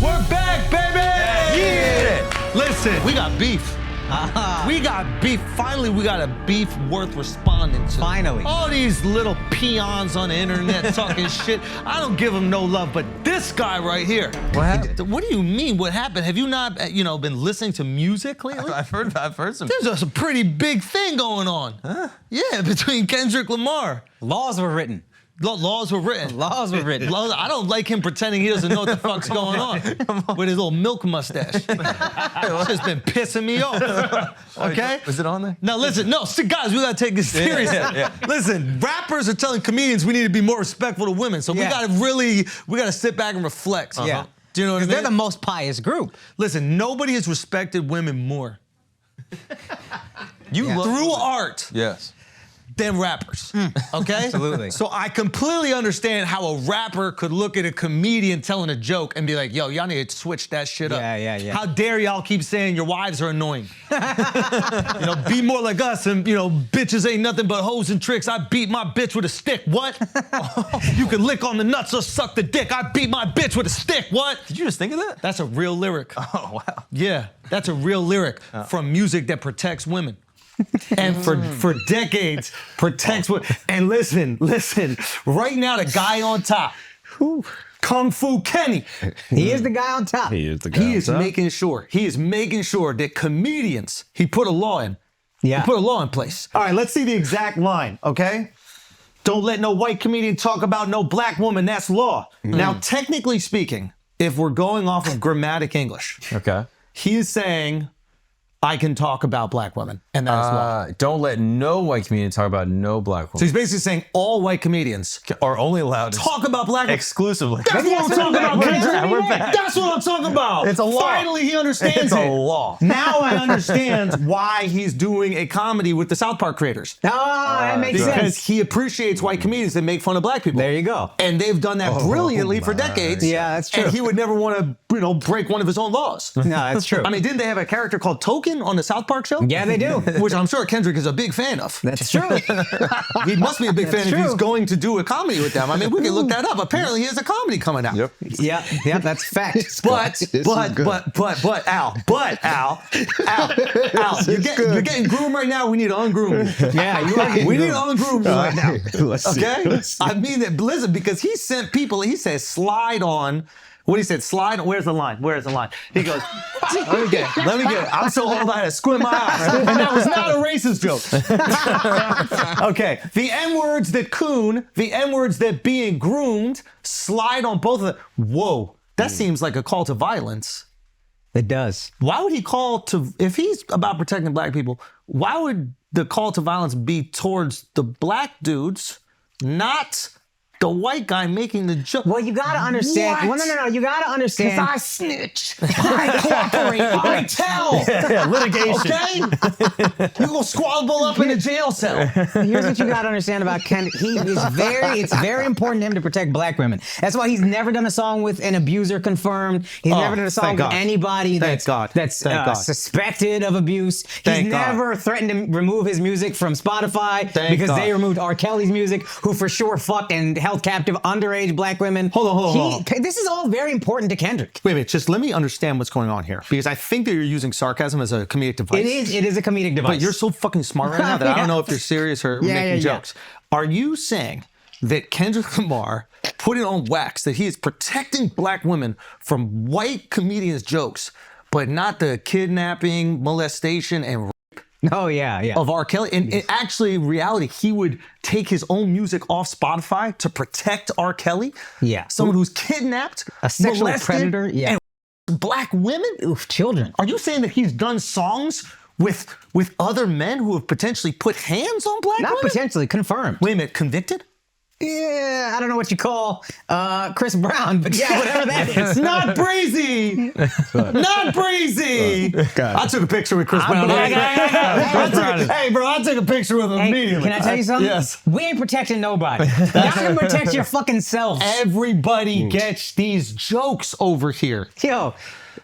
We're back, baby! Yeah! Listen, we got beef. We got beef. Finally, we got a beef worth responding to. Finally. All these little peons on the internet talking shit. I don't give them no love, but this guy right here. What happened? What do you mean, what happened? Have you not, been listening to music lately? I've heard some. There's a pretty big thing going on. Huh? Yeah, between Kendrick Lamar. Laws were written. Laws were written. Laws were written. I don't like him pretending he doesn't know what the fuck's going on with his little milk mustache. It's just been pissing me off. Okay? Was it on there? Now listen, guys, we gotta take this seriously. Yeah. Listen, rappers are telling comedians we need to be more respectful to women, so we gotta sit back and reflect. Yeah. Do you know what I mean? They're the most pious group. Listen, nobody has respected women more through art. Yes. Than rappers, okay? Absolutely. So I completely understand how a rapper could look at a comedian telling a joke and be like, yo, y'all need to switch that shit up. Yeah. How dare y'all keep saying your wives are annoying? Be more like us and, bitches ain't nothing but hoes and tricks. I beat my bitch with a stick, what? You can lick on the nuts or suck the dick. I beat my bitch with a stick, what? Did you just think of that? That's a real lyric. Oh, wow. Yeah, that's a real lyric from music that protects women. And for decades protects women. And listen, right now the guy on top, Kung Fu Kenny. He is the guy on top. He is making sure that comedians, he put a law in. Yeah. He put a law in place. All right, let's see the exact line, okay? Don't let no white comedian talk about no black woman, that's law. Now, technically speaking, if we're going off of grammatic English, Okay. he is saying, I can talk about black women, and that is law. Don't let no white comedian talk about no black So woman. he's basically saying all white comedians Are only allowed to talk about black women. exclusively. That's what I'm talking about, Kendrick. We're back. That's what I'm talking about. It's a law. Finally, he understands It's it. a law. Now I understand why he's doing a comedy with the South Park creators. Oh, that makes Because sense. he appreciates white comedians that make fun of black people. There you go. And they've done that brilliantly for decades. Yeah, that's true. And he would never want to, break one of his own laws. No, that's true. I mean, didn't they have a character called Token on the South Park show? Yeah, they do. Which I'm sure Kendrick is a big fan of. That's true. He must be a big fan if true. he's going to do a comedy with them. I mean, we can look that up. Apparently, he has a comedy coming out. Yep. Yeah, that's fact. But Al, you're getting groomed right now. We need to ungroom you. Yeah, you are. We need to ungroom you right now. Let's see. Okay? I mean that Blizzard, because he sent people, he says slide on. What he said, slide on, where's the line? He goes, let me get it. I'm so old I had to squint my eyes. And that was not a racist joke. Okay, the N-words that being groomed, slide on both of them. Whoa, that seems like a call to violence. It does. Why would he call to, if he's about protecting black people, why would the call to violence be towards the black dudes, not the white guy making the joke? Well, you gotta understand. What? Well, no. You gotta understand. Because I snitch. I cooperate. I tell. Yeah, litigation. Okay? You go squabble up in a jail cell. Here's what you gotta understand about Ken. It's very important to him to protect black women. That's why he's never done a song with an abuser confirmed. He's never done a song with anybody that's suspected of abuse. He's never threatened to remove his music from Spotify because they removed R. Kelly's music, who for sure fucked and held captive underage black women. Hold on. This is all very important to Kendrick. Wait a minute, just let me understand what's going on here, because I think that you're using sarcasm as a comedic device. It is a comedic device. But you're so fucking smart right now that I don't know if you're serious or making jokes. Are you saying that Kendrick Lamar put it on wax that he is protecting black women from white comedians' jokes, but not the kidnapping, molestation, and Oh, yeah. of R. Kelly? And actually, in reality, he would take his own music off Spotify to protect R. Kelly? Yeah. Someone who's kidnapped, A sexual molested, predator? Yeah. and black women? Oof, children. Are you saying that he's done songs with other men who have potentially put hands on black Not women? potentially, confirmed. Wait a minute, convicted? Yeah, I don't know what you call Chris Brown, but yeah, whatever that is. Not breezy! Not breezy! I took a picture with Chris Brown. Hey, bro, I took a picture with him immediately. Can I tell you something? Yes. We ain't protecting nobody. Y'all can protect your fucking selves. Everybody gets these jokes over here. Yo,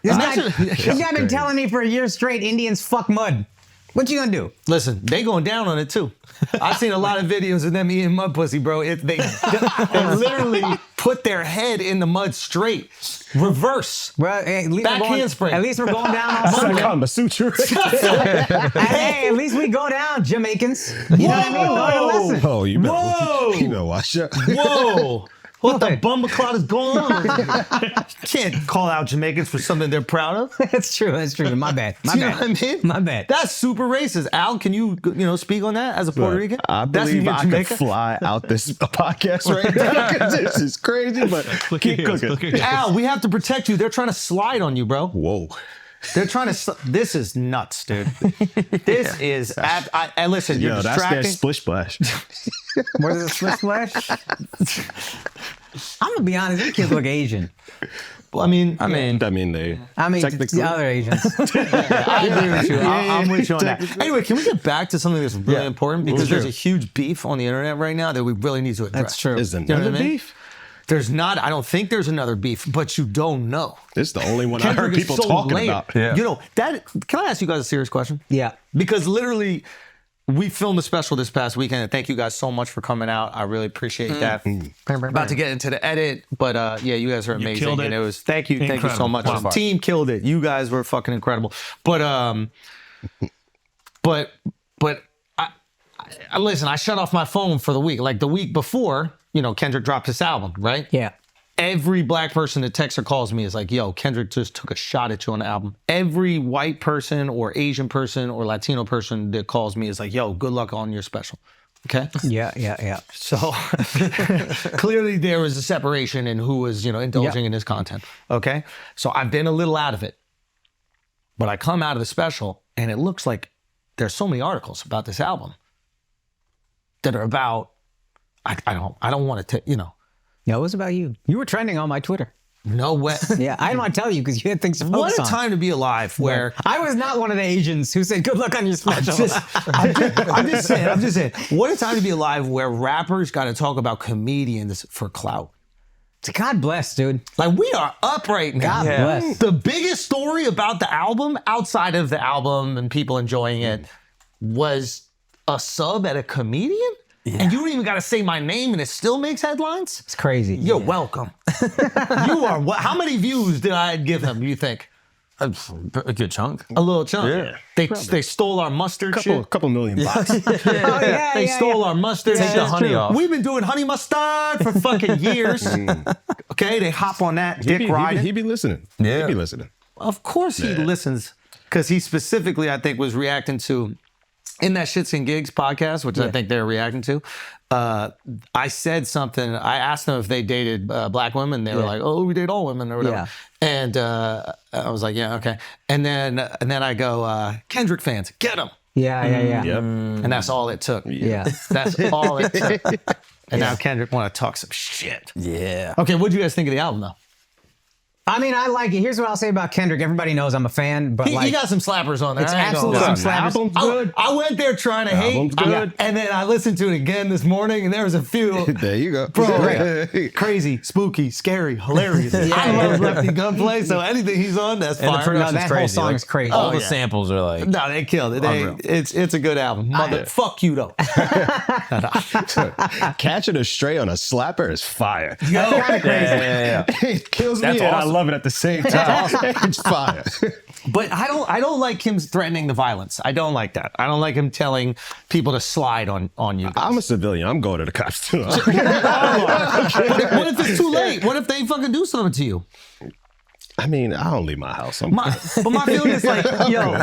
this guy been telling me for a year straight Indians fuck mud. What you gonna do? Listen, they going down on it too. I've seen a lot of videos of them eating mud pussy, bro. They literally put their head in the mud straight. Reverse. Well, at least Back handspring. At least we're going down on something. Kama Sutra. Hey, at least we go down, Jamaicans. You know what I mean? Learn a lesson. Oh, you better watch out. Whoa. What the bumbleclot is going on? You can't call out Jamaicans for something they're proud of. That's true. My bad. Do you know what I mean? My bad. That's super racist. Al, can you speak on that as a Puerto Rican? I believe I could fly out this podcast right now. This is crazy, but keep cooking. Al, we have to protect you. They're trying to slide on you, bro. Whoa. They're trying to. This is nuts, dude. This is. I listen. You're that's distracting. their splish splash. What is a splish splash? I'm gonna be honest. These kids look Asian. Well, I mean, they. The other Asians. I agree with you. I'm with you on that. Anyway, can we get back to something that's really important? Because there's a huge beef on the internet right now that we really need to address. That's true. Is there another beef? There's not. I don't think there's another beef, but you don't know. This is the only one I heard people talking about. Yeah. You know that. Can I ask you guys a serious question? Yeah. Because literally, we filmed a special this past weekend, and thank you guys so much for coming out. I really appreciate that. About to get into the edit, but yeah, you guys are amazing. killed it. And it was thank you so much. Wow. The team killed it. You guys were fucking incredible. But I listen. I shut off my phone for the week. Like the week before, Kendrick dropped his album, right? Yeah. Every black person that texts or calls me is like, yo, Kendrick just took a shot at you on the album. Every white person or Asian person or Latino person that calls me is like, yo, good luck on your special. Okay? Yeah. So clearly there was a separation in who was, indulging in his content. Okay? So I've been a little out of it. But I come out of the special and it looks like there's so many articles about this album that are about, I don't want to, Yeah, it was about you. You were trending on my Twitter. No way. Yeah, I didn't want to tell you because you had things to focus on. What a time to be alive where... I was not one of the Asians who said, good luck on your special. I'm just saying, what a time to be alive where rappers got to talk about comedians for clout. God bless, dude. Like, we are up right now. God bless. The biggest story about the album, outside of the album and people enjoying it, was a sub at a comedian? Yeah. And you don't even got to say my name and it still makes headlines? It's crazy. You're welcome. You are. How many views did I give him, you think? A good chunk. A little chunk. Yeah. They stole our mustard Couple million bucks. They stole our mustard. Take the honey off. We've been doing honey mustard for fucking years. Okay, they hop on that dick riding. He be listening. Yeah. He be listening. Of course he listens. Because he specifically, I think, was reacting to, in that Shits and Gigs podcast, which I think they're reacting to, I said something. I asked them if they dated black women. They were like, "Oh, we date all women," or whatever. Yeah. And I was like, "Yeah, okay." And then I go, "Kendrick fans, get them." Yeah. Yep. And that's all it took. Yeah. That's all it took. And now Kendrick want to talk some shit. Yeah. Okay, what do you guys think of the album, though? I mean, I like it. Here's what I'll say about Kendrick. Everybody knows I'm a fan, but He got some slappers on there. it's I ain't gonna absolutely lie. some slappers. Album's good. I went there trying to hate, Album's good. and then I listened to it again this morning, and there was a few. There you go. Bro, crazy, spooky, scary, hilarious. I love Lefty Gunplay, so anything he's on, that's And the fire. production's that whole crazy. song Like, is crazy. All Oh, the yeah. samples are like... No, they killed it. Unreal. It's a good album. Fuck you though. Catching a stray on a slapper is fire. Yo, Yeah. It kills me That's and I awesome. love it at the same time. It's fire. but I don't like him threatening the violence. I don't like that. I don't like him telling people to slide on you. I'm a civilian. I'm going to the cops too. What if it's too late? What if they fucking do something to you? I mean, I don't leave my house. But my feeling is like, yo,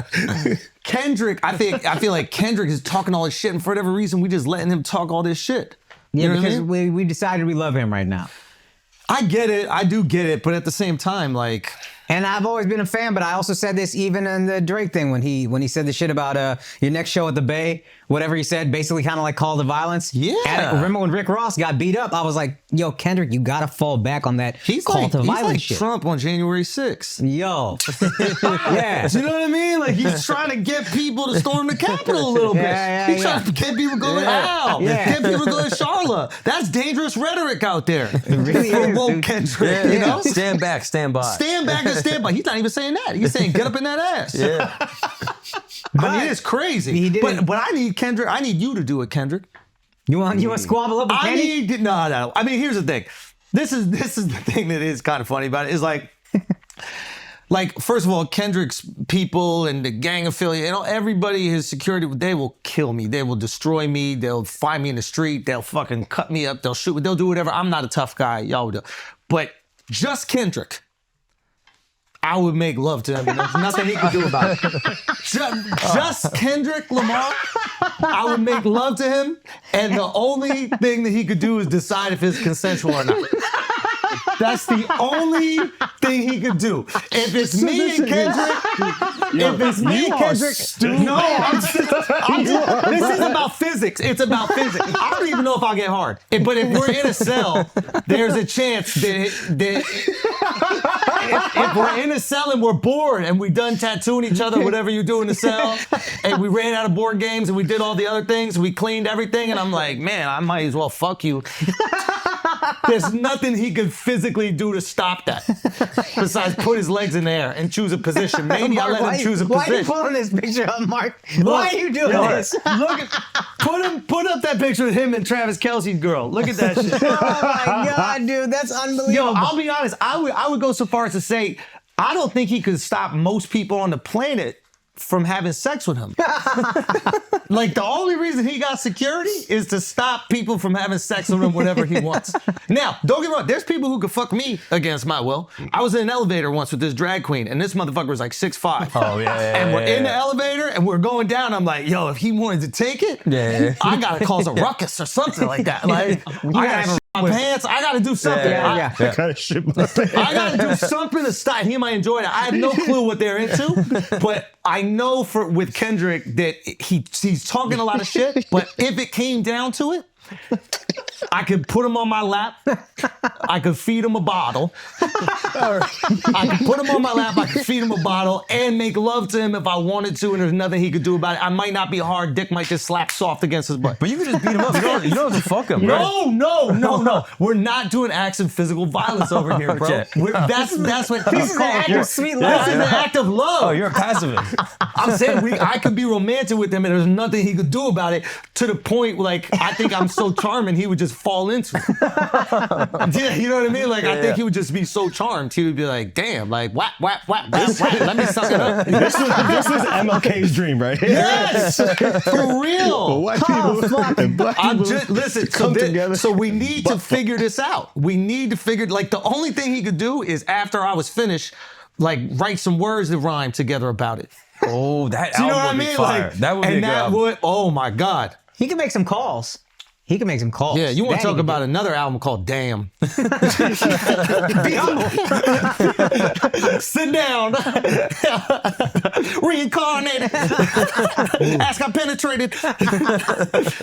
Kendrick, I feel like Kendrick is talking all this shit, and for whatever reason, we just letting him talk all this shit. Yeah, You know what I because mean? we decided we love him right now. I get it. I do get it. But at the same time, like... And I've always been a fan, but I also said this even in the Drake thing when he said the shit about your next show at the Bay, whatever he said, basically kind of like call to violence. Yeah. And remember when Rick Ross got beat up? I was like, yo, Kendrick, you gotta fall back on that call to violence like shit. Trump on January 6th. Yo. Yeah. You know what I mean? Like, he's trying to get people to storm the Capitol a little bit. He's trying to get people to go to Al. Get people to go to Charlotte. That's dangerous rhetoric out there. It really for is, woke dude. Kendrick, you know? Stand back, stand by. Stand back and stand by. He's not even saying that. He's saying get up in that ass. Yeah. I mean, it's crazy. He did. But I need Kendrick. I need you to do it, Kendrick. You want to squabble up with I Kenny? need no. I mean, here's the thing. this is the thing that is kind of funny about it is like first of all, Kendrick's people and the gang affiliate, everybody, his security, they will kill me. They will destroy me. They'll find me in the street. They'll fucking cut me up. They'll shoot me. They'll do whatever. I'm not a tough guy. Y'all would do. But just Kendrick, I would make love to him. And there's nothing he could do about it. Just Kendrick Lamar, I would make love to him. And the only thing that he could do is decide if it's consensual or not. That's the only thing he could do. If it's me and Kendrick, this is about physics. It's about physics. I don't even know if I'll get hard. But if we're in a cell, there's a chance that if we're in a cell and we're bored and we done tattooing each other, whatever you do in the cell, and we ran out of board games and we did all the other things, we cleaned everything, and I'm like, man, I might as well fuck you. There's nothing he could physically do to stop that besides put his legs in the air and choose a position. Maybe I'll let him choose a position. Why are you pulling this picture up, Mark? Why are you doing this? Put up that picture of him and Travis Kelce's girl. Look at that shit. Oh my God, dude, that's unbelievable. Yo, I'll be honest. I would go so far as to say I don't think he could stop most people on the planet from having sex with him. Like, the only reason he got security is to stop people from having sex with him whenever he wants. Now, don't get me wrong, there's people who could fuck me against my will. I was in an elevator once with this drag queen, and this motherfucker was like 6'5". Oh, yeah. And we're in the elevator, and we're going down. I'm like, yo, if he wanted to take it, I gotta cause a ruckus or something like that. Like, I gotta shit my pants. I gotta do something. I gotta shit my pants. I gotta do something to stop. He might enjoy it. I have no clue what they're into, but I know with Kendrick that he's talking a lot of shit. But if it came down to it, I could put him on my lap. I could feed him a bottle. I could put him on my lap. I could feed him a bottle and make love to him if I wanted to, and there's nothing he could do about it. I might not be hard. Dick might just slap soft against his butt. But you can just beat him up. You don't have to fuck him, right? No. We're not doing acts of physical violence over here, bro. Okay. That's what This is an act of sweet love. This is an act of love. Oh, you're a pacifist. I'm saying I could be romantic with him and there's nothing he could do about it, to the point, like, I think I'm so charming he would just fall into it. Yeah, you know what I mean? Like, I think he would just be so charmed. He would be like, damn, like, whap, whap, whap, whap, whap. Let me suck it up. This was MLK's dream, right? Yes! For real! White people and black people listen, come together. So we need to figure this out. We need to figure, like, the only thing he could do is, after I was finished, like, write some words that rhyme together about it. Oh, that Do you know album what I would be mean? fire. Like, That would be a good album. oh my God. He can make some calls. Yeah, you want to talk about another album called Damn. Be humble. Sit down. Reincarnated. Ask I penetrated.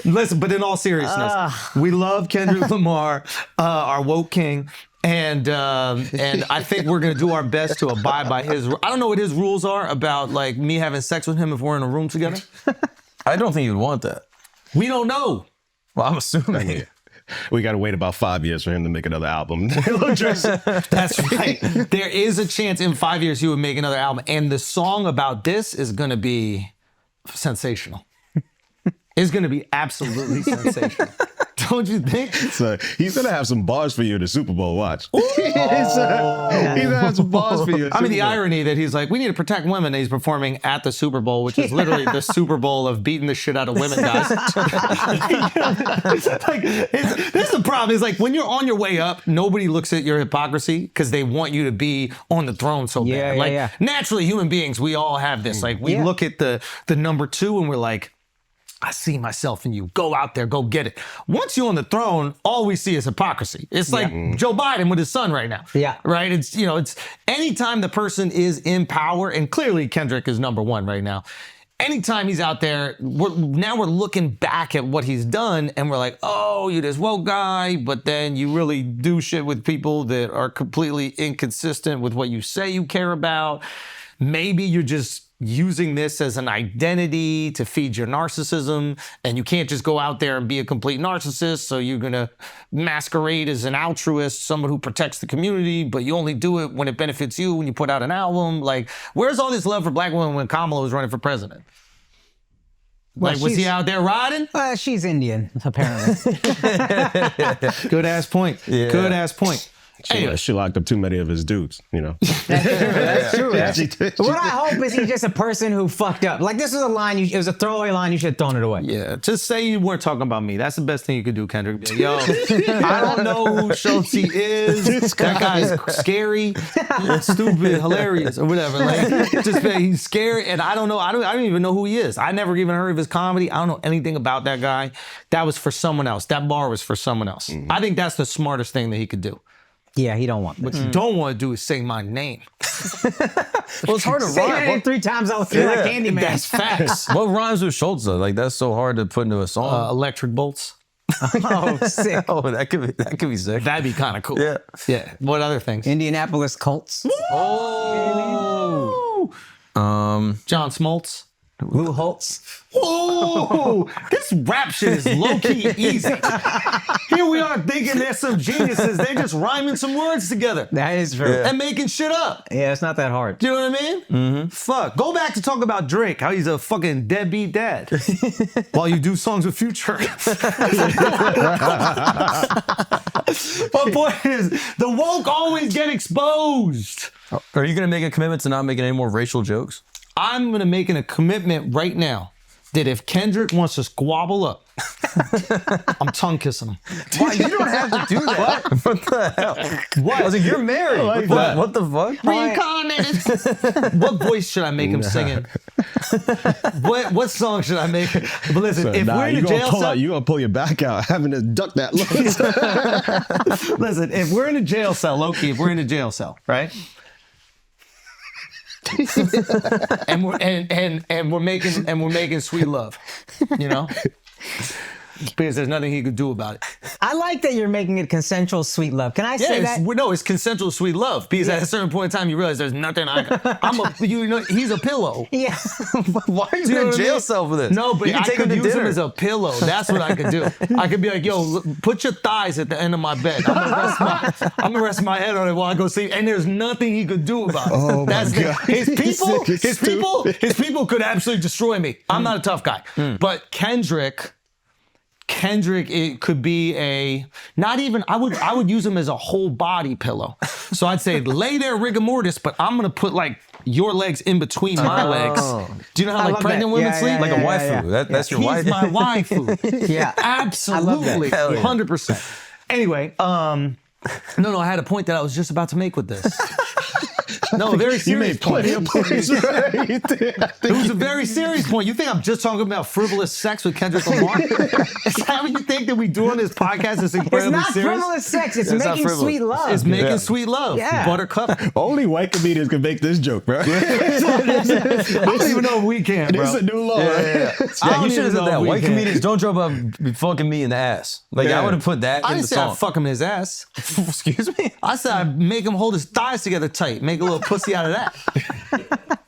Listen, but in all seriousness, we love Kendrick Lamar, our woke king. And I think we're gonna do our best to abide by his. I don't know what his rules are about, like, me having sex with him if we're in a room together. I don't think you'd want that. We don't know. Well, I'm assuming. We got to wait about 5 years for him to make another album. That's right. There is a chance in 5 years he would make another album, and the song about this is gonna be sensational. It's gonna be absolutely sensational. Don't you think? So he's gonna have some bars for you at the Super Bowl. Watch. He's gonna have some bars for you. I mean, the irony that he's like, we need to protect women, and he's performing at the Super Bowl, which is literally the Super Bowl of beating the shit out of women, guys. Like, this is the problem. Is like, when you're on your way up, nobody looks at your hypocrisy because they want you to be on the throne so bad. Like, naturally, human beings, we all have this. Like, we look at the number two and we're like, I see myself in you. Go out there, go get it. Once you're on the throne, all we see is hypocrisy. It's like Joe Biden with his son right now. Yeah. Right? It's, it's anytime the person is in power, and clearly Kendrick is number one right now. Anytime he's out there, we're looking back at what he's done and we're like, oh, you're this woke guy, but then you really do shit with people that are completely inconsistent with what you say you care about. Maybe you're just using this as an identity to feed your narcissism, and you can't just go out there and be a complete narcissist, so you're gonna masquerade as an altruist, someone who protects the community, but you only do it when it benefits you, when you put out an album. Like, where's all this love for black women when Kamala was running for president? Well, Like, was he out there riding? She's Indian, apparently. Good ass point. Yeah. Good ass point. Anyway, she locked up too many of his dudes, you know. That's true. Yeah, she did. What I hope is he's just a person who fucked up. Like, this was a line, it was a throwaway line, you should have thrown it away. Yeah, just say you weren't talking about me. That's the best thing you could do, Kendrick. Yo, I don't know who Schulzy is. That guy's scary, stupid, hilarious, or whatever. Like, just he's scary, and I don't know. I don't even know who he is. I never even heard of his comedy. I don't know anything about that guy. That was for someone else. That bar was for someone else. I think that's the smartest thing that he could do. Yeah, he don't want that. What you don't want to do is say my name. Well, it's hard to Say my rhyme. name 3 times, I'll feel like Candyman. That's facts. What rhymes with Schultz though? Like that's so hard to put into a song. Electric bolts. Oh, sick. Oh, that could be sick. That'd be kind of cool. Yeah. Yeah. What other things? Indianapolis Colts. Oh. John Smoltz. Lou Holtz. Whoa! This rap shit is low-key easy. Here we are thinking they're some geniuses. They're just rhyming some words together That is true. and making shit up. Yeah, it's not that hard. Do you know what I mean? Mm-hmm. Fuck. Go back to talk about Drake, how he's a fucking deadbeat dad. While you do songs with Future. My point is, the woke always get exposed. Are you gonna make a commitment to not making any more racial jokes? I'm gonna make a commitment right now that if Kendrick wants to squabble up, I'm tongue kissing him. Why? You don't have to do that. What the hell? What? I was like, you're married. What the fuck? Reincarnated. What voice should I make him singing? What song should I make? But listen, So, if we're in a jail cell, you gonna pull your back out, having to duck that look. listen, if we're in a jail cell, low-key, if we're in a jail cell, right? and we're making sweet love, you know, because there's nothing he could do about it. I like that you're making it consensual sweet love. Can I say that? No, it's consensual sweet love because at a certain point in time you realize there's nothing he's a pillow. Yeah. Why are you Do you know in what I jail mean? cell for this? No, but you can I take could him to use him dinner. as a pillow. That's what I could do. I could be like, yo, put your thighs at the end of my bed. I'm gonna rest my head on it while I go sleep. And there's nothing he could do about it. Oh my God. His people could absolutely destroy me. I'm not a tough guy. But Kendrick, it could be I would use him as a whole body pillow. So I'd say lay there rigor mortis, but I'm gonna put like your legs in between my legs. Do you know how like love pregnant that. women Yeah, sleep? yeah, Like a yeah, waifu. yeah. That's your He's wife. my waifu. Yeah. Absolutely. Hell yeah. 100%. Anyway, no, I had a point that I was just about to make with this. No, a very You serious made point. plenty of points, right? It was a very serious point. You think I'm just talking about frivolous sex with Kendrick Lamar? Is that what you think that we do on this podcast? It's It's incredibly not serious. frivolous sex. It's It's not making frivolous. sweet love. It's making Yeah. sweet love. Yeah. Buttercup. Only white comedians can make this joke, bro. I don't even know if we can, bro. This is a new law. Yeah, right? yeah, yeah. I Yeah, don't you should have even said know that. if we White can. comedians don't joke about be fucking me in the ass. Like Yeah. I would have put that I in didn't the say song. I'd fuck him in his ass. Excuse me. I said I'd make him hold his thighs together tight. Make a little pussy out of that.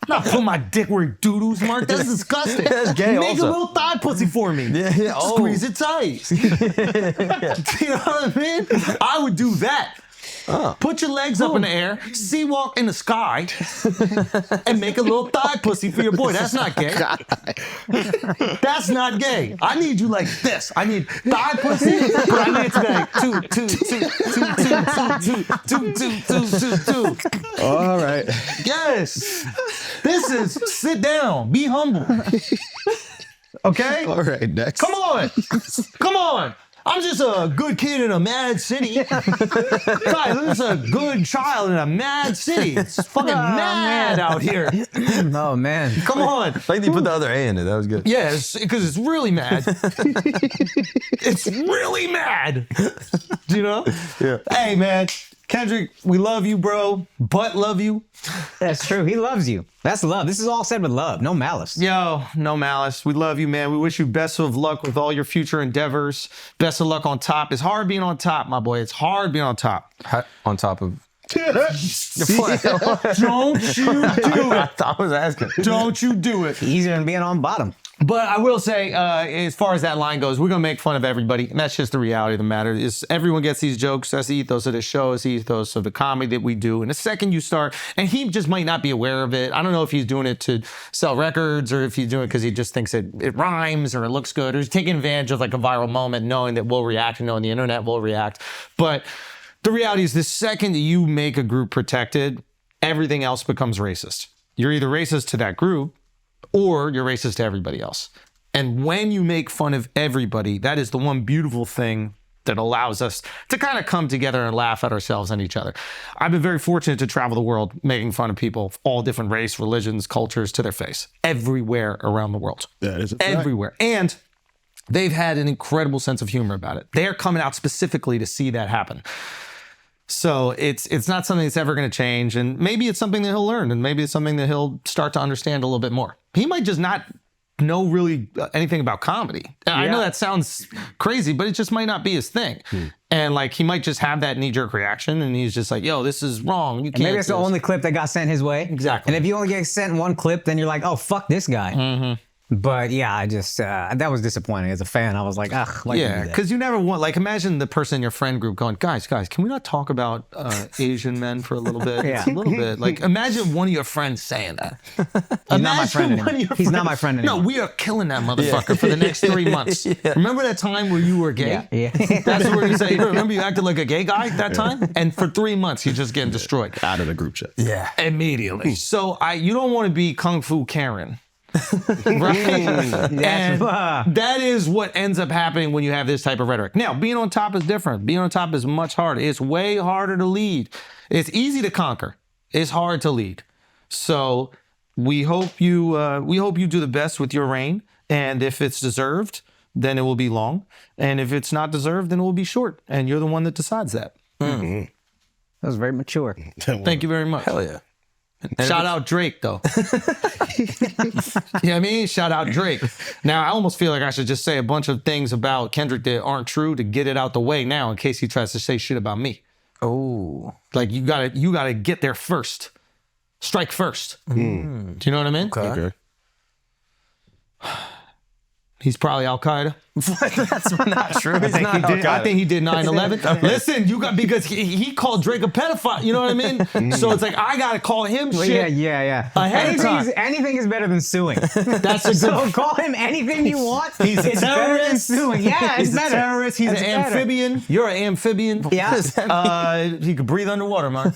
Not put my dick where it doodles, Mark. That's disgusting. That's gay Make also. a little thigh pussy for me. Yeah. Oh. Squeeze it tight. Do you know what I mean? I would do that. Put your legs up in the air, sea walk in the sky, and make a little thigh pussy for your boy. That's not gay. That's not gay. I need you like this. I need thigh pussy, but I need it to be like two. All right. Yes. This is sit down. Be humble. Okay? All right. Next. Come on. Come on. I'm just a good kid in a mad city. Guys, I'm just a good child in a mad city. It's fucking mad out here. Oh, man. Come on. I think you put the other A in it. That was good. Yeah, because it's really mad. It's really mad. Do you know? Yeah. Hey, man. Kendrick, we love you, bro. But love you. That's true. He loves you. That's love. This is all said with love. No malice. Yo, no malice. We love you, man. We wish you best of luck with all your future endeavors. Best of luck on top. It's hard being on top, my boy. It's hard being on top. On top of. Don't you do I it. thought I was asking. Don't you do it. Easier than being on bottom. But I will say, as far as that line goes, we're going to make fun of everybody. And that's just the reality of the matter. Is everyone gets these jokes. That's the ethos of the show. It's the ethos of the comedy that we do. And the second you start, and he just might not be aware of it. I don't know if he's doing it to sell records or if he's doing it because he just thinks it rhymes or it looks good or he's taking advantage of like a viral moment knowing that we'll react and knowing the internet will react. But the reality is the second that you make a group protected, everything else becomes racist. You're either racist to that group or you're racist to everybody else. And when you make fun of everybody, that is the one beautiful thing that allows us to kind of come together and laugh at ourselves and each other. I've been very fortunate to travel the world making fun of people of all different race, religions, cultures to their face, everywhere around the world. That is everywhere. And they've had an incredible sense of humor about it. They're coming out specifically to see that happen. So it's not something that's ever going to change. And maybe it's something that he'll learn. And maybe it's something that he'll start to understand a little bit more. He might just not know really anything about comedy. And I know that sounds crazy, but it just might not be his thing. And like he might just have that knee-jerk reaction and he's just like, yo, this is wrong. You can't. Maybe it's the only clip that got sent his way. Exactly. And if you only get sent one clip, then you're like, oh, fuck this guy. But yeah, I just, that was disappointing. As a fan, I was like, ugh. Yeah, because you never want, like, imagine the person in your friend group going, guys, can we not talk about Asian men for a little bit? Yeah. A little bit. Like, imagine one of your friends saying that. He's not my friend anymore. He's not my friend anymore. No, we are killing that motherfucker for the next 3 months. Remember that time where you were gay? Yeah. That's what you say. Remember you acted like a gay guy that time? And for 3 months, you're just getting destroyed. Out of the group chat. Yeah. Immediately. So you don't want to be Kung Fu Karen. Right? And that is what ends up happening when you have this type of rhetoric. Now, being on top is different. Being on top is much harder. It's way harder to lead. It's easy to conquer. It's hard to lead. So we hope you do the best with your reign. And if it's deserved, then it will be long. And if it's not deserved, then it will be short. And you're the one that decides that. That was very mature. Thank you very much. Hell yeah. Shout out Drake, though. You know what I mean? Shout out Drake. Now, I almost feel like I should just say a bunch of things about Kendrick that aren't true to get it out the way now in case he tries to say shit about me. Oh. Like, you gotta get there first. Strike first. Do you know what I mean? Okay. He's probably Al-Qaeda. That's not true. I think he did 9/11. Listen, because he called Drake a pedophile. You know what I mean? So it's like I gotta call him shit. Yeah. Ahead of time. Anything is better than suing. That's a so call him anything you want. He's a it's better than suing. Yeah, it's better. A terrorist. He's an amphibian. You're an amphibian. Yeah. He could breathe underwater, man.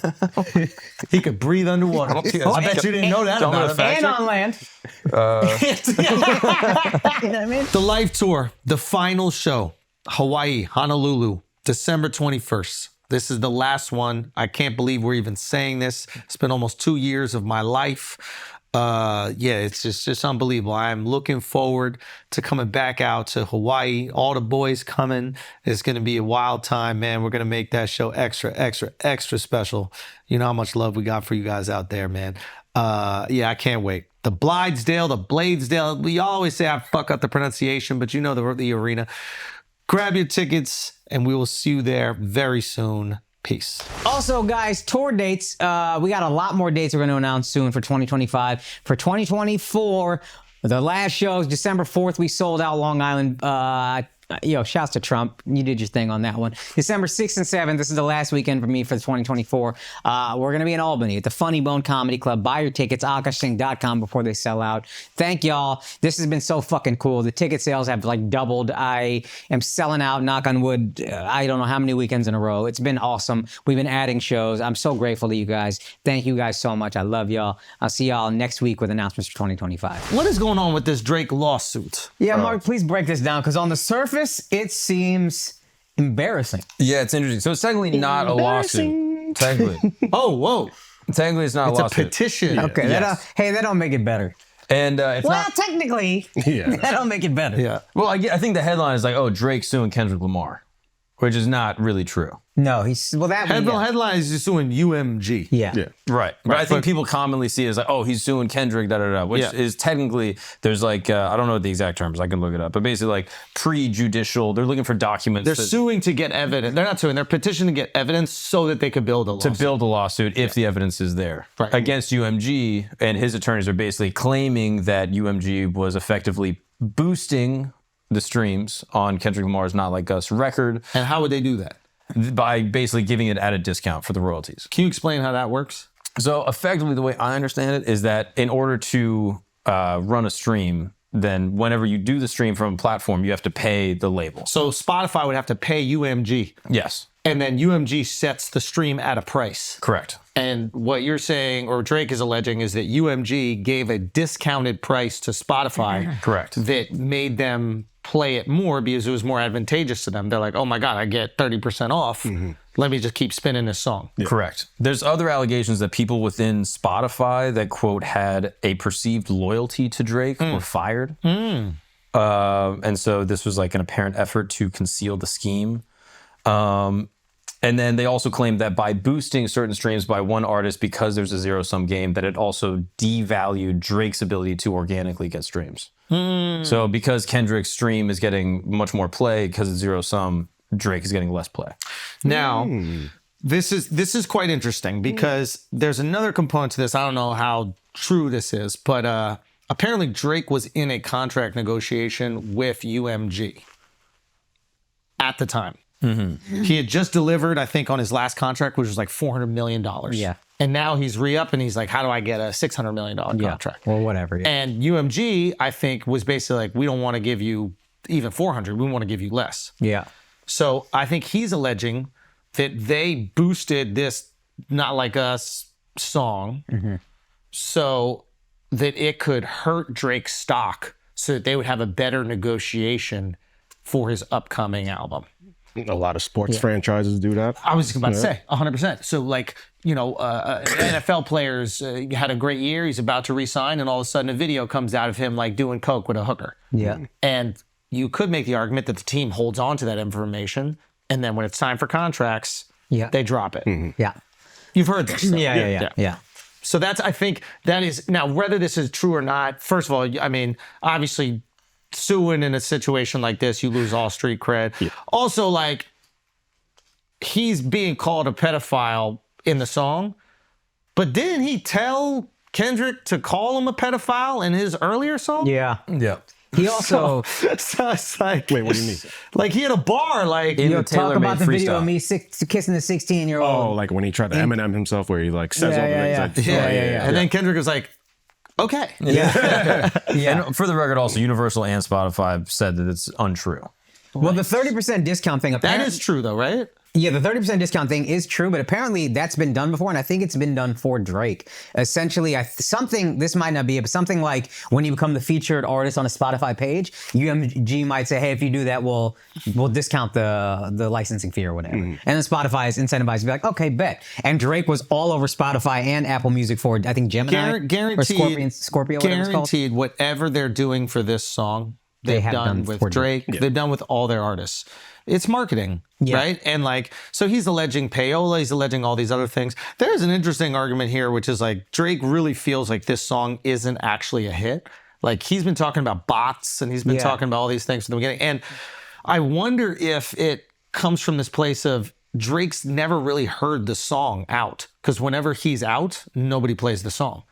He could breathe underwater. I bet you didn't know that about him. And on land. You know what I mean? The Life Tour, the final show, Hawaii, Honolulu, December 21st. This is the last one. I can't believe we're even saying this. It's been almost 2 years of my life. It's just unbelievable. I'm looking forward to coming back out to Hawaii. All the boys coming. It's going to be a wild time, man. We're going to make that show extra, extra, extra special. You know how much love we got for you guys out there, man. I can't wait. The Bladesdale, the Bladesdale. We always say I fuck up the pronunciation, but you know the arena. Grab your tickets, and we will see you there very soon. Peace. Also, guys, tour dates. We got a lot more dates we're going to announce soon for 2025. For 2024, the last show is December 4th. We sold out Long Island. Shouts to Trump. You did your thing on that one. December 6th and 7th. This is the last weekend for me for 2024. We're going to be in Albany at the Funny Bone Comedy Club. Buy your tickets, AkaashSing.com before they sell out. Thank y'all. This has been so fucking cool. The ticket sales have like doubled. I am selling out, knock on wood, I don't know how many weekends in a row. It's been awesome. We've been adding shows. I'm so grateful to you guys. Thank you guys so much. I love y'all. I'll see y'all next week with announcements for 2025. What is going on with this Drake lawsuit? Yeah, Mark, please break this down, because on the surface, it seems embarrassing. Yeah, it's interesting. So it's technically not a lawsuit. Technically. Oh, whoa. Technically, it's not a lawsuit. It's a petition. Okay, Yes. that don't make it better. And it's not. Technically, that don't make it better. Yeah. Well, I think the headline is like, oh, Drake suing Kendrick Lamar, which is not really true. No, Headline is just suing UMG. Yeah. Right. But I think people commonly see it as like, oh, he's suing Kendrick, which is technically, there's like, I don't know the exact terms, I can look it up, but basically like pre-judicial, they're looking for documents. They're suing to get evidence. They're not suing, they're petitioning to get evidence so that they could build a lawsuit. To build a lawsuit if the evidence is there. Right. Against UMG, and his attorneys are basically claiming that UMG was effectively boosting the streams on Kendrick Lamar's Not Like Us record. And how would they do that? By basically giving it at a discount for the royalties. Can you explain how that works? So effectively, the way I understand it is that in order to run a stream, then whenever you do the stream from a platform, you have to pay the label. So Spotify would have to pay UMG. Yes. And then UMG sets the stream at a price. Correct. And what you're saying, or Drake is alleging, is that UMG gave a discounted price to Spotify. Correct. That made them play it more because it was more advantageous to them. They're like, oh my God, I get 30% off. Let me just keep spinning this song. Yeah. Correct. There's other allegations that people within Spotify that, quote, had a perceived loyalty to Drake were fired. And so this was like an apparent effort to conceal the scheme. And then they also claimed that by boosting certain streams by one artist because there's a zero-sum game, that it also devalued Drake's ability to organically get streams. So because Kendrick's stream is getting much more play because it's zero-sum, Drake is getting less play. Now, this is quite interesting because there's another component to this. I don't know how true this is, but apparently Drake was in a contract negotiation with UMG at the time. He had just delivered, I think, on his last contract, which was like $400 million. Yeah. And now he's re-up and he's like, how do I get a $600 million contract? Or whatever. Yeah. And UMG, I think, was basically like, we don't want to give you even 400. We want to give you less. Yeah. So I think he's alleging that they boosted this Not Like Us song so that it could hurt Drake's stock so that they would have a better negotiation for his upcoming album. A lot of sports franchises do that. I was about to say 100%. So like, NFL players had a great year. He's about to re-sign and all of a sudden a video comes out of him like doing coke with a hooker. Yeah. And you could make the argument that the team holds on to that information and then when it's time for contracts, they drop it. Yeah. You've heard this. Yeah. So that's, I think that is, now whether this is true or not, first of all, I mean, obviously suing in a situation like this, you lose all street cred. Yeah. Also, like, he's being called a pedophile in the song, but didn't he tell Kendrick to call him a pedophile in his earlier song? Yeah. Yeah. He also... So it's like... Wait, what do you mean? Like, he had a bar, like... talk about the video of me kissing the 16-year-old. Oh, like when he tried to Eminem himself where he, like, says all the things. And then Kendrick was like, okay. Yeah. And for the record, also, Universal and Spotify said that it's untrue. Well, the 30% discount thing... That is true, though, right? Yeah, the 30% discount thing is true, but apparently that's been done before, and I think it's been done for Drake. Essentially, this might not be it, but something like when you become the featured artist on a Spotify page, UMG might say, hey, if you do that, we'll discount the licensing fee or whatever. And then Spotify is incentivized to be like, okay, bet. And Drake was all over Spotify and Apple Music for, I think, Gemini guaranteed, or Scorpio, whatever it's called. Guaranteed, whatever they're doing for this song, they've done with Drake. Yeah. They've done with all their artists. It's marketing, right? And like, so he's alleging payola, he's alleging all these other things. There's an interesting argument here, which is like, Drake really feels like this song isn't actually a hit. Like, he's been talking about bots and he's been talking about all these things from the beginning. And I wonder if it comes from this place of Drake's never really heard the song out, because whenever he's out, nobody plays the song.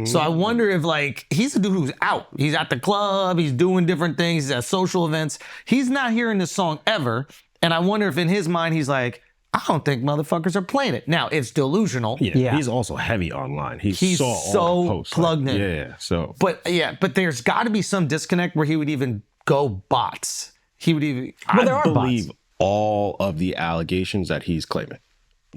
So I wonder if, like, he's a dude who's out. He's at the club. He's doing different things. He's at social events. He's not hearing this song ever. And I wonder if in his mind, he's like, I don't think motherfuckers are playing it. Now, it's delusional. Yeah. He's also heavy online. He's so all the posts, plugged in. Yeah, so. But there's got to be some disconnect where he would even go bots. He would even... I believe all of the allegations that he's claiming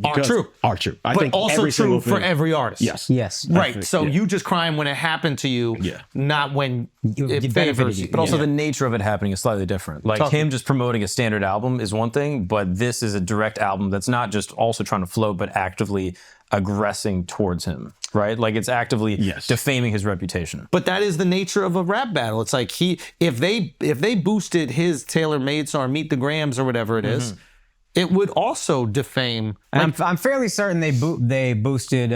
are true. I but think also true for every artist. Yes. Right. So you just crying when it happened to you, not when it favors you. But also the nature of it happening is slightly different. Like him just promoting a standard album is one thing, but this is a direct album that's not just also trying to float, but actively aggressing towards him, right? Like it's actively defaming his reputation. But that is the nature of a rap battle. It's like if they boosted his tailor-made song, Meet the Grams or whatever it is, it would also defame. Like, I'm fairly certain they boosted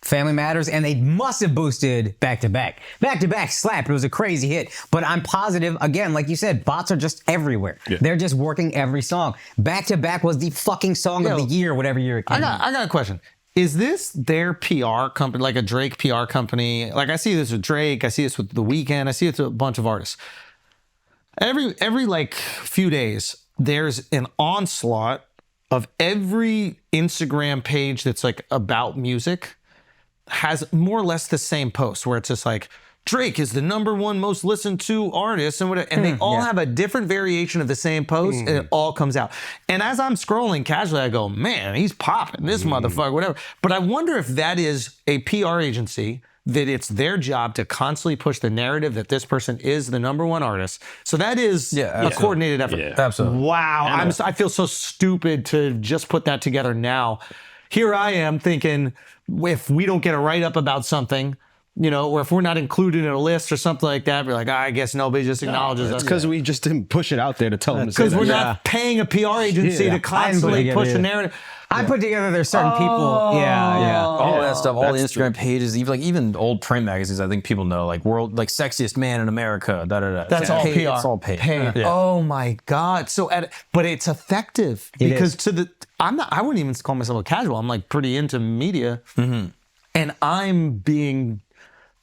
Family Matters, and they must have boosted Back to Back. Back to Back slapped. It was a crazy hit. But I'm positive, again, like you said, bots are just everywhere. Yeah. They're just working every song. Back to Back was the fucking song of the year, whatever year it came out. I got a question. Is this their PR company, like a Drake PR company? Like I see this with Drake, I see this with The Weeknd, I see it with a bunch of artists. Every like few days, there's an onslaught of every Instagram page that's like about music has more or less the same post where it's just like, Drake is the #1 most listened to artist and whatever, and they all have a different variation of the same post, and it all comes out. And as I'm scrolling casually, I go, man, he's popping, this motherfucker, whatever. But I wonder if that is a PR agency, that it's their job to constantly push the narrative that this person is the #1 artist. So that is a coordinated effort. Yeah, absolutely. Wow, I feel so stupid to just put that together now. Here I am thinking, if we don't get a write-up about something, you know, or if we're not included in a list or something like that, we're like, I guess nobody just acknowledges us. It's because we just didn't push it out there to tell them to say that. Because we're not paying a PR agency to constantly push the narrative. I put together there's certain people. All that stuff, all the Instagram pages, even old print magazines. I think people know, like sexiest man in America. That's all PR. It's all paid. Yeah. Oh my God! So, but it's effective because I wouldn't even call myself a casual. I'm like pretty into media, and I'm being.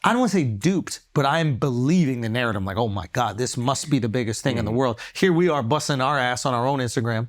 I don't want to say duped, but I'm believing the narrative. I'm like, oh my God, this must be the biggest thing in the world. Here we are busting our ass on our own Instagram,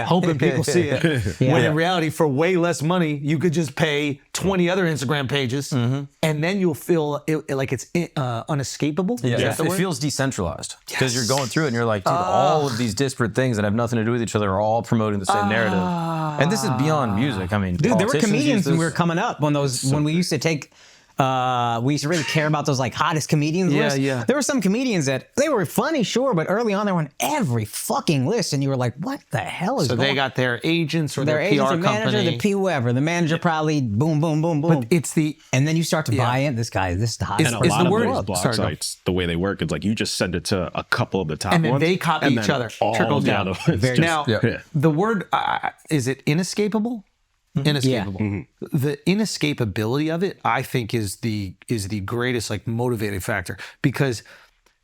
hoping people see it. When in reality, for way less money, you could just pay 20 other Instagram pages, and then you'll feel like it's unescapable. Yeah, it feels decentralized because you're going through it and you're like, dude, all of these disparate things that have nothing to do with each other are all promoting the same narrative. And this is beyond music. I mean, dude, there were comedians when we were coming up when we used to take. We used to really care about those like hottest comedians lists. There were some comedians that they were funny, sure, but early on they were on every fucking list, and you were like, "What the hell is?" So they got their agents or their agents, PR the manager, company, the whoever. The manager probably boom, boom, boom, boom. But it's and then you start to buy in. This is the hottest. And a lot of those blog sites, the way they work, it's like you just send it to a couple of the top ones, and then they copy each other. Trickles down. Now, the word is it inescapable? Inescapable. The inescapability of it, I think, is the greatest like motivating factor, because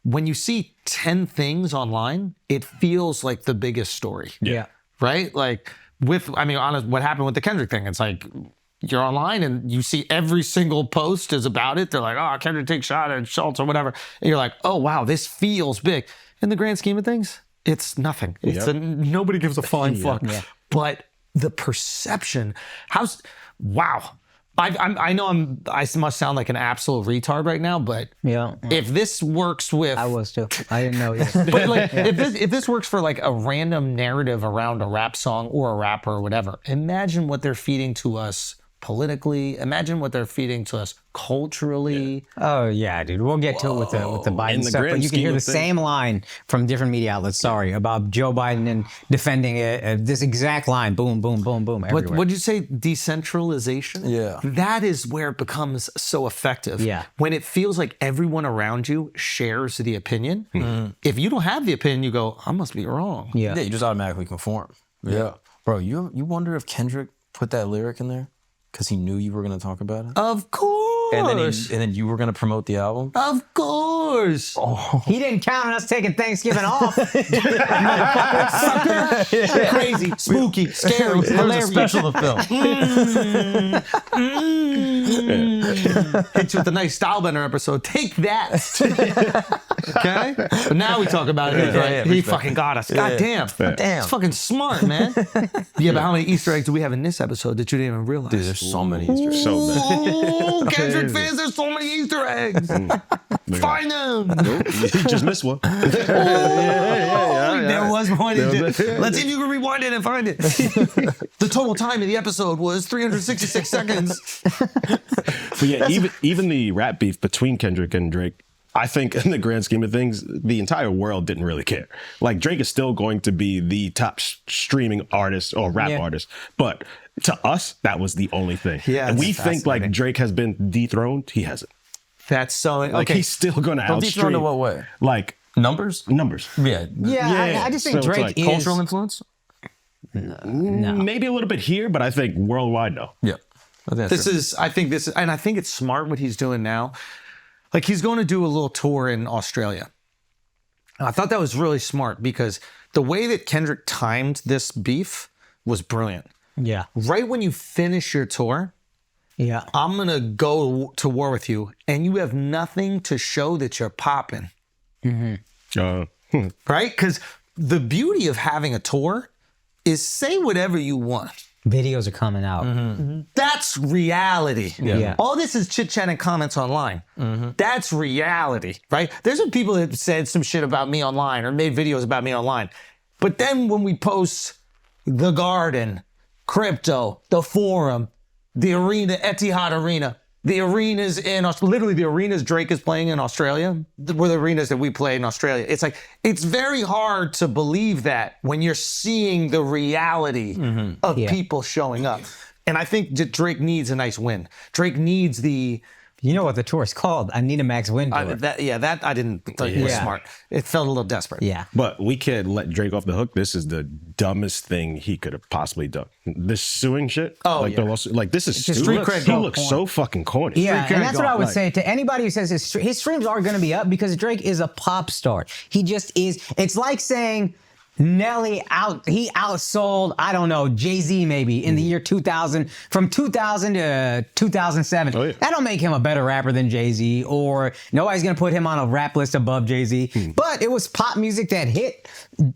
when you see 10 things online, it feels like the biggest story. Right? Like what happened with the Kendrick thing? It's like you're online and you see every single post is about it. They're like, oh, Kendrick takes shot at Schultz or whatever. And you're like, oh wow, this feels big. In the grand scheme of things, it's nothing. It's nobody gives a flying fuck. But the perception, wow. I know I must sound like an absolute retard right now, but if this works with, I was too. I didn't know. But like, if this works for like a random narrative around a rap song or a rapper or whatever, imagine what they're feeding to us politically. Imagine what they're feeding to us culturally. Oh yeah, dude. We'll get to it with the Biden stuff, but you can hear the same line from different media outlets. Sorry, about Joe Biden and defending it. This exact line, boom, boom, boom, boom, everywhere. What did you say? Decentralization. Yeah. That is where it becomes so effective. Yeah. When it feels like everyone around you shares the opinion. If you don't have the opinion, you go, I must be wrong. Yeah. You just automatically conform. Yeah. Bro, you wonder if Kendrick put that lyric in there because he knew you were going to talk about it? Of course. And then you were going to promote the album? Of course. Oh. He didn't count on us taking Thanksgiving off. Crazy, spooky, scary, hilarious. Special of film. Hit you with a nice Stylebender episode. Take that. Okay? But now we talk about it. Right? He fucking got us. God damn. It's fucking smart, man. Yeah, but how many Easter eggs do we have in this episode that you didn't even realize? Dude, there's so many Easter eggs. So many. Oh, Kendrick fans, there's so many Easter eggs. Find them. Nope. You just missed one. There was one. Let's see if you can rewind it and find it. The total time of the episode was 366 seconds. But yeah, even the rap beef between Kendrick and Drake, I think in the grand scheme of things, the entire world didn't really care. Like, Drake is still going to be the top streaming artist or rap artist. But to us, that was the only thing. Yeah, and we think like Drake has been dethroned. He hasn't. That's so... Like, he's still going to outstream. Dethroned in what way? Like... Numbers? Yeah. I just think Drake like is... Cultural influence? No. Maybe a little bit here, but I think worldwide, no. Yeah. I think it's smart what he's doing now. Like, he's going to do a little tour in Australia. And I thought that was really smart because the way that Kendrick timed this beef was brilliant. Yeah. Right when you finish your tour, Yeah. I'm going to go to war with you, and you have nothing to show that you're popping. Right? Because the beauty of having a tour is say whatever you want. Videos are coming out. That's reality. Yeah. All this is chit chat and comments online. That's reality, right? There's some people that said some shit about me online or made videos about me online. But then when we post the garden, crypto, the forum, the arena, Etihad Arena, the arenas in literally the arenas Drake is playing in Australia were the arenas that we play in Australia. It's like, it's very hard to believe that when you're seeing the reality of people showing up. And I think that Drake needs a nice win. Drake needs the... You know what the tour is called? I Need a Max Win tour. That I didn't think was smart. It felt a little desperate. Yeah. But we can't let Drake off the hook. This is the dumbest thing he could have possibly done. This suing shit. Oh, like, this is Just stupid. street cred He go looks porn. so fucking corny. Yeah, and that's what I would Like- say to anybody who says his streams are going to be up because Drake is a pop star. He just is. It's like saying Nelly outsold, I don't know, Jay-Z maybe in the year 2000, from 2000 to 2007. Oh, yeah. That don't make him a better rapper than Jay-Z, or nobody's going to put him on a rap list above Jay-Z. But it was pop music that hit.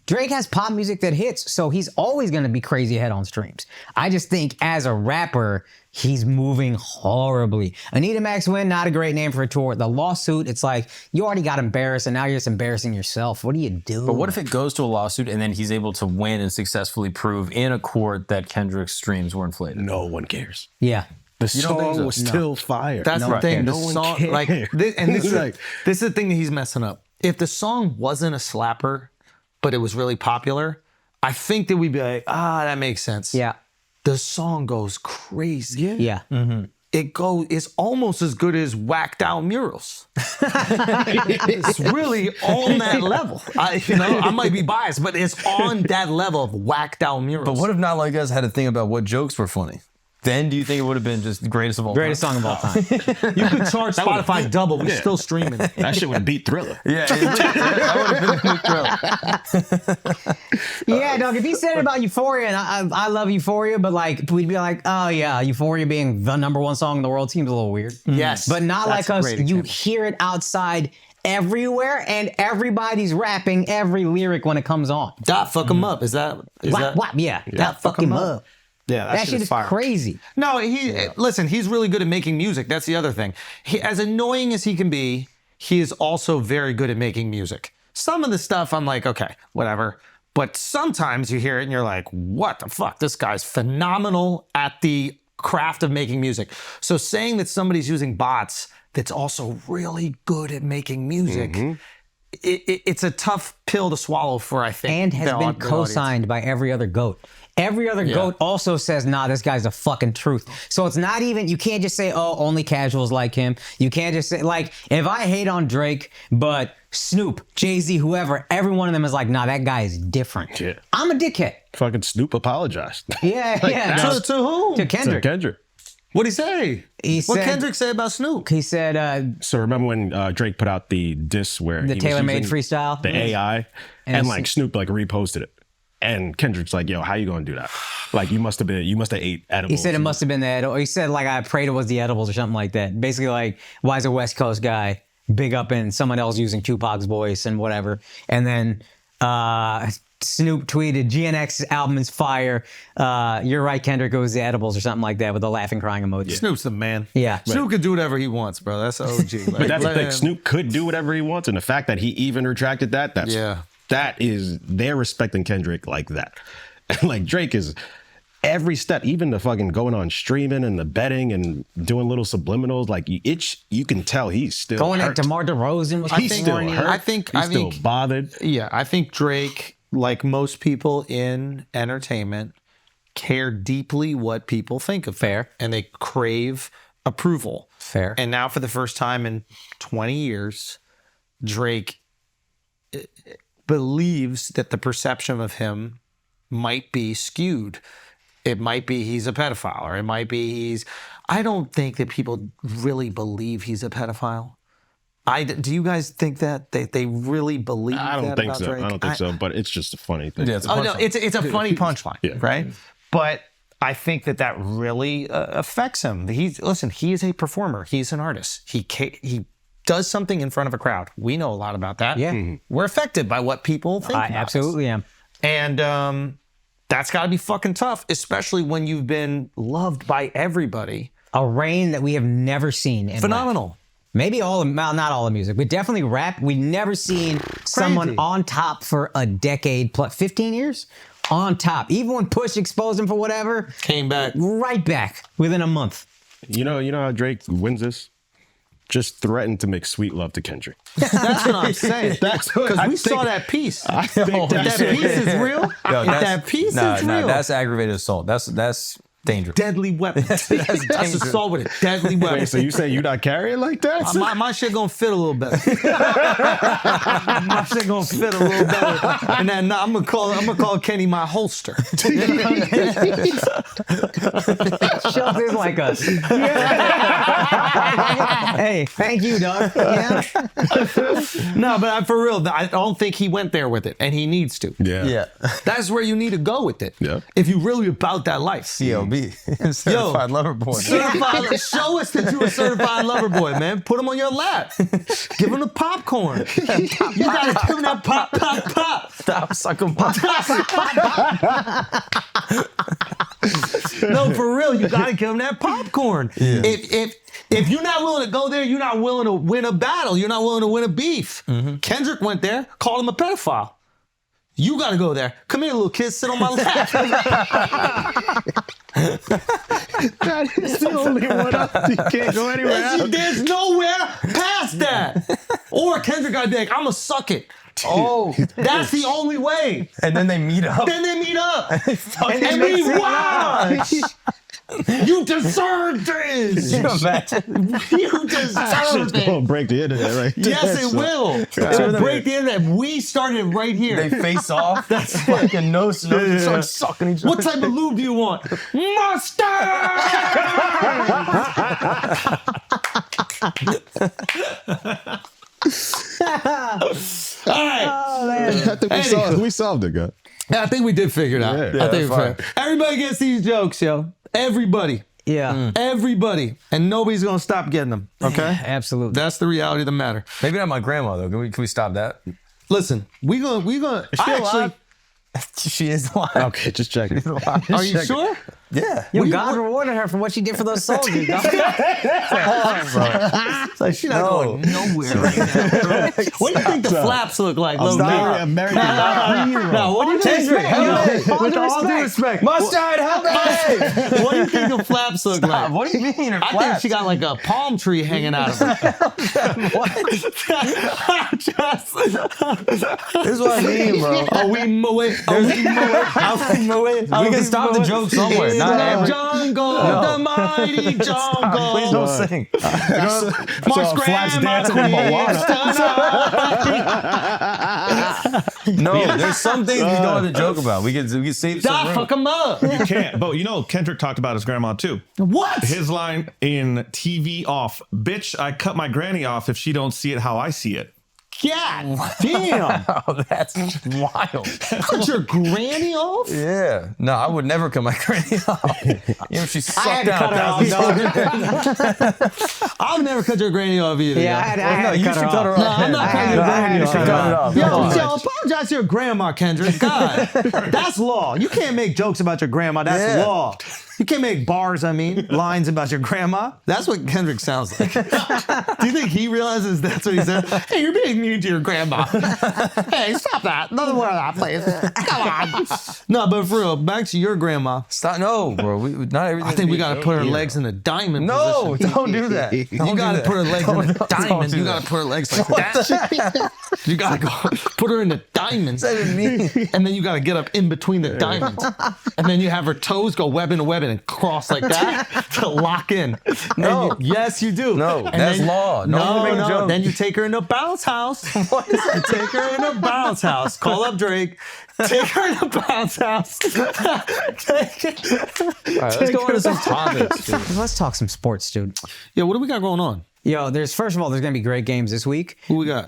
Drake has pop music that hits, so he's always going to be crazy ahead on streams. I just think as a rapper, he's moving horribly. Anita Max Win, not a great name for a tour. The lawsuit, it's like, you already got embarrassed and now you're just embarrassing yourself. What do you do? But what if it goes to a lawsuit and then he's able to win and successfully prove in a court that Kendrick's streams were inflated? No one cares. Yeah. The You don't think song so? was still fire. That's the thing. No The one song, cares. like, this is Like- this is the thing that he's messing up. If the song wasn't a slapper, but it was really popular, I think that we'd be like, that makes sense. Yeah. The song goes crazy. Yeah. It's almost as good as whacked out murals. It's really on that level. I might be biased, but it's on that level of whacked out murals. But what if Not Like Us had to think about what jokes were funny? Then do you think it would have been just the greatest of all Greatest time? song of all time. you could charge Spotify double, we're still streaming. That shit would have beat Thriller. Yeah, that would have been a new thrill. Yeah, dog. If he said it about Euphoria, and I love Euphoria, but like we'd be like, oh yeah, Euphoria being the #1 song in the world seems a little weird. Yes. But Not That's Like a Us, great you example. hear it outside everywhere, and everybody's rapping every lyric when it comes on. Dot fuck him up. Is that? Whap, yeah. Dot fuck him up. Yeah, That shit is fire. crazy. No, listen, he's really good at making music. That's the other thing. As annoying as he can be, he is also very good at making music. Some of the stuff I'm like, okay, whatever. But sometimes you hear it and you're like, what the fuck? This guy's phenomenal at the craft of making music. So saying that somebody's using bots that's also really good at making music, it's a tough pill to swallow for, I think. And has been co-signed by every other GOAT. Every other GOAT also says, nah, this guy's a fucking truth. So it's not even, you can't just say, oh, only casuals like him. You can't just say, like, if I hate on Drake, but Snoop, Jay-Z, whoever, every one of them is like, nah, that guy is different. Yeah. I'm a dickhead. Fucking Snoop apologized. Yeah, yeah. To who? To Kendrick. To Kendrick. What'd he say? What said- Kendrick say about Snoop? He said, So remember when Drake put out the diss where the he was tailor-made using freestyle? the AI, and it's- like Snoop like reposted it, and Kendrick's like, "Yo, how you gonna do that? Like you must have ate edibles." He said it must have been the edible. He said, like, I prayed it was the edibles or something like that. Basically, like, why is a West Coast guy big up in someone else using Tupac's voice and whatever? And then Snoop tweeted, GNX's album is fire. You're right, Kendrick, it was the edibles or something like that with a laughing, crying emoji. Snoop's the man. Yeah. Snoop can do whatever he wants, bro. That's OG. Like, But that's the let thing. him- Snoop could do whatever he wants, and the fact that he even retracted that is they're respecting Kendrick like that. Like Drake is every step, even the fucking going on streaming and the betting and doing little subliminals. Like you can tell he's still Going hurt. at DeMar DeRozan was He's still corny. hurt. I think- he's still bothered. Yeah, I think Drake, like most people in entertainment, care deeply what people think of them. Fair. And they crave approval. Fair. And now for the first time in 20 years, Drake believes that the perception of him might be skewed. It might be he's a pedophile, or it might be I don't think that people really believe he's a pedophile. Do you guys think that they really believe I don't that think about so. Drake? I don't think so. But it's just a funny thing. Yeah, it's a Oh no, punchline. it's a funny punchline, Yeah. right? But I think that really affects him. He is a performer. He's an artist. He does something in front of a crowd. We know a lot about that. Yeah. We're affected by what people think I about absolutely us. am. And that's got to be fucking tough, especially when you've been loved by everybody. A reign that we have never seen in Phenomenal. rap. Maybe not all the music, but definitely rap. We never seen someone on top for a decade plus, 15 years on top. Even when Push exposed him for whatever, came back right back within a month. You know how Drake wins this? Just threatened to make sweet love to Kendrick. That's what I'm saying. Because we saw that piece. If that piece is real, that piece is real. No, that's aggravated assault. That's dangerous. Deadly weapon. That's assault with a deadly weapon. Wait, so you say you not carrying like that? My shit gonna fit a little better. My shit gonna fit a little better. And then I'm gonna call Kenny my holster. Schultz is like us. Hey, thank you, dog. Yeah. No, but for real, I don't think he went there with it, and he needs to. Yeah. That's where you need to go with it. Yeah. If you really about that life. CLB. Certified lover boy. Certified, show us that you're a certified lover boy, man. Put him on your lap. Give him the popcorn. You gotta give him that pop. Stop sucking pop. No, for real, you gotta give him that popcorn. Yeah. If you're not willing to go there, you're not willing to win a battle. You're not willing to win a beef. Mm-hmm. Kendrick went there, called him a pedophile. You gotta go there. Come here, little kid, sit on my lap. That is the only one up. You can't go anywhere else. There's nowhere past that. Or Kendrick gotta be like, I'ma suck it. Oh, That's the only way. and then they meet up. Then they meet up. And we watch. You deserve this. Can you imagine? You deserve It's gonna it. break the internet right there. Yes, it will. It'll break the internet. We started right here. They face off. That's fucking no snow. Start sucking each other. What type of lube do you want? Mustard! All right. Oh, man. I think we solved it, guy. I think we did figure it out. Yeah. I think fine. everybody gets these jokes, yo. Everybody. Yeah. Everybody. And nobody's going to stop getting them. Okay? Absolutely. That's the reality of the matter. Maybe not my grandma though. Can we stop that? Listen, we gonna. She is alive. Okay, just checking. Are you sure? Yeah. Yo, God rewarded her for what she did for those soldiers, dog. It's like she's not going nowhere right now. What do you think the flaps look like? I'm sorry, American. No, what do you think? With all due respect. Mustard, help me! What do you think the flaps look like? What do you mean? I think she got like a palm tree hanging out of her. What? This is what I mean, bro. Are we mowing? We can stop the joke somewhere. Not every. Jungle, the mighty jungle. Please don't sing. Mark's grandma No, there's some things we don't have to joke about. We can save some Stop, room. fuck him up. You can't. But you know, Kendrick talked about his grandma too. What? His line in TV off, bitch, I cut my granny off if she don't see it how I see it. God damn. Oh, that's wild. Cut your granny off? Yeah. No, I would never cut my granny off. You know, she sucked cut her out off, I'll never cut your granny off either. Yeah, I had to cut her off. No, I'm not cutting your granny off. cut it off. Yo, apologize to your grandma, Kendrick. God, that's law. You can't make jokes about your grandma. That's law. You can't make lines about your grandma. That's what Kendrick sounds like. Do you think he realizes that's what he said? Hey, you're being mean to your grandma. Hey, stop that. Another one of that, please. Come on. No, but for real, back to your grandma. Stop. No, bro. Not everything. I think we got to put her legs in a diamond position. Don't do that. You got to put her legs in a diamond. You got to put her legs like that. You got to go put her in the diamonds. And then you got to get up in between the diamonds. And then you have her toes go web into web and cross like that to lock in. No. Yes, you do. No, And that's then, law. No. Then you take her in a bounce house. What is it? Take her in a bounce house. Call up Drake. Take her in a bounce house. All right, let's go into some topics, dude. Let's talk some sports, dude. Yeah, what do we got going on? Yo, first of all, there's gonna be great games this week. Who we got?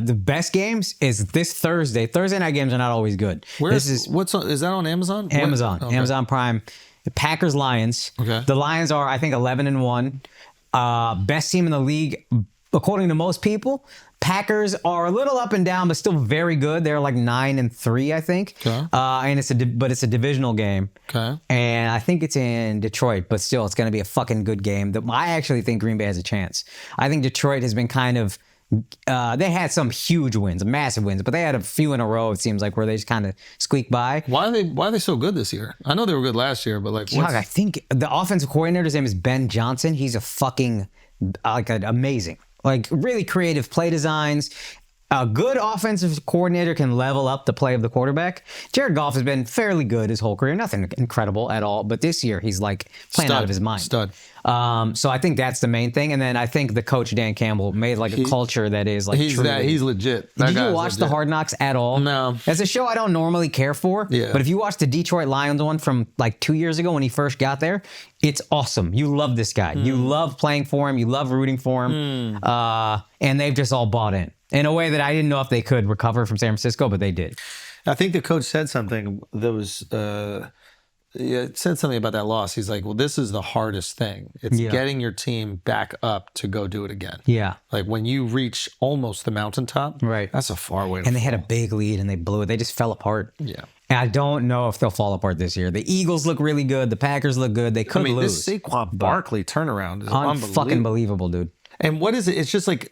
The best games is this Thursday. Thursday night games are not always good. Is that on Amazon? Amazon. Okay. Amazon Prime. The Packers Lions. Okay. The Lions are, I think, 11-1. Best team in the league, according to most people. Packers are a little up and down, but still very good. They're like 9-3, I think. Okay. And it's a divisional game. Okay. And I think it's in Detroit, but still, it's going to be a fucking good game. I actually think Green Bay has a chance. I think Detroit has been kind of. They had some huge wins, massive wins, but they had a few in a row. It seems like where they just kind of squeak by. Why are they so good this year? I know they were good last year, but like, I think the offensive coordinator's name is Ben Johnson. He's a fucking amazing, like really creative play designs. A good offensive coordinator can level up the play of the quarterback. Jared Goff has been fairly good his whole career, nothing incredible at all. But this year he's like playing out of his mind. Stud. So I think that's the main thing. And then I think the coach Dan Campbell made like a culture that is like he's legit. Did you watch the Hard Knocks at all? No. It's a show I don't normally care for. Yeah. But if you watch the Detroit Lions one from like 2 years ago when he first got there, it's awesome. You love this guy. You love playing for him. You love rooting for him. And they've just all bought in a way that I didn't know if they could recover from San Francisco, but they did. I think the coach said something that was it said something about that loss. He's like, well, this is the hardest thing. It's getting your team back up to go do it again. Yeah. Like when you reach almost the mountaintop, right? That's a far way to And they had a big lead and they blew it. They just fell apart. Yeah. And I don't know if they'll fall apart this year. The Eagles look really good. The Packers look good. They could lose. This Saquon Barkley turnaround is fucking believable, dude. And what is it? It's just like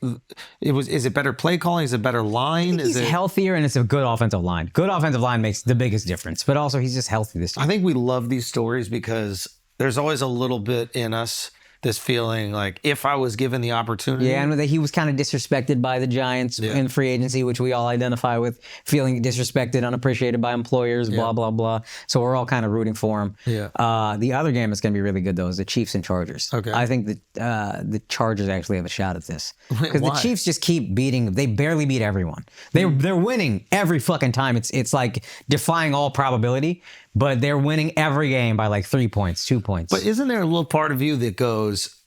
is it better play calling? Is it better line? He's healthier and it's a good offensive line. Good offensive line makes the biggest difference. But also he's just healthy this year. I think we love these stories because there's always a little bit in us this feeling like if I was given the opportunity. Yeah, and he was kind of disrespected by the Giants in free agency, which we all identify with, feeling disrespected, unappreciated by employers, blah, blah, blah. So we're all kind of rooting for him. Yeah. The other game that's going to be really good, though, is the Chiefs and Chargers. Okay. I think that the Chargers actually have a shot at this. Because the Chiefs just keep they barely beat everyone. They're winning every fucking time. It's like defying all probability. But they're winning every game by like 3 points, 2 points. But isn't there a little part of you that goes,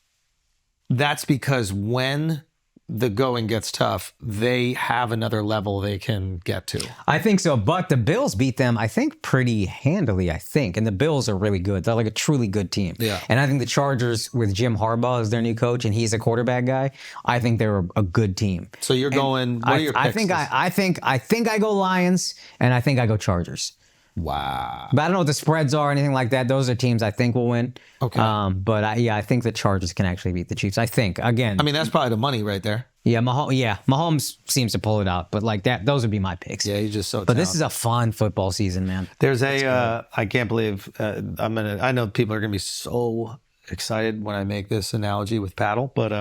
that's because when the going gets tough, they have another level they can get to? I think so. But the Bills beat them, I think, pretty handily, I think. And the Bills are really good. They're like a truly good team. Yeah. And I think the Chargers with Jim Harbaugh as their new coach, and he's a quarterback guy, I think they're a good team. So you're going, what are your picks? I think I go Lions, and I think I go Chargers. Wow. But I don't know what the spreads are or anything like that. Those are teams I think will win. Okay. But I think the Chargers can actually beat the Chiefs. I think, again. I mean, that's probably the money right there. Yeah, Mahomes seems to pull it out. But like that, those would be my picks. Yeah, he's just so But talented. this is a fun football season, man. There's I can't believe, I know people are going to be so excited when I make this analogy with paddle, but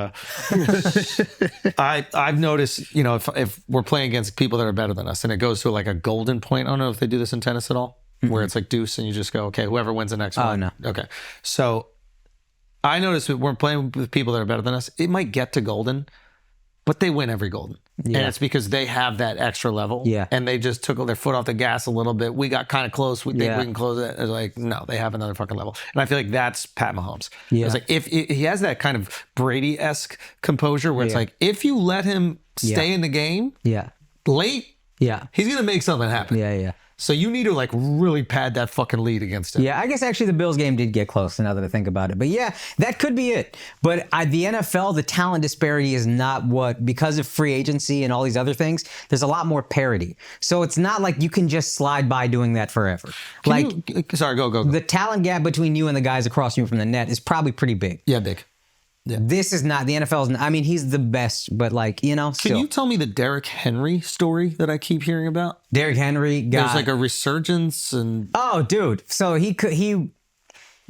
I've noticed, if we're playing against people that are better than us and it goes to like a golden point, I don't know if they do this in tennis at all, where it's like deuce and you just go, okay, whoever wins the next one. No. Okay. So I noticed that we're playing with people that are better than us. It might get to golden, but they win every golden. Yeah. And it's because they have that extra level. Yeah. And they just took their foot off the gas a little bit. We got kind of close. We think we can close it. It's like, no, they have another fucking level. And I feel like that's Pat Mahomes. Yeah. It's like if he has that kind of Brady-esque composure where it's like, if you let him stay in the game late, he's going to make something happen. Yeah. So you need to like really pad that fucking lead against him. Yeah, I guess actually the Bills game did get close now that I think about it. But yeah, that could be it. But the NFL, the talent disparity is not because of free agency and all these other things, there's a lot more parity. So it's not like you can just slide by doing that forever. Sorry, go. The talent gap between you and the guys across you from the net is probably pretty big. Yeah, big. Yeah. This is not, the NFL is not, I mean, he's the best, but like, still. Can you tell me the Derrick Henry story that I keep hearing about? Derrick Henry There's like a resurgence and... Oh, dude. So the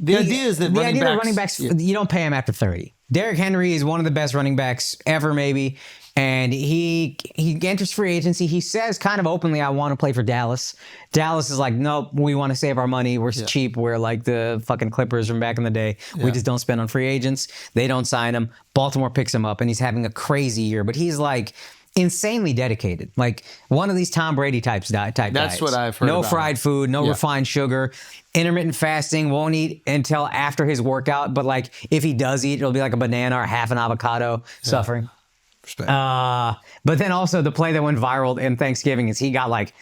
idea is that running backs, you don't pay him after 30. Derrick Henry is one of the best running backs ever, maybe. And he enters free agency. He says kind of openly, I want to play for Dallas. Dallas is like, nope, we want to save our money. We're cheap. We're like the fucking Clippers from back in the day. We just don't spend on free agents. They don't sign him. Baltimore picks him up and he's having a crazy year. But he's like insanely dedicated. Like one of these Tom Brady type That's diets. what I've heard No about fried food, no refined sugar. Intermittent fasting, won't eat until after his workout. But like if he does eat, it'll be like a banana or half an avocado suffering. Respect. But then also the play that went viral in Thanksgiving is he got like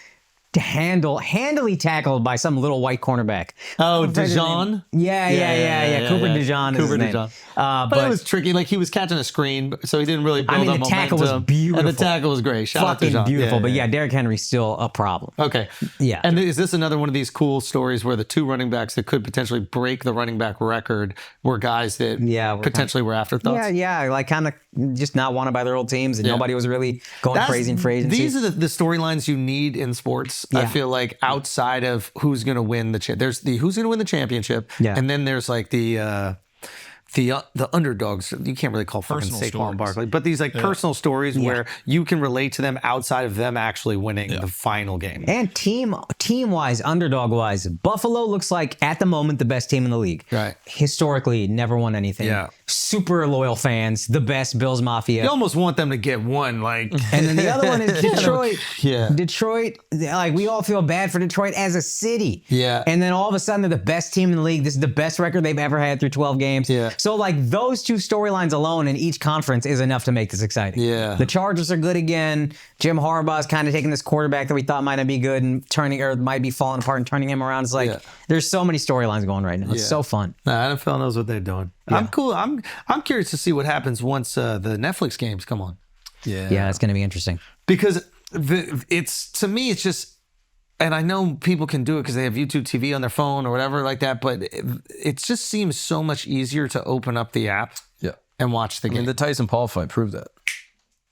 handily tackled by some little white cornerback. Oh, Dijon? Yeah. Cooper Dijon is his name. But it was tricky. Like, he was catching a screen, so he didn't really build up momentum. The tackle was beautiful. And the tackle was great. Shout out to Fucking Dijon. beautiful. But yeah, Derrick Henry's still a problem. Okay. Yeah. And is this another one of these cool stories where the two running backs that could potentially break the running back record were guys that potentially were afterthoughts? Yeah. Like, kind of just not wanted by their old teams, and nobody was really going crazy in free agency. These are the storylines you need in sports. I feel like, outside of who's going to win there's the who's going to win the championship, and then there's like the underdogs. You can't really call fucking Saquon and Barkley, but these like personal stories where you can relate to them outside of them actually winning the final game. And team wise, underdog wise, Buffalo looks like at the moment the best team in the league. Right. Historically, never won anything. Yeah. Super loyal fans, the best Bills Mafia. You almost want them to get one, like. And then the other one is Detroit. Yeah. Detroit, like, we all feel bad for Detroit as a city. Yeah. And then all of a sudden they're the best team in the league. This is the best record they've ever had through 12 games. Yeah. So, like, those two storylines alone in each conference is enough to make this exciting. Yeah. The Chargers are good again. Jim Harbaugh's kind of taking this quarterback that we thought might not be good and might be falling apart and turning him around. It's like, there's so many storylines going right now. It's so fun. Nah, NFL knows what they're doing. Yeah. I'm cool. I'm curious to see what happens once the Netflix games come on. Yeah, it's going to be interesting. Because to me, it's just, and I know people can do it because they have YouTube TV on their phone or whatever like that, but it just seems so much easier to open up the app and watch the game. I mean, the Tyson Paul fight proved that.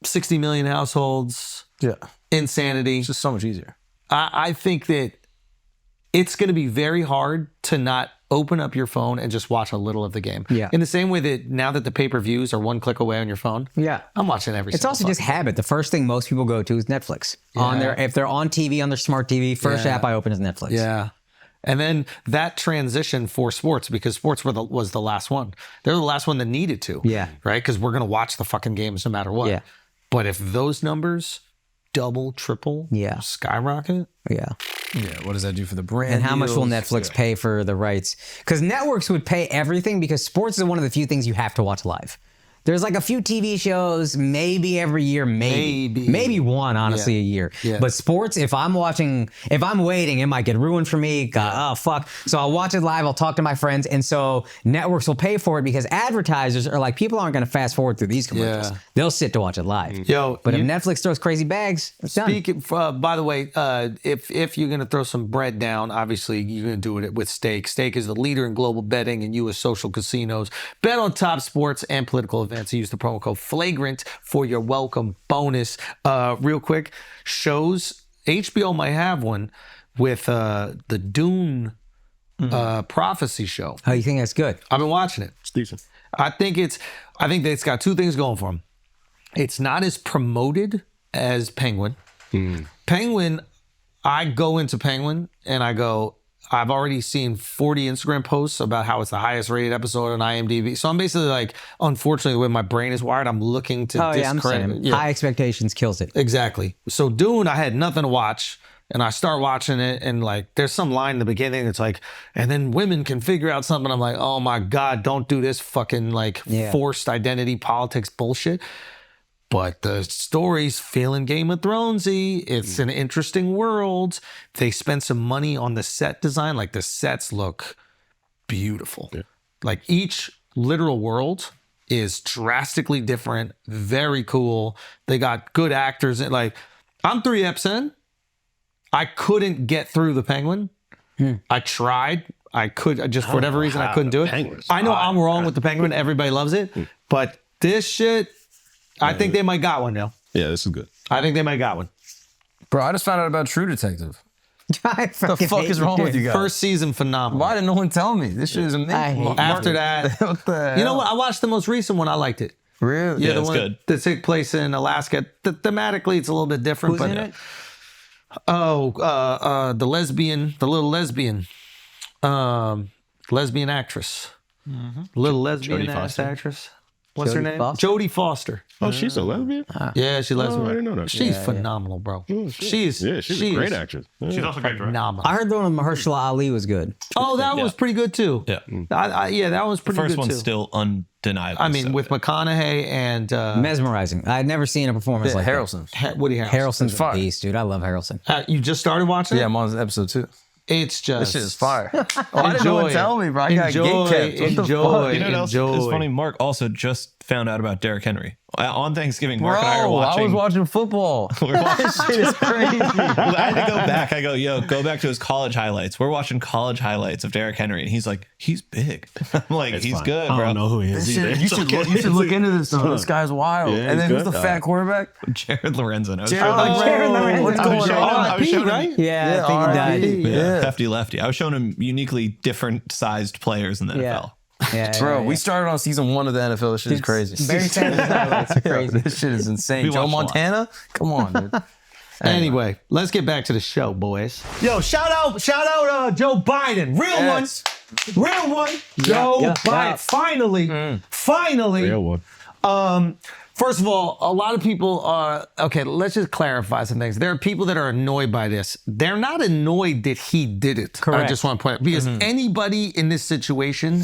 60 million households. Yeah. Insanity. It's just so much easier. I think that it's going to be very hard to not open up your phone and just watch a little of the game. Yeah. In the same way that now that the pay-per-views are one click away on your phone. Yeah. I'm watching every It's also just habit. The first thing most people go to is Netflix. If they're on TV, on their smart TV, first app I open is Netflix. Yeah. And then that transition for sports, because sports was the last one. They're the last one that needed to. Yeah. Right? Because we're going to watch the fucking games no matter what. Yeah. But if those numbers double, triple, skyrocket. Yeah. Yeah. What does that do for the brand? And how much will deals? Netflix pay for the rights? Because networks would pay everything, because sports is one of the few things you have to watch live. There's like a few TV shows, maybe every year, maybe one, honestly, a year. Yeah. But sports, if I'm waiting, it might get ruined for me. Oh, fuck. So I'll watch it live. I'll talk to my friends. And so networks will pay for it, because advertisers are like, people aren't going to fast forward through these commercials. Yeah. They'll sit to watch it live. But if Netflix throws crazy bags, it's done. By the way, if you're going to throw some bread down, obviously you're going to do it with Stake. Stake is the leader in global betting and U.S. social casinos. Bet on top sports and political events. Use the promo code Flagrant for your welcome bonus. Real quick, shows, HBO might have one with the Dune Prophecy show. Oh, you think that's good? I've been watching it. It's decent. I think that it's got two things going for them. It's not as promoted as Penguin. Penguin, I go into Penguin and I go, I've already seen 40 Instagram posts about how it's the highest rated episode on IMDb. So I'm basically like, unfortunately, the way my brain is wired, I'm looking to discredit. High expectations kills it. Exactly. So Dune, I had nothing to watch. And I start watching it, and like, there's some line in the beginning that's like, and then women can figure out something. I'm like, oh my God, don't do this fucking like forced identity politics bullshit. But the story's feeling Game of Thronesy. It's an interesting world. They spent some money on the set design. Like, the sets look beautiful. Yeah. Like, each literal world is drastically different. Very cool. They got good actors. Like, I'm 3 eps in. I couldn't get through the Penguin. I tried. I could just for whatever reason I couldn't do it. I know I'm wrong with the Penguin. Everybody loves it, but this shit. I think they might got one now. Yeah, this is good. I think they might got one. Bro, I just found out about True Detective. What the fuck is wrong with you guys? First season, phenomenal. Why didn't no one tell me? This shit is amazing. After that, what the hell? You know what? I watched the most recent one. I liked it. Really? Yeah, the it's one good. that took place in Alaska. Thematically, it's a little bit different. Who's in it? The little lesbian actress. Little lesbian ass actress. What's her name? Jodie Foster. Oh, she's a lesbian? Yeah, she's lesbian. I didn't know that. She's phenomenal, bro. She's a great actress. She's also great director. phenomenal. I heard the one with Mahershala Ali was good. Oh, that was pretty good too. Yeah. Yeah, that was pretty good First too. one's still undeniable. I mean, with McConaughey and Mesmerizing. I'd never seen a performance like Harrelson. Woody Harrelson. Harrelson's a fire. beast, dude. I love Harrelson. You just started watching it? Yeah, I'm on episode 2. It's just This shit is fire. I didn't Enjoy know what it. to tell me, bro. I got Enjoy, gatekept. What the enjoy. fuck? You know what else enjoy. is funny? Mark also just found out about Derrick Henry. On Thanksgiving, Mark Bro, and I are watching. I was watching football. We're watching This shit is crazy. I had to go back. I go, yo, go back to his college highlights. We're watching college highlights of Derrick Henry, and he's like, he's big. I'm like, he's fine. good, I bro. don't know who he is. either. You should look into this though. This guy's wild. Yeah, and then he's who's the good. fat quarterback? Jared Lorenzen. I was Jared showing him- Lorenzen. What's I was going showing him- on? I was showing him- right? Yeah, I think he died. R.I.P. Yeah, Yeah. hefty lefty. I was showing him uniquely different sized players in the NFL. Yeah, Bro, we started on season 1 of the NFL. This shit is crazy. Very Sanders highlights are crazy. This shit is insane. We Joe watched a lot. Montana? Come on, dude. Anyway, let's get back to the show, boys. Yo, shout out, Joe Biden, Yes. real one, Joe yeah, Biden. yeah. Finally. Real one. First of all, a lot of people are okay. Let's just clarify some things. There are people that are annoyed by this. They're not annoyed that he did it. I Correct. just want to point out because anybody in this situation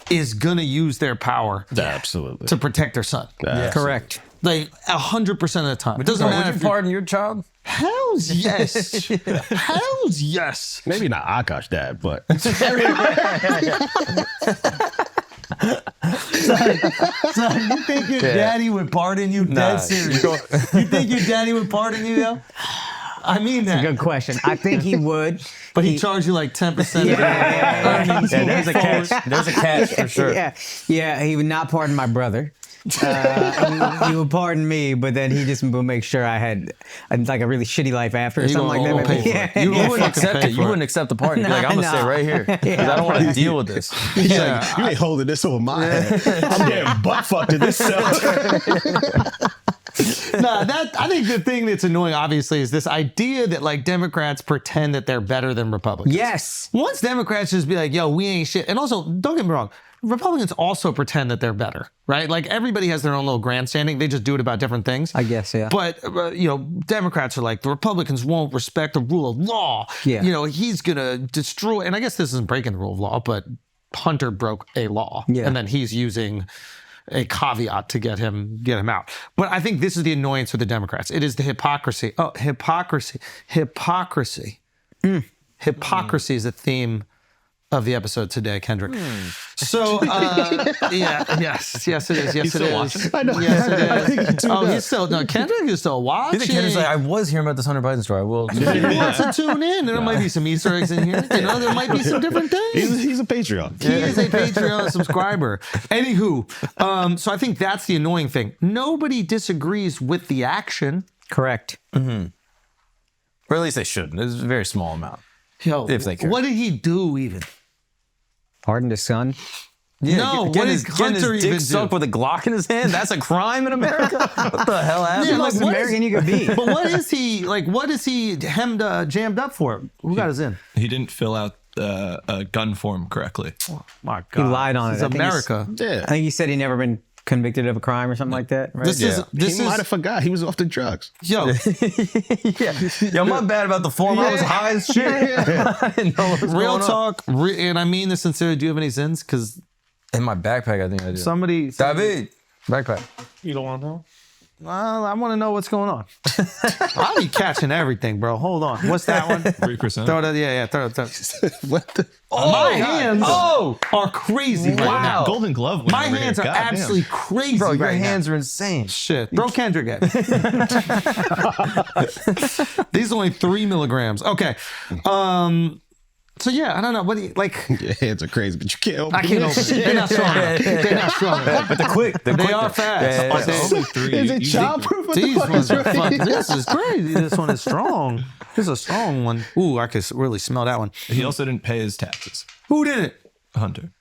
is gonna use their power Absolutely. to protect their son. Correct. Like 100% of the time. It doesn't matter. Would you pardon your child? Hell's yes. Hell's yes. Maybe not Akaash dad, but Son, you think your daddy would pardon you? Dead serious. You think your daddy would pardon you, though? I mean that. Good question. I think he would. But he charged you like 10% of your earnings. Yeah, there's a catch. There's a catch for sure. Yeah, he would not pardon my brother. He would pardon me, but then he just would make sure I had like a really shitty life after or You something gonna like that. pay for it. Yeah. You You gonna wouldn't fucking accept pay it. You for it. wouldn't accept the pardon. You'd be like, I'm going to stay No. right here. 'Cause I don't want to deal with this. he's like, you ain't holding this over my head. I'm getting butt fucked in this cell. I think the thing that's annoying, obviously, is this idea that like Democrats pretend that they're better than Republicans. Yes. Once Democrats just be like, yo, we ain't shit. And also, don't get me wrong, Republicans also pretend that they're better, right? Like everybody has their own little grandstanding. They just do it about different things. I guess, yeah. But, Democrats are like, the Republicans won't respect the rule of law. Yeah. He's going to destroy, and I guess this isn't breaking the rule of law, but Hunter broke a law. Yeah. And then he's using a caveat to get him out. But I think this is the annoyance with the Democrats. It is the hypocrisy. Oh, hypocrisy. Hypocrisy. Hypocrisy is the theme of the episode today, Kendrick. So, yes, it is. Yes, it is. I know. Yes, it is. I think he tuned He's still, no, Kendrick is still watching. You think Kendrick's like, I was hearing about this Hunter Biden story. I will. He wants to tune in. There might be some Easter eggs in here. There might be some different things. He's a Patreon. He is a Patreon subscriber. Anywho, so I think that's the annoying thing. Nobody disagrees with the action. Correct. Or at least they shouldn't. It's a very small amount. Yo, If they care. what did he do even? Pardon his son. Yeah, No, what getting is getting Hunter his even dick sucked do? with a Glock in his hand? That's a crime in America? What the hell happened? Yeah, Most like, what American is- you could be. But what is he like? What is he jammed up for? Who got us in? He didn't fill out a gun form correctly. My He God, lied on This it. is America. I think he said he never been convicted of a crime or something like that. Right? This He might is have forgot. He was off the drugs. yo. Yo, my bad about the form. I was high as shit. I didn't know what was Real going on. talk, and I mean this sincerely. Do you have any sins? Because In my backpack, I think I do. somebody. David. Backpack. You don't want to know? Well, I want to know what's going on. I'll be catching everything, bro. Hold on. What's that one? 3%. Throw it. Yeah. Throw it. What the? My hands are crazy right now. Golden Glove winner My over hands here. are God damn. absolutely crazy Bro, your right hands now. are insane. Shit. Throw Kendrick at me. These are only 3 milligrams. Okay. So yeah, I don't know. What do you like? Your hands are crazy, but you can't open I can't open it. They're not strong enough. They're not strong enough. But they're quick. They are fast. Only 3. Is it You- childproof? What the These fuck ones is are wrong? fucking. This is crazy. This one is strong. This is a strong one. Ooh, I could really smell that one. He also didn't pay his taxes. Who did it? Hunter.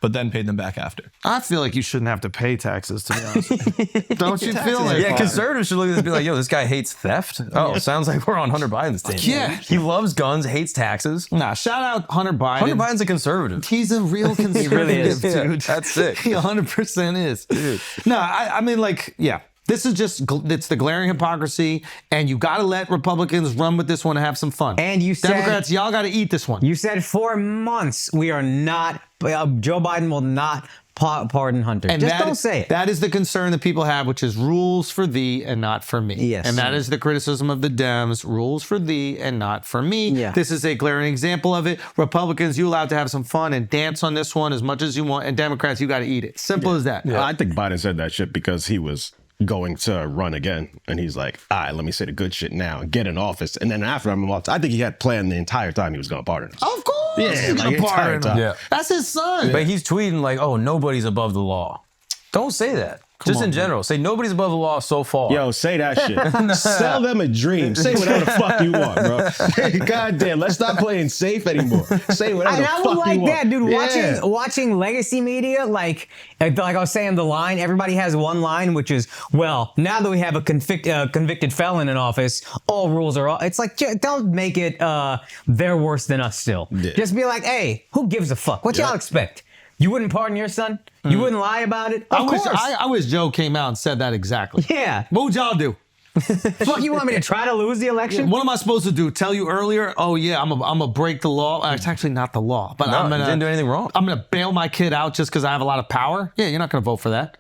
but then paid them back after. I feel like you shouldn't have to pay taxes, to be honest. Don't you feel like Yeah, conservatives should look at this and be like, yo, this guy hates theft. Oh, sounds like we're on Hunter Biden's team. Yeah. He loves guns, hates taxes. Nah, shout out Hunter Biden. Hunter Biden's a conservative. He's a real conservative, really is. dude. Yeah, that's sick. He 100% is. Dude. No, I mean, like, yeah. This is just, it's the glaring hypocrisy, and you got to let Republicans run with this one and have some fun. And you said, Democrats, y'all got to eat this one. You said for months we are not, Joe Biden will not pardon Hunter. And just don't say it. That is the concern that people have, which is rules for thee and not for me. Yes. And that is the criticism of the Dems, rules for thee and not for me. Yeah. This is a glaring example of it. Republicans, you allowed to have some fun and dance on this one as much as you want. And Democrats, you got to eat it. Simple as that. I think Biden said that shit because he was going to run again, and he's like, all right, let me say the good shit now and get in office, and then after I'm off, I think he had planned the entire time he was going to pardon him. Of course. Yeah, he's like gonna entire pardon him. time. Yeah. That's his son. But he's tweeting like, oh, nobody's above the law. Don't say that. Just in general. Say nobody's above the law so far. Yo, say that shit. Sell them a dream. Say whatever the fuck you want, bro. God damn, let's stop playing safe anymore. Say whatever the I fuck would like you want. that, dude. Yeah. Watching legacy media, like I was saying, the line, everybody has one line, which is, well, now that we have a convicted felon in office, all rules are. It's like, don't make it they're worse than us still. Yeah. Just be like, hey, who gives a fuck? What y'all expect? You wouldn't pardon your son? You wouldn't lie about it? Of course. I wish Joe came out and said that exactly. Yeah. What would y'all do? Fuck, you want me to try to lose the election? What am I supposed to do? Tell you earlier? Oh yeah, I'm gonna break the law. It's actually not the law, but I'm gonna didn't do anything wrong. I'm gonna bail my kid out just because I have a lot of power. Yeah, you're not gonna vote for that.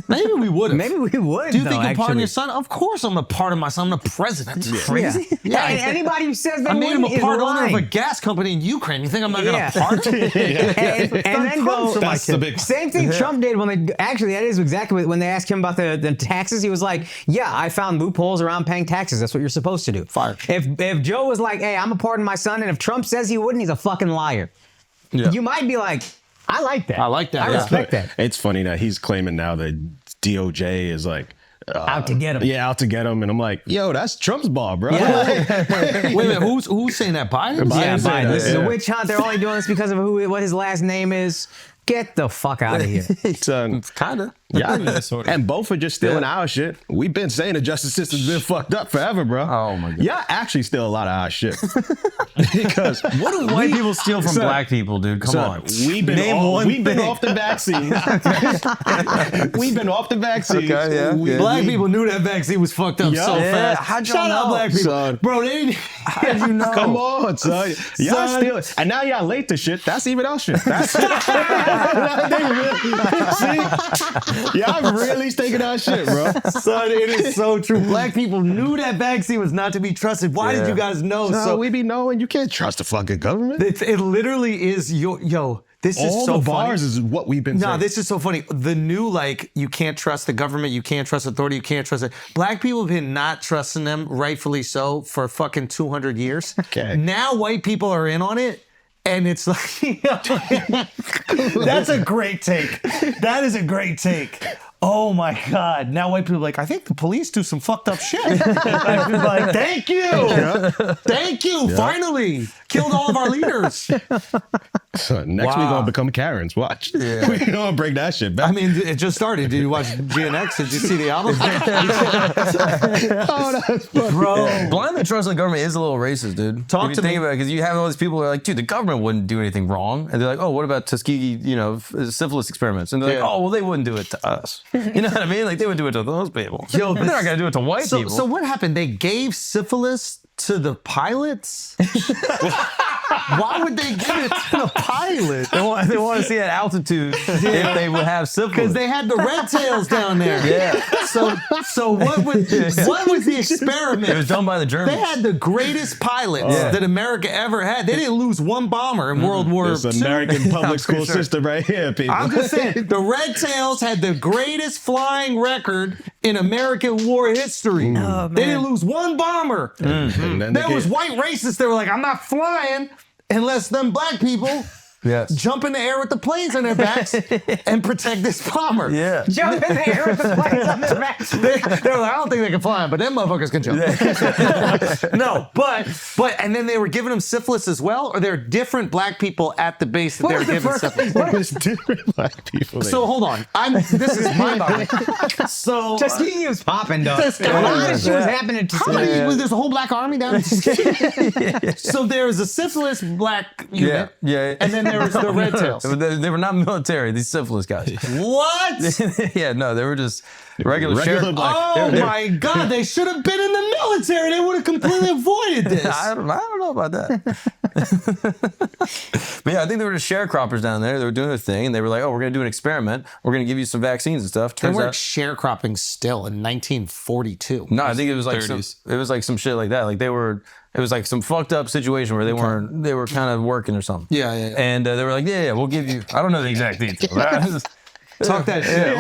Maybe we would have. Maybe we would. Do you though, think you'll pardon actually. your son? Of course I'm gonna pardon my son. I'm the president. Crazy? Yeah. And anybody who says they I made him wouldn't a is part owner of a lying. gas company in Ukraine. You think I'm not gonna Yeah. pardon him? And then go. That's the big Same thing Trump did when they actually, that is exactly when they asked him about the taxes. He was like, yeah, I found loopholes around paying taxes. That's what you're supposed to do. Fire. If Joe was like, hey, I'm gonna pardon my son, and if Trump says he wouldn't, he's a fucking liar. Yeah. You might be like, I like that. I like that, I yeah. respect that. It's funny that he's claiming now that DOJ is like Out to get him. Yeah, out to get him, and I'm like, yo, that's Trump's ball, bro. Yeah. Wait a minute, who's saying that? Biden? Yeah, Biden's saying Biden. that, This is a yeah. witch hunt. They're only doing this because of what his last name is. Get the fuck out of here. Kinda. Yeah, sort of. and both are just stealing our shit. We've been saying the justice system's been fucked up forever, bro. Oh, my God. Y'all actually steal a lot of our shit. Because What do white people steal from Son, black people, dude? Come on. we've been Name off, one we've been thing. off the vaccine. We've been off the vaccine. Okay, yeah. Black people knew that vaccine was fucked up Yeah. so Yeah, fast. how'd y'all Shout out know? black people. Son. Bro, they didn't. How'd you know? Come on, son. Y'all Son. steal it. And now y'all late to shit. That's even else shit. That's they really, see? Y'all really taking our shit, bro. Son, it is so true. Black people knew that vaccine was not to be trusted. Why did you guys know? So we be knowing you can't trust the fucking government. It literally is yo. This is All so the funny. bars is what we've been No, saying. this is so funny. The new, like, you can't trust the government, you can't trust authority, you can't trust it. Black people have been not trusting them, rightfully so, for fucking 200 years. Okay. Now white people are in on it, and it's like, that's a great take. That is a great take. Oh my God. Now white people are like, I think the police do some fucked up shit. I'd be like, thank you. Thank you. Finally. Killed all of our leaders. So next we're gonna become Karens. Watch. We're gonna bring that shit back. I mean, it just started. Did you watch GNX? Did you see the album? oh, that's funny. Bro. Blindly trust the government is a little racist, dude. Talk if you to think me. about it, because you have all these people who are like, dude, the government wouldn't do anything wrong. And they're like, oh, what about Tuskegee, syphilis experiments? And they're like, Yeah. oh, well, they wouldn't do it to us. You know what I mean? Like, they would do it to those people. Yo, they're not going to do it to white people. So what happened? They gave syphilis to the pilots? Why would they give it to the pilot? They want to see at altitude if they would have syphilis. Because they had the red tails down there. Yeah. So what was the experiment? It was done by the Germans. They had the greatest pilots that America ever had. They didn't lose one bomber in World War This II. American public I'm school pretty sure. system right here, people. I'm just saying, the Red Tails had the greatest flying record in American war history. They didn't lose one bomber. And then There was white racists that were like, I'm not flying unless them black people Yes. jump in the air with the planes on their backs and protect this bomber. Yeah. Jump in the air with the planes on their backs. They were like, I don't think they can fly, but them motherfuckers can jump. No, but and then they were giving them syphilis as well, or there are different black people at the base that they were giving syphilis. There's different black people. So hold on, this is my body. So Tuskegee was popping, though. A lot of shit was happening to Tuskegee. There's a whole black army down in Tuskegee. So there was a syphilis black unit, and then there was the red tails. They were not military, these syphilis guys. What? Yeah, no, they were just regular black. Oh my God, they should have been in the military. They would have completely avoided this. I don't know about that. But yeah, I think they were just sharecroppers down there. They were doing their thing, and they were like, "Oh, we're going to do an experiment. We're going to give you some vaccines and stuff." They Turns weren't out, sharecropping still in 1942. no, I think it was like some shit like that. Like it was like some fucked up situation where they were kind of working or something. Yeah. And they were like, yeah, we'll give you. I don't know the exact details. Talk that shit.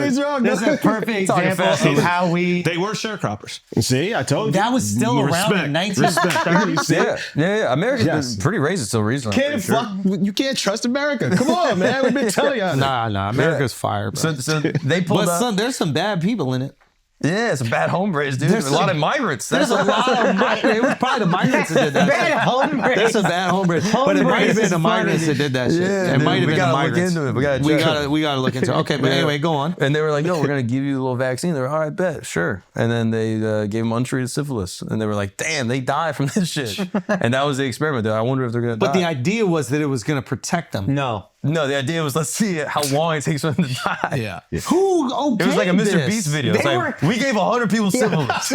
He's wrong. That's a perfect example of how we. They were sharecroppers. See, I told you. That was still around in 1930. Yeah. America's been pretty racist till recently. You can't trust America. Come on, man. We've been telling you. Nah. America's fire, bro. So they pulled up. There's some bad people in it. Yeah, some bad hombres, dude. There's a lot of migrants. There's a lot of migrants. It was probably the migrants that did that. Bad hombres. There's some bad hombres. But it might have been the migrants that did that shit. Yeah, it might have we been the gotta migrants. look into it. We gotta look into it. Okay, but anyway, go on. And they were like, "No, we're gonna give you a little vaccine." They were, "All right, bet, sure." And then they gave them untreated syphilis, and they were like, "Damn, they die from this shit." And that was the experiment. I wonder if they're gonna die. But the idea was that it was gonna protect them. No, the idea was let's see how long it takes for them to die. Yeah. Who okayed It was like a Mr. this? Beast video. It's like, we gave 100 people syphilis.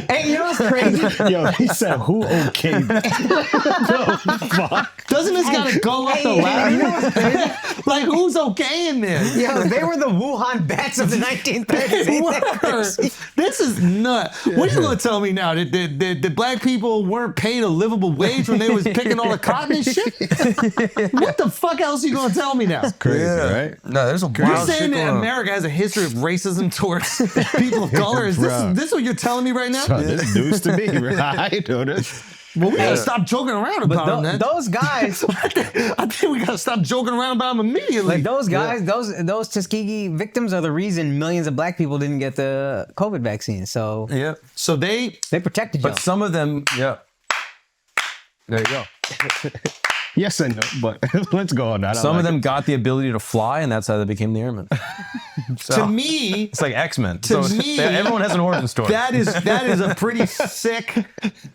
Hey, you know what's crazy? Yo, he said, who okayed that? Doesn't this gotta go up the ladder? Like, who's okaying this? Yo, they were the Wuhan bats of the 1930s. Ain't that crazy? This is nuts. What are you gonna tell me now? That black people weren't paid a livable wage when they was picking all the cotton and shit? What the fuck else are you gonna tell me now? Crazy, right? No, there's a You're wild saying shit that going on. America has a history of racism towards people of color? Is this what you're telling me right now? This news to me, right? I know this. Well, we gotta stop joking around about them, man. Those guys, I think we gotta stop joking around about them immediately. like those guys, those Tuskegee victims are the reason millions of black people didn't get the COVID vaccine. So Yeah. So they protected you. But some of them, yeah. There you go. Yes and no, but let's go on that. Some of them got the ability to fly, and that's how they became the airmen. So, to me, it's like X-Men. To me, everyone has an origin story. that is a pretty sick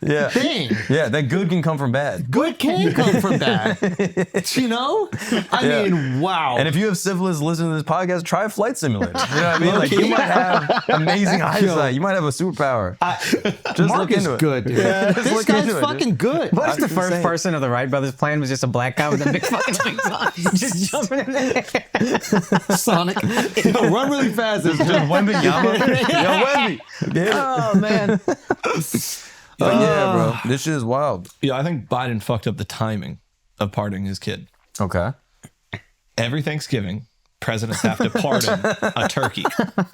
thing. Yeah, that good can come from bad. Good can come from bad. You know? I mean, wow. And if you have syphilis listening to this podcast, try a flight simulator. You know what I mean? Like, you might have amazing eyesight. You might have a superpower. Just Mark look into is it. good, dude. This look guy's into it, fucking good. What's the I'm first saying. person of the Wright brothers plane was just a black guy with a big fucking wings on, just jumping in there. Sonic. Yo, run really fast. It's just Wemby Yama. Yo, Wemby. Get it. Oh man. But yeah, bro. This shit is wild. Yeah, I think Biden fucked up the timing of pardoning his kid. Okay. Every Thanksgiving, presidents have to pardon a turkey.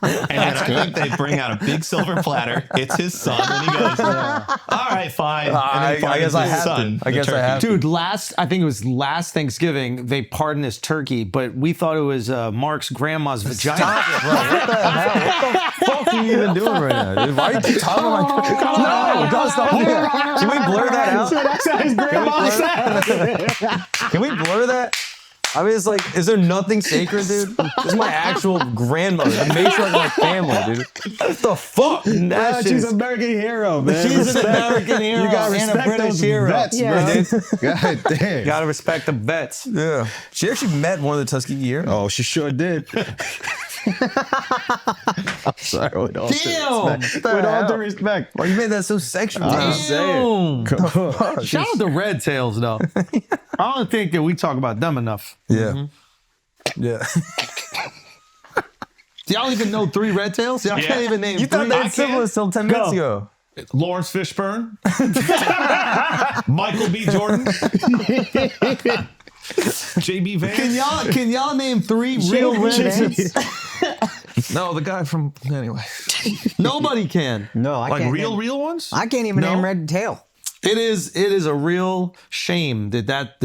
And then I think they bring out a big silver platter. It's his son. And he goes, all right, fine. And I guess I have to. I guess I have to. Dude, I think it was last Thanksgiving, they pardoned this turkey, but we thought it was Mark's grandma's vagina. Stop it, bro. What the hell? What the fuck are you even doing right now, dude? Why are you keep talking about my No, don't stop doing that. Can we blur that out? That's how his grandma said. Can we blur that? I mean, it's like, is there nothing sacred, dude? This is my actual grandmother, the matriarch of my family, dude. What the fuck? She's an American hero, man. She's an American hero You gotta and a respect British those hero. vets, bro. God damn. Gotta respect the vets. Yeah. She actually met one of the Tuskegee heroes. Oh, she sure did. I'm sorry. With all due Damn. respect. With all due respect. Why you made that so sexual? I'm saying. Damn. Come on. Shout out to Red Tails, though. I don't think that we talk about them enough. Yeah. Yeah. Do y'all even know 3 Red Tails? Y'all can't even name You thought 3. they had syphilis till 10 minutes ago. Lawrence Fishburne, Michael B. Jordan, JB Vance. Can y'all name 3 real Red Tails? No, the guy from anyway. Nobody can. No, I Like can't. real ones? I can't even name Red Tail. It is a real shame that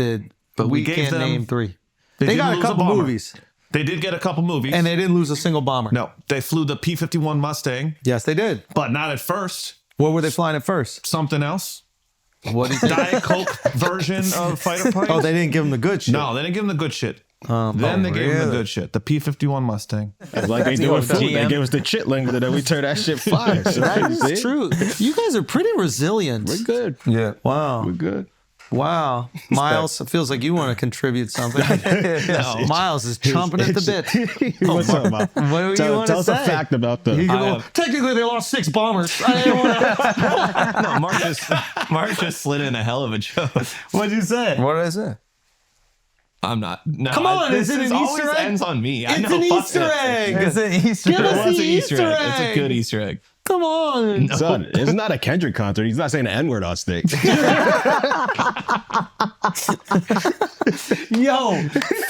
But we we gave can't them- name 3. They didn't got a lose couple bomber. movies, They did get a couple movies. and they didn't lose a single bomber. no, they flew the P-51 Mustang, Yes, they did. but not at first. What were they flying at first? Something else. What is it? Diet Coke version of fighter planes. Oh, they didn't give them the good shit. No, they didn't give him the good shit. Then they gave him the really? good shit. The P-51 Mustang. It's like they do with food. They GM. give us the chitlins and then we turn that shit fire. So, That see? is true. You guys are pretty resilient. We're good. Yeah. Wow. We're good. Wow. Miles, it feels like you want to contribute something. No, Miles is chomping at the bit. What's up, man? What do you Tell want to us say? a fact about the. You go, technically, they lost 6 bombers. I didn't wanna... No, Mark just slid in a hell of a joke. What'd you say? What did I say? I'm not. No, Come on, this is it an always Easter egg? ends on me. I It's know, an fuck Easter this. egg. It's an Easter Give egg. us It was the an Easter Easter egg. It's a good egg. Easter egg. Come on. Son, it's not a Kendrick concert. He's not saying the N-word on stage. Yo,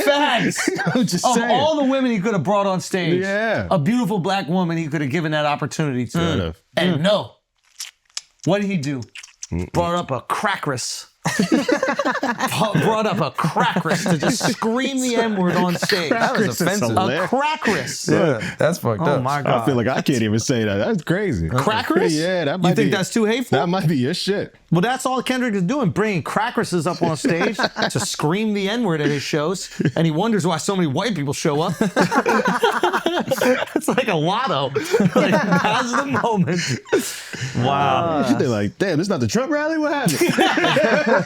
facts. I'm just Of saying. all the women he could have brought on stage, Yeah. a beautiful black woman he could have given that opportunity to. Could've. And no. What did he do? Brought up a crackress. Brought up a crackress to just scream the N-word on stage. That was It's offensive. A hilarious. crackress. Yeah, that's fucked Oh up. my God. I feel like I can't even say that. That's crazy. Crackress? Yeah, that might You think be, that's too hateful? That might be your shit. Well, that's all Kendrick is doing, bringing crackresses up on stage to scream the N-word at his shows, and he wonders why so many white people show up. It's like a lotto. Like, now's the moment. Wow. They're like, damn, this is not the Trump rally? What happened?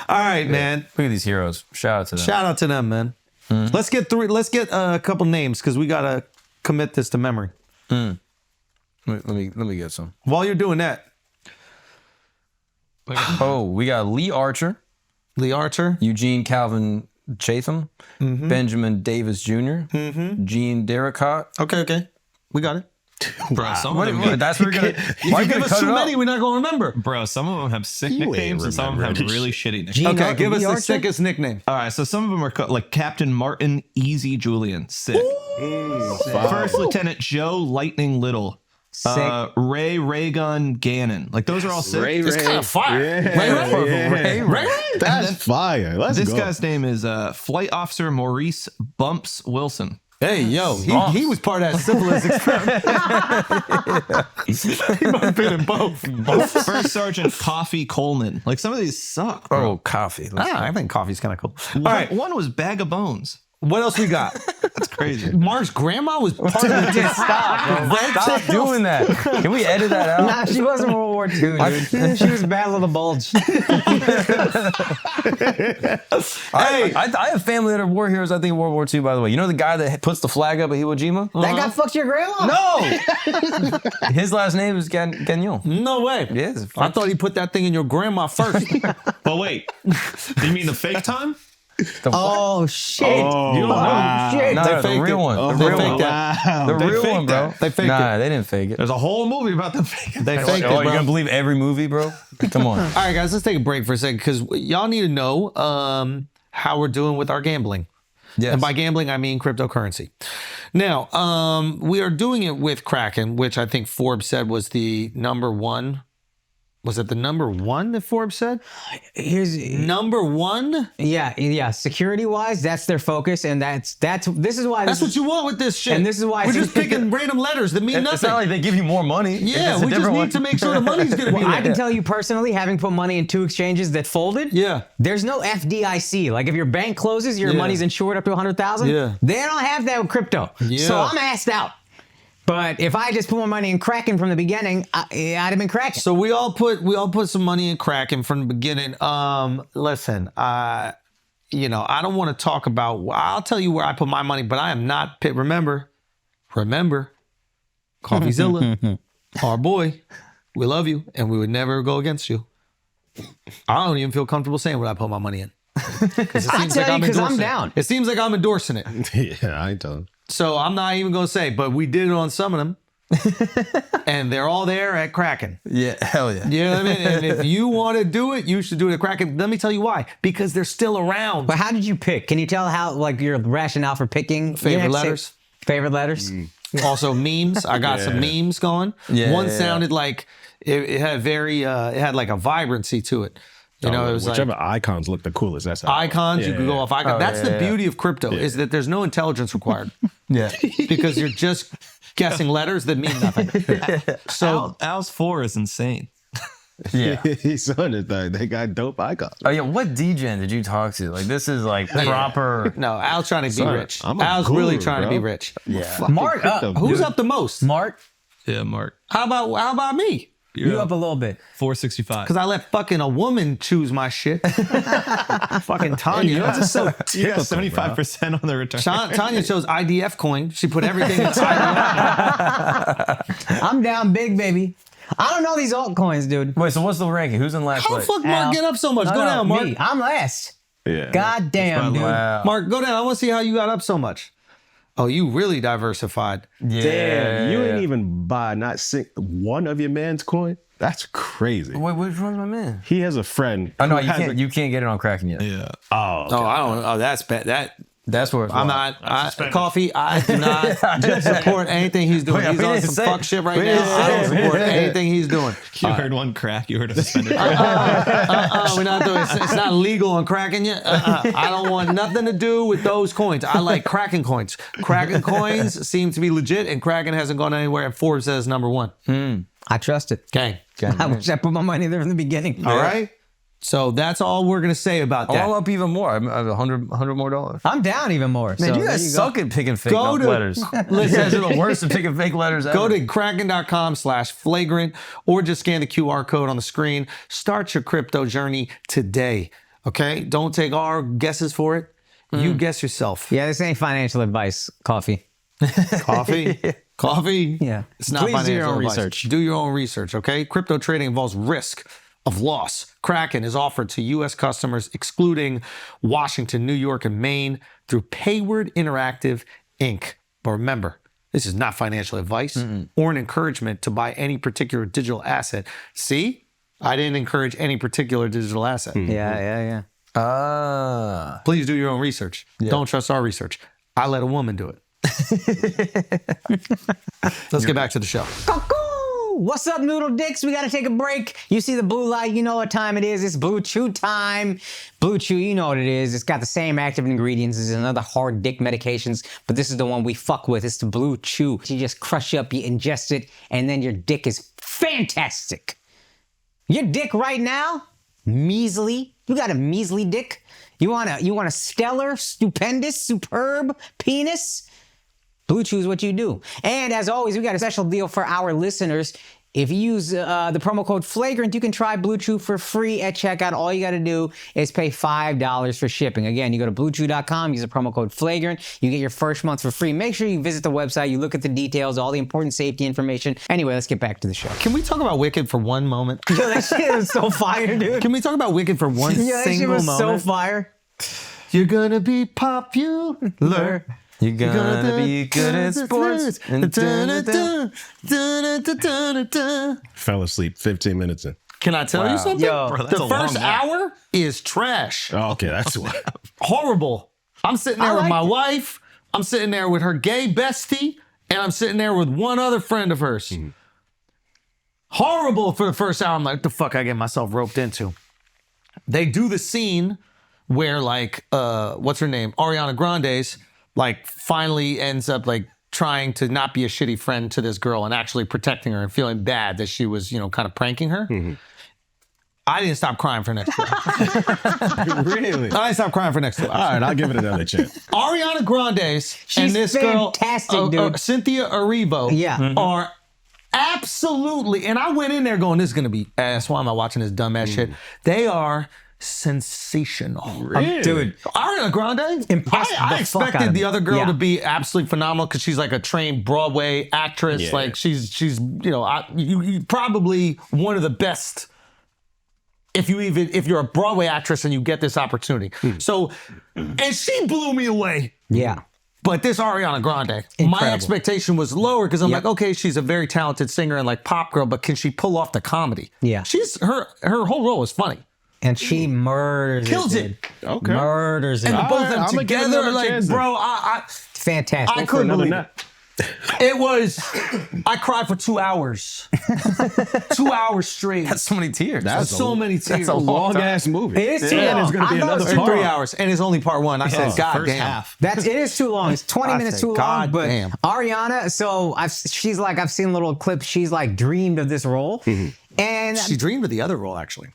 All right, man. Look at these heroes. Shout out to them. Shout out to them, man. Let's get a couple names because we gotta commit this to memory. Let me get some. While you're doing that, Oh, we got Lee Archer, Lee Archer. Eugene Calvin Chatham, Benjamin Davis Jr., Gene Derricott. Okay. We got it. Bro, some of them, That's where we're gonna. If Why you you give gonna us cut too it many, up? we're not gonna remember. bro, some of them have sick You ain't nicknames and some of them have remembering really shit. shitty nicknames. Gene Okay, give us Lee the Archer? sickest nickname. All right, so some of them are like Captain Martin Easy Julian, sick. First Lieutenant Joe Lightning Little. Sick. Ray Raygun Gannon. Like those are all sick. Ray, It's kind of fire. Yeah. Ray. That's fire. Let's This go. guy's name is Flight Officer Maurice Bumps Wilson. Hey, yo, he was part of that syphilis experiment. He might have been in both. First Sergeant Coffee Coleman. Like some of these suck. Oh, coffee. I think coffee's kind of cool. All All right, right, one was Bag of Bones. what else we got? That's crazy. Mark's grandma was part of the Stop doing that. Can we edit that out? Nah, she wasn't World War II, dude. She was Battle of the Bulge. I have family that are war heroes, I think, in World War II, by the way. You know the guy that puts the flag up at Iwo Jima? That guy fucked your grandma? No! His last name is Gagnon. No way. Yes. I thought he put that thing in your grandma first. But wait, you mean the fake time? Oh, shit. Oh, wow. shit. No, They the faked real it. one. Oh, The they real faked one. that. The They real faked one, bro. that. They faked nah, it. they didn't fake it. There's a whole movie about them faking. They faked it, Oh, you're bro. gonna believe every movie, bro? Come on. All right, guys, let's take a break for a second because y'all need to know how we're doing with our gambling. Yes. And by gambling, I mean cryptocurrency. Now, we are doing it with Kraken, which I think Forbes said was the number one. Was it the number one that Forbes said? Here's Number one? yeah. Security wise, that's their focus, and this is why That's what you want with this shit. And this is why we're it's- just picking random letters that mean It's nothing. not like they give you more money. Yeah, It's a we just different need one. to make sure the money's going to be Well, I there. can tell you personally, having put money in 2 exchanges that folded, Yeah. there's no FDIC. Like if your bank closes, your Yeah. money's insured up to 100,000. Yeah. They don't have that with crypto. Yeah. So I'm asked out. But if I just put my money in Kraken from the beginning, I'd have been Kraken. So we all put some money in Kraken from the beginning. Listen, I don't want to talk about. I'll tell you where I put my money, but I am not. Remember, CoffeeZilla, our boy. We love you, and we would never go against you. I don't even feel comfortable saying what I put my money in. Because I tell you, 'cause I'm down. It seems like I'm endorsing it. Yeah, I ain't telling. So I'm not even going to say, but we did it on some of them. And they're all there at Kraken. Yeah, hell yeah. You know what I mean? And if you want to do it, you should do it at Kraken. Let me tell you why. Because they're still around. But how did you pick? Can you tell how, like, your rationale for picking? You Favorite didn't have to say- letters. Favorite letters? Also memes. I got some memes going. One sounded like it had very it had like a vibrancy to it. You know, it was whichever like icons look the coolest. That's how icons. You could go off icons. That's the beauty of crypto is that there's no intelligence required. Because you're just guessing letters that mean nothing. So Al's 4 is insane. Yeah. He's on it though. They got dope icons. Oh yeah, what DGen did you talk to? Like this is like proper. no, Al's trying to be rich. I'm a Al's guru, really trying to bro. be rich. Yeah. Mark, Who's up the most? Mark, Yeah, Mark. How about me? you up a little bit. 465. Because I let fucking a woman choose my shit. Fucking Tanya. Yours is so You typical, got 75% on the return. Tanya chose IDF coin. She put everything in IDF. I'm down big, baby. I don't know these altcoins, dude. Wait, so what's the ranking? Who's in last How the place? fuck Mark get up so much? No, Go no, down, Mark. me. I'm last. Yeah. God damn, dude. Wow. Mark, go down. I want to see how you got up so much. Oh, you really diversified. Yeah. Damn, you ain't even buy one of your man's coin? That's crazy. Wait, which one's my man? He has a friend. Oh no, who you has can't. You can't get it on Kraken yet. Yeah. Oh, I don't. Oh, that's bad. That's where it's I'm wild. not. Coffee. I do not support anything he's doing. Wait, He's we on didn't some say fuck it. shit right We now. didn't I don't say it. support anything he's doing. You heard one crack, you heard a suspended. We're not doing. It's not legal on Kraken yet. I don't want nothing to do with those coins. I like Kraken coins. Kraken coins seem to be legit, and Kraken hasn't gone anywhere. And Forbes says #1. I trust it. Okay. I wish I put my money there from the beginning. All right. So that's all we're gonna say about that. I'll up even more. I have $100 more dollars. I'm down even more. Man, so you guys suck at picking fake Go to- letters. You guys are the worst at picking fake letters ever. Go to kraken.com/flagrant or just scan the QR code on the screen. Start your crypto journey today. Okay? Don't take our guesses for it. You guess yourself. Yeah, this ain't financial advice, Coffee. Coffee? Coffee? Yeah. It's not Please do financial your own advice. research. Do your own research, okay? Crypto trading involves risk of loss. Kraken is offered to U.S. customers, excluding Washington, New York, and Maine through Payward Interactive, Inc. But remember, this is not financial advice or an encouragement to buy any particular digital asset. See? I didn't encourage any particular digital asset. Yeah. Please do your own research. Don't trust our research. I let a woman do it. Let's get back to the show. Cuckoo! What's up, noodle dicks? We gotta take a break. You see the blue light, you know what time it is. It's Blue Chew time. Blue Chew, you know what it is. It's got the same active ingredients as another hard dick medications, but this is the one we fuck with. It's the Blue Chew. You just crush up, you ingest it, and then your dick is fantastic. Your dick right now, measly. You got a measly dick? You want a stellar, stupendous, superb penis? Blue Chew is what you do. And as always, we got a special deal for our listeners. If you use the promo code Flagrant, you can try Blue Chew for free at checkout. All you got to do is pay $5 for shipping. Again, you go to bluechew.com, use the promo code Flagrant. You get your first month for free. Make sure you visit the website. You look at the details, all the important safety information. Anyway, let's get back to the show. Can we talk about Wicked for one moment? Yo, that shit was so fire, dude. Can we talk about Wicked for one Yo, that shit single was moment? so fire. You're gonna be popular. You're gonna be good at sports. Fell asleep 15 minutes in. Can I tell you something? Yo, Bro, that's the a long first nap. hour is trash. Oh, okay, that's what. Horrible. I'm sitting there with liked my it. wife. I'm sitting there with her gay bestie. And I'm sitting there with one other friend of hers. Horrible for the first hour. I'm like, what the fuck I get myself roped into? They do the scene where like, what's her name? Ariana Grande's like finally ends up like trying to not be a shitty friend to this girl and actually protecting her and feeling bad that she was, kind of pranking her. I didn't stop crying for next 2 hours. Really? I didn't stop crying for next 2 hours. All right, I'll give it another chance. Ariana Grande's and She's this fantastic, girl, dude. Cynthia Erivo, Yeah. are absolutely. And I went in there going, "This is gonna be ass. Why am I watching this dumbass shit?" They are sensational, Dude. Ariana Grande. Impressed I the fuck out expected of the me. other girl Yeah. to be absolutely phenomenal because she's like a trained Broadway actress. Yeah. Like she's you probably one of the best. If you're a Broadway actress and you get this opportunity. So, and she blew me away. Yeah. But this Ariana Grande, my Incredible. expectation was lower because I'm like, okay, she's a very talented singer and like pop girl, but can she pull off the comedy? Yeah. Her whole role is funny. And she murders Kills it. it. Dude. Okay. Murders it. And the both of them I'ma give it together, another like, chance then. bro, fantastic. I couldn't Another believe nut. it. It was. I cried for 2 hours. 2 hours straight. That's so many tears. That's so many tears. That's a long ass movie. It is too And long. it's going to be I thought it another was Or part. 3 hours, and it's only part one. I said, God First damn. half. it is too long. It's 20 I minutes said, too long. God But damn. Ariana, so she's like, I've seen little clips. She's like dreamed of this role, and She dreamed of the other role, actually.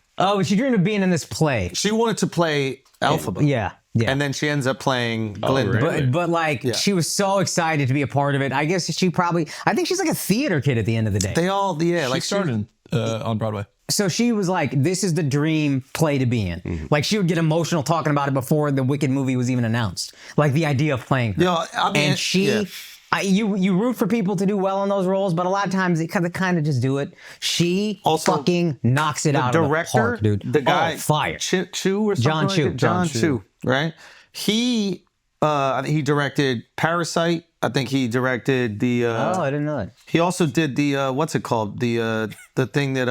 she dreamed of being in this play. She wanted to play Elphaba. Yeah. And then she ends up playing Glinda. really? But like she was so excited to be a part of it. I guess I think she's like a theater kid at the end of the day. They all, yeah, Like like started on Broadway. So she was like, this is the dream play to be in. Like she would get emotional talking about it before the Wicked movie was even announced. Like the idea of playing her. Yeah, I mean, and she, yeah. you root for people to do well in those roles, but a lot of times they kind of just do it. She Also, fucking knocks it out director, of the park, dude. the guy, fire. Chu or something John like Chu. that? John Chu, right? He, I think he directed Parasite. I think he directed the. Oh, I didn't know that. He also did the what's it called? The thing that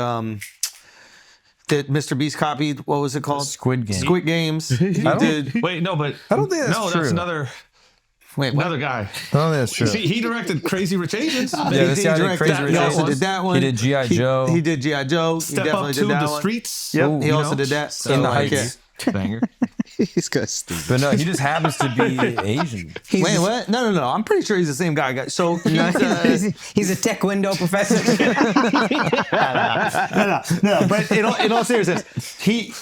that Mr. Beast copied. What was it called? Squid Game. Squid Games. He did. Wait, no, but I don't think that's no, true. that's another Wait, what? guy. Oh, that's true. See, he directed Crazy Rich Asians. Yeah, this guy did directed Crazy that. Rich He also Asians. did that one. He did G.I. Joe. He did G.I. Joe. Step he Up definitely to did that the one. Streets. Yep, Ooh, he you also know? did that. So, In the like, Heights. banger. He's good, Steve. But no, he just happens to be Asian. Wait, what? No. I'm pretty sure he's the same guy. So He's a tech window professor. no. But in all seriousness,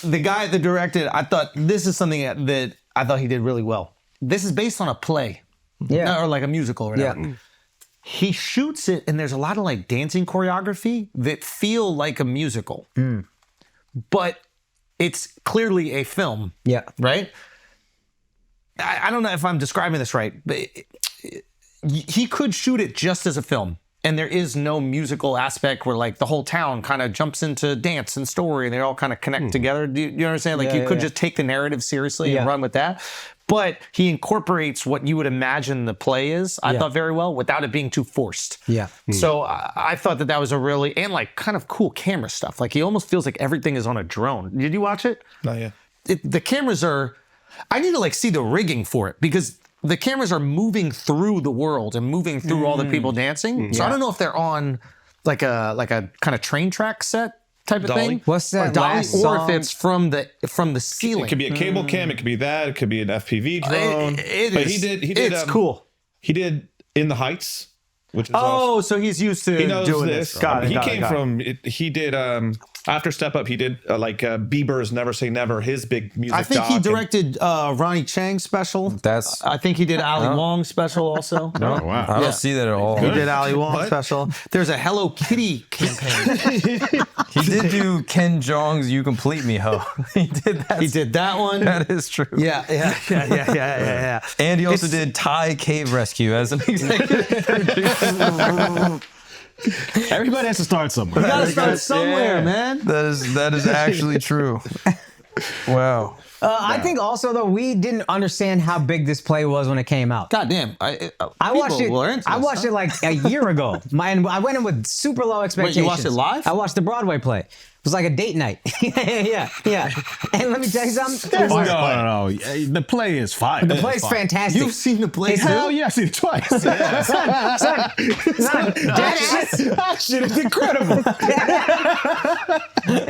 the guy that directed, I thought this is something that I thought he did really well. This is based on a play, or like a musical or whatever. Yeah. He shoots it, and there's a lot of like dancing choreography that feel like a musical, but it's clearly a film. Yeah. Right? I don't know if I'm describing this right, but he could shoot it just as a film. And there is no musical aspect where like the whole town kind of jumps into dance and story and they all kind of connect together. Do you understand? Like you could just take the narrative seriously and run with that. But he incorporates what you would imagine the play is, I thought, very well without it being too forced. Yeah. So I thought that was a really, and like kind of cool camera stuff. Like he almost feels like everything is on a drone. Did you watch it? Not yet. The cameras are, I need to like see the rigging for it because the cameras are moving through the world and moving through all the people dancing. So I don't know if they're on like a kind of train track set type of Dolly? thing. What's that Or dolly, last or song? if it's from the ceiling. It could be a cable cam. It could be that. It could be an FPV drone. But he did. It's cool. He did In the Heights, which is So he's used to he knows doing this. this. Got it. He got it, came got it. from. He did after Step Up. He did Bieber's Never Say Never. His big music. I think doc, he and- directed Ronnie Chang's special. I think he did Ali Wong's special also. Oh, wow. I don't see that at all. He did Ali Wong's special. There's a Hello Kitty campaign. He did do Ken Jeong's "You Complete Me" Ho. He did that. He did that one. That is true. Yeah. And he also did Thai Cave Rescue as an executive producer. Everybody has to start somewhere. You gotta start somewhere, man. That is actually true. Wow. I think also though we didn't understand how big this play was when it came out. God damn. I watched it. I watched it like a year ago. I went in with super low expectations. Wait, you watched it live? I watched the Broadway play. It was like a date night. yeah. And let me tell you something. No. The play is fire. The play's fantastic. You've seen the play too? Hell yeah, I seen it twice. son, That shit is incredible.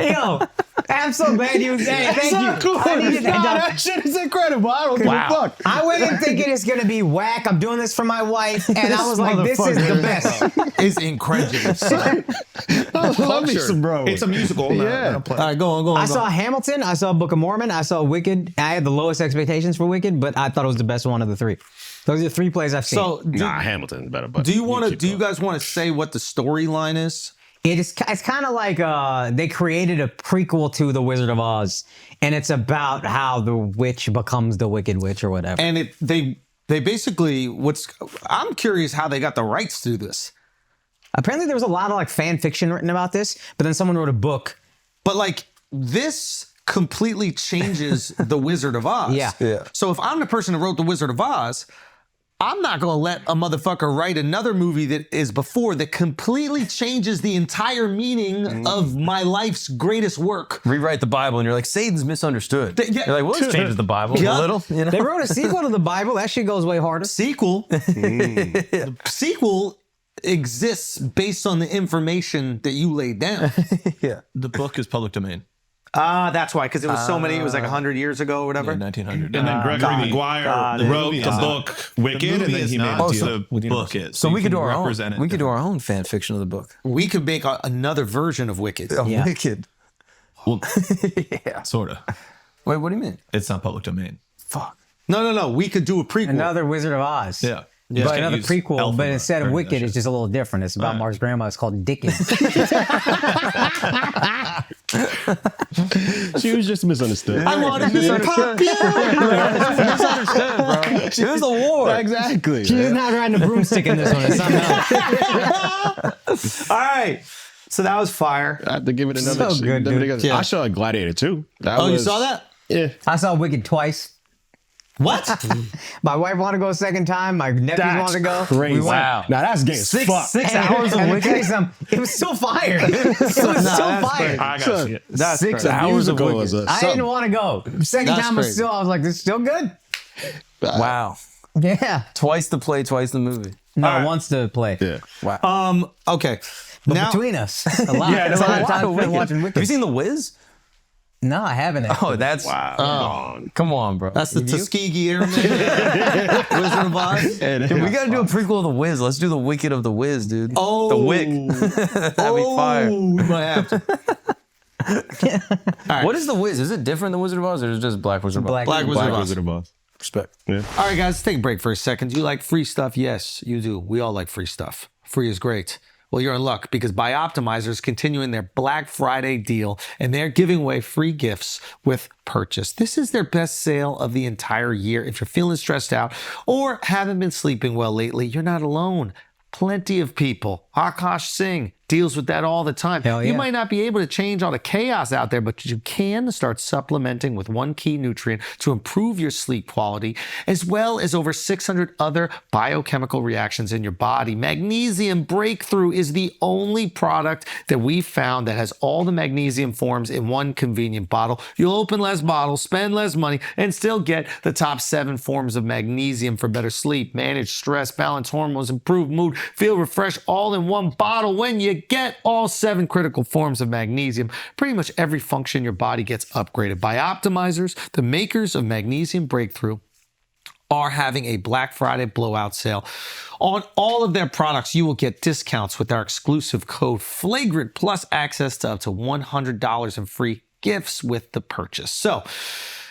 Yo, I'm so glad you. Hey, thank you. Cool. I needed that. That shit is incredible. I don't give a fuck. I went in thinking it's gonna be whack. I'm doing this for my wife, and I was like, "This is the best." Is incredulous. I love me some bro. It's a musical. Yeah. All right, go on. I saw Hamilton. I saw Book of Mormon. I saw Wicked. I had the lowest expectations for Wicked, but I thought it was the best one of the three. Those are the three plays I've seen. So, Hamilton's better. But do you guys want to say what the storyline is? It's kind of like they created a prequel to The Wizard of Oz, and it's about how the witch becomes the Wicked Witch or whatever. And they basically I'm curious how they got the rights to this. Apparently, there was a lot of like fan fiction written about this, but then someone wrote a book. But like this completely changes the Wizard of Oz. Yeah. So if I'm the person who wrote the Wizard of Oz, I'm not going to let a motherfucker write another movie that is before that completely changes the entire meaning of my life's greatest work. Rewrite the Bible, and you're like, Satan's misunderstood. Yeah. You're like, well, this changes the Bible a little. You know? They wrote a sequel to the Bible. That shit goes way harder. Sequel. The sequel exists based on the information that you laid down. Yeah. The book is public domain. That's why, because it was so many. It was like 100 years ago or whatever. Yeah, 1900. And then Gregory Maguire wrote the book Wicked, and then he made it to the book is. So we could do our own. represent it. We could do our own fan fiction of the book. We could make another version of Wicked. Yeah. Wicked. Well, sort of. Wait, what do you mean? It's not public domain. Fuck. No. We could do a prequel. Another Wizard of Oz. Yeah. But another prequel, but instead of Wicked, it's just a little different. It's about Mark's grandma. It's called Dickens. She was just misunderstood. I wanted to be popular. Misunderstood, bro. It was a war. Exactly. She's not riding a broomstick in this one. It's something else. All right. So that was fire. I have to give it another. So good, dude. Yeah. I saw Gladiator too. You saw that? Yeah. I saw Wicked twice. What? My wife wanted to go a second time. My nephews wanted to go. Crazy. Wow. Now that's gay as fuck. 6 hours of And let me Wicked? tell you something, it was so fire. It was so fire. I gotta see it. That's 6 crazy. hours of Musical Wicked. was I didn't want to go. Second That's time crazy. I was like, this is still good. Wow. Yeah. Twice the play, twice the movie. No, once to play. Yeah. Wow. Okay. But Now, between us, a lot. Yeah, It's a lot of wow, time spent watching Have you Wicked. seen The Wiz? No, I haven't. Oh, that's come on, bro. that's the Have you? Tuskegee Airmen. Wizard of Oz. Dude, we gotta do a prequel of The Wiz. Let's do The Wicked of The Wiz, dude. Oh. The Wick. That'd be fire. We might have to. What is The Wiz? Is it different than Wizard of Oz, or is it just Black Wizard of Oz? Black Wizard of Oz. Wizard of Oz. Respect. All right, guys, let's take a break for a second. Do you like free stuff? Yes, you do. We all like free stuff. Free is great. Well, you're in luck because Bioptimizer is continuing their Black Friday deal and they're giving away free gifts with purchase. This is their best sale of the entire year. If you're feeling stressed out or haven't been sleeping well lately, you're not alone. Plenty of people. Akaash Singh deals with that all the time. Hell yeah. You might not be able to change all the chaos out there, but you can start supplementing with one key nutrient to improve your sleep quality, as well as over 600 other biochemical reactions in your body. Magnesium Breakthrough is the only product that we found that has all the magnesium forms in one convenient bottle. You'll open less bottles, spend less money, and still get the top 7 forms of magnesium for better sleep, manage stress, balance hormones, improve mood, feel refreshed, all in one bottle. When you get all 7 critical forms of magnesium, pretty much every function in your body gets upgraded. Bioptimizers, the makers of Magnesium Breakthrough, are having a Black Friday blowout sale. On all of their products, you will get discounts with our exclusive code Flagrant, plus access to up to $100 in free gifts with the purchase. So,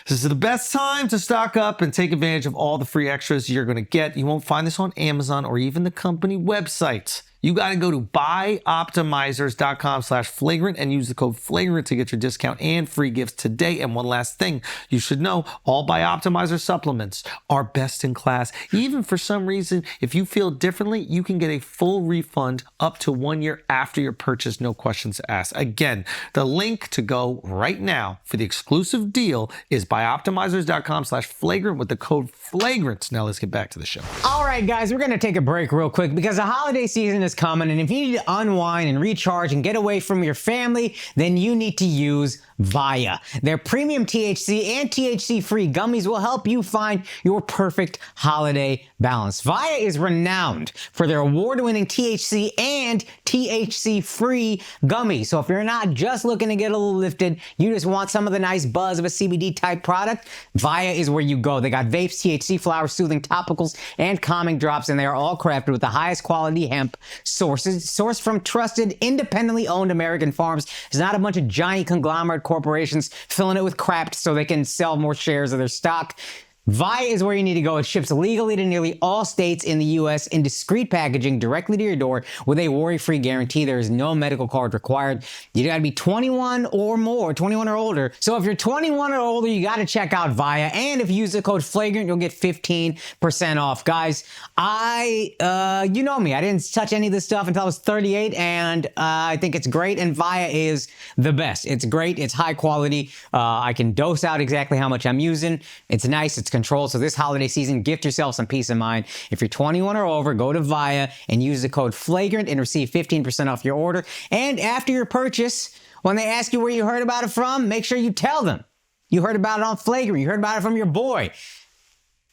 this is the best time to stock up and take advantage of all the free extras you're going to get. You won't find this on Amazon or even the company websites. You got to go to buyoptimizers.com/flagrant and use the code flagrant to get your discount and free gifts today. And one last thing you should know, all Bioptimizer supplements are best in class. Even for some reason, if you feel differently, you can get a full refund up to 1 year after your purchase, no questions asked. Again, the link to go right now for the exclusive deal is buyoptimizers.com/flagrant with the code flagrant. Now let's get back to the show. All right, guys, we're going to take a break real quick because the holiday season is coming, and if you need to unwind and recharge and get away from your family, then you need to use Via. Their premium THC and THC-free gummies will help you find your perfect holiday balance. Via is renowned for their award-winning THC and THC-free gummies. So if you're not just looking to get a little lifted, you just want some of the nice buzz of a CBD-type product, Via is where you go. They got vapes, THC flowers, soothing topicals, and calming drops, and they are all crafted with the highest quality hemp sourced from trusted, independently owned American farms. It's not a bunch of giant conglomerate corporations filling it with crap so they can sell more shares of their stock. Via is where you need to go. It ships legally to nearly all states in the U.S. in discreet packaging directly to your door with a worry-free guarantee. There is no medical card required. You got to be 21 or more, 21 or older. So if you're 21 or older, you got to check out Via. And if you use the code Flagrant, you'll get 15% off. Guys, you know me. I didn't touch any of this stuff until I was 38, and I think it's great. And Via is the best. It's great. It's high quality. I can dose out exactly how much I'm using. It's nice. It's controlled. So this holiday season, gift yourself some peace of mind. If you're 21 or over, go to Via and use the code Flagrant and receive 15% off your order. And after your purchase, when they ask you where you heard about it from, make sure you tell them. You heard about it on Flagrant. You heard about it from your boy.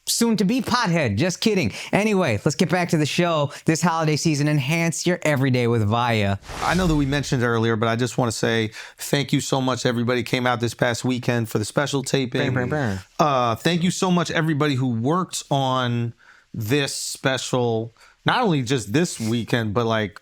Soon to be pothead. Just kidding. Anyway, let's get back to the show. This holiday season, enhance your everyday with Via. I know that we mentioned earlier, but I just want to say thank you so much. Everybody came out this past weekend for the special taping. Thank you so much, everybody who worked on this special, not only just this weekend, but like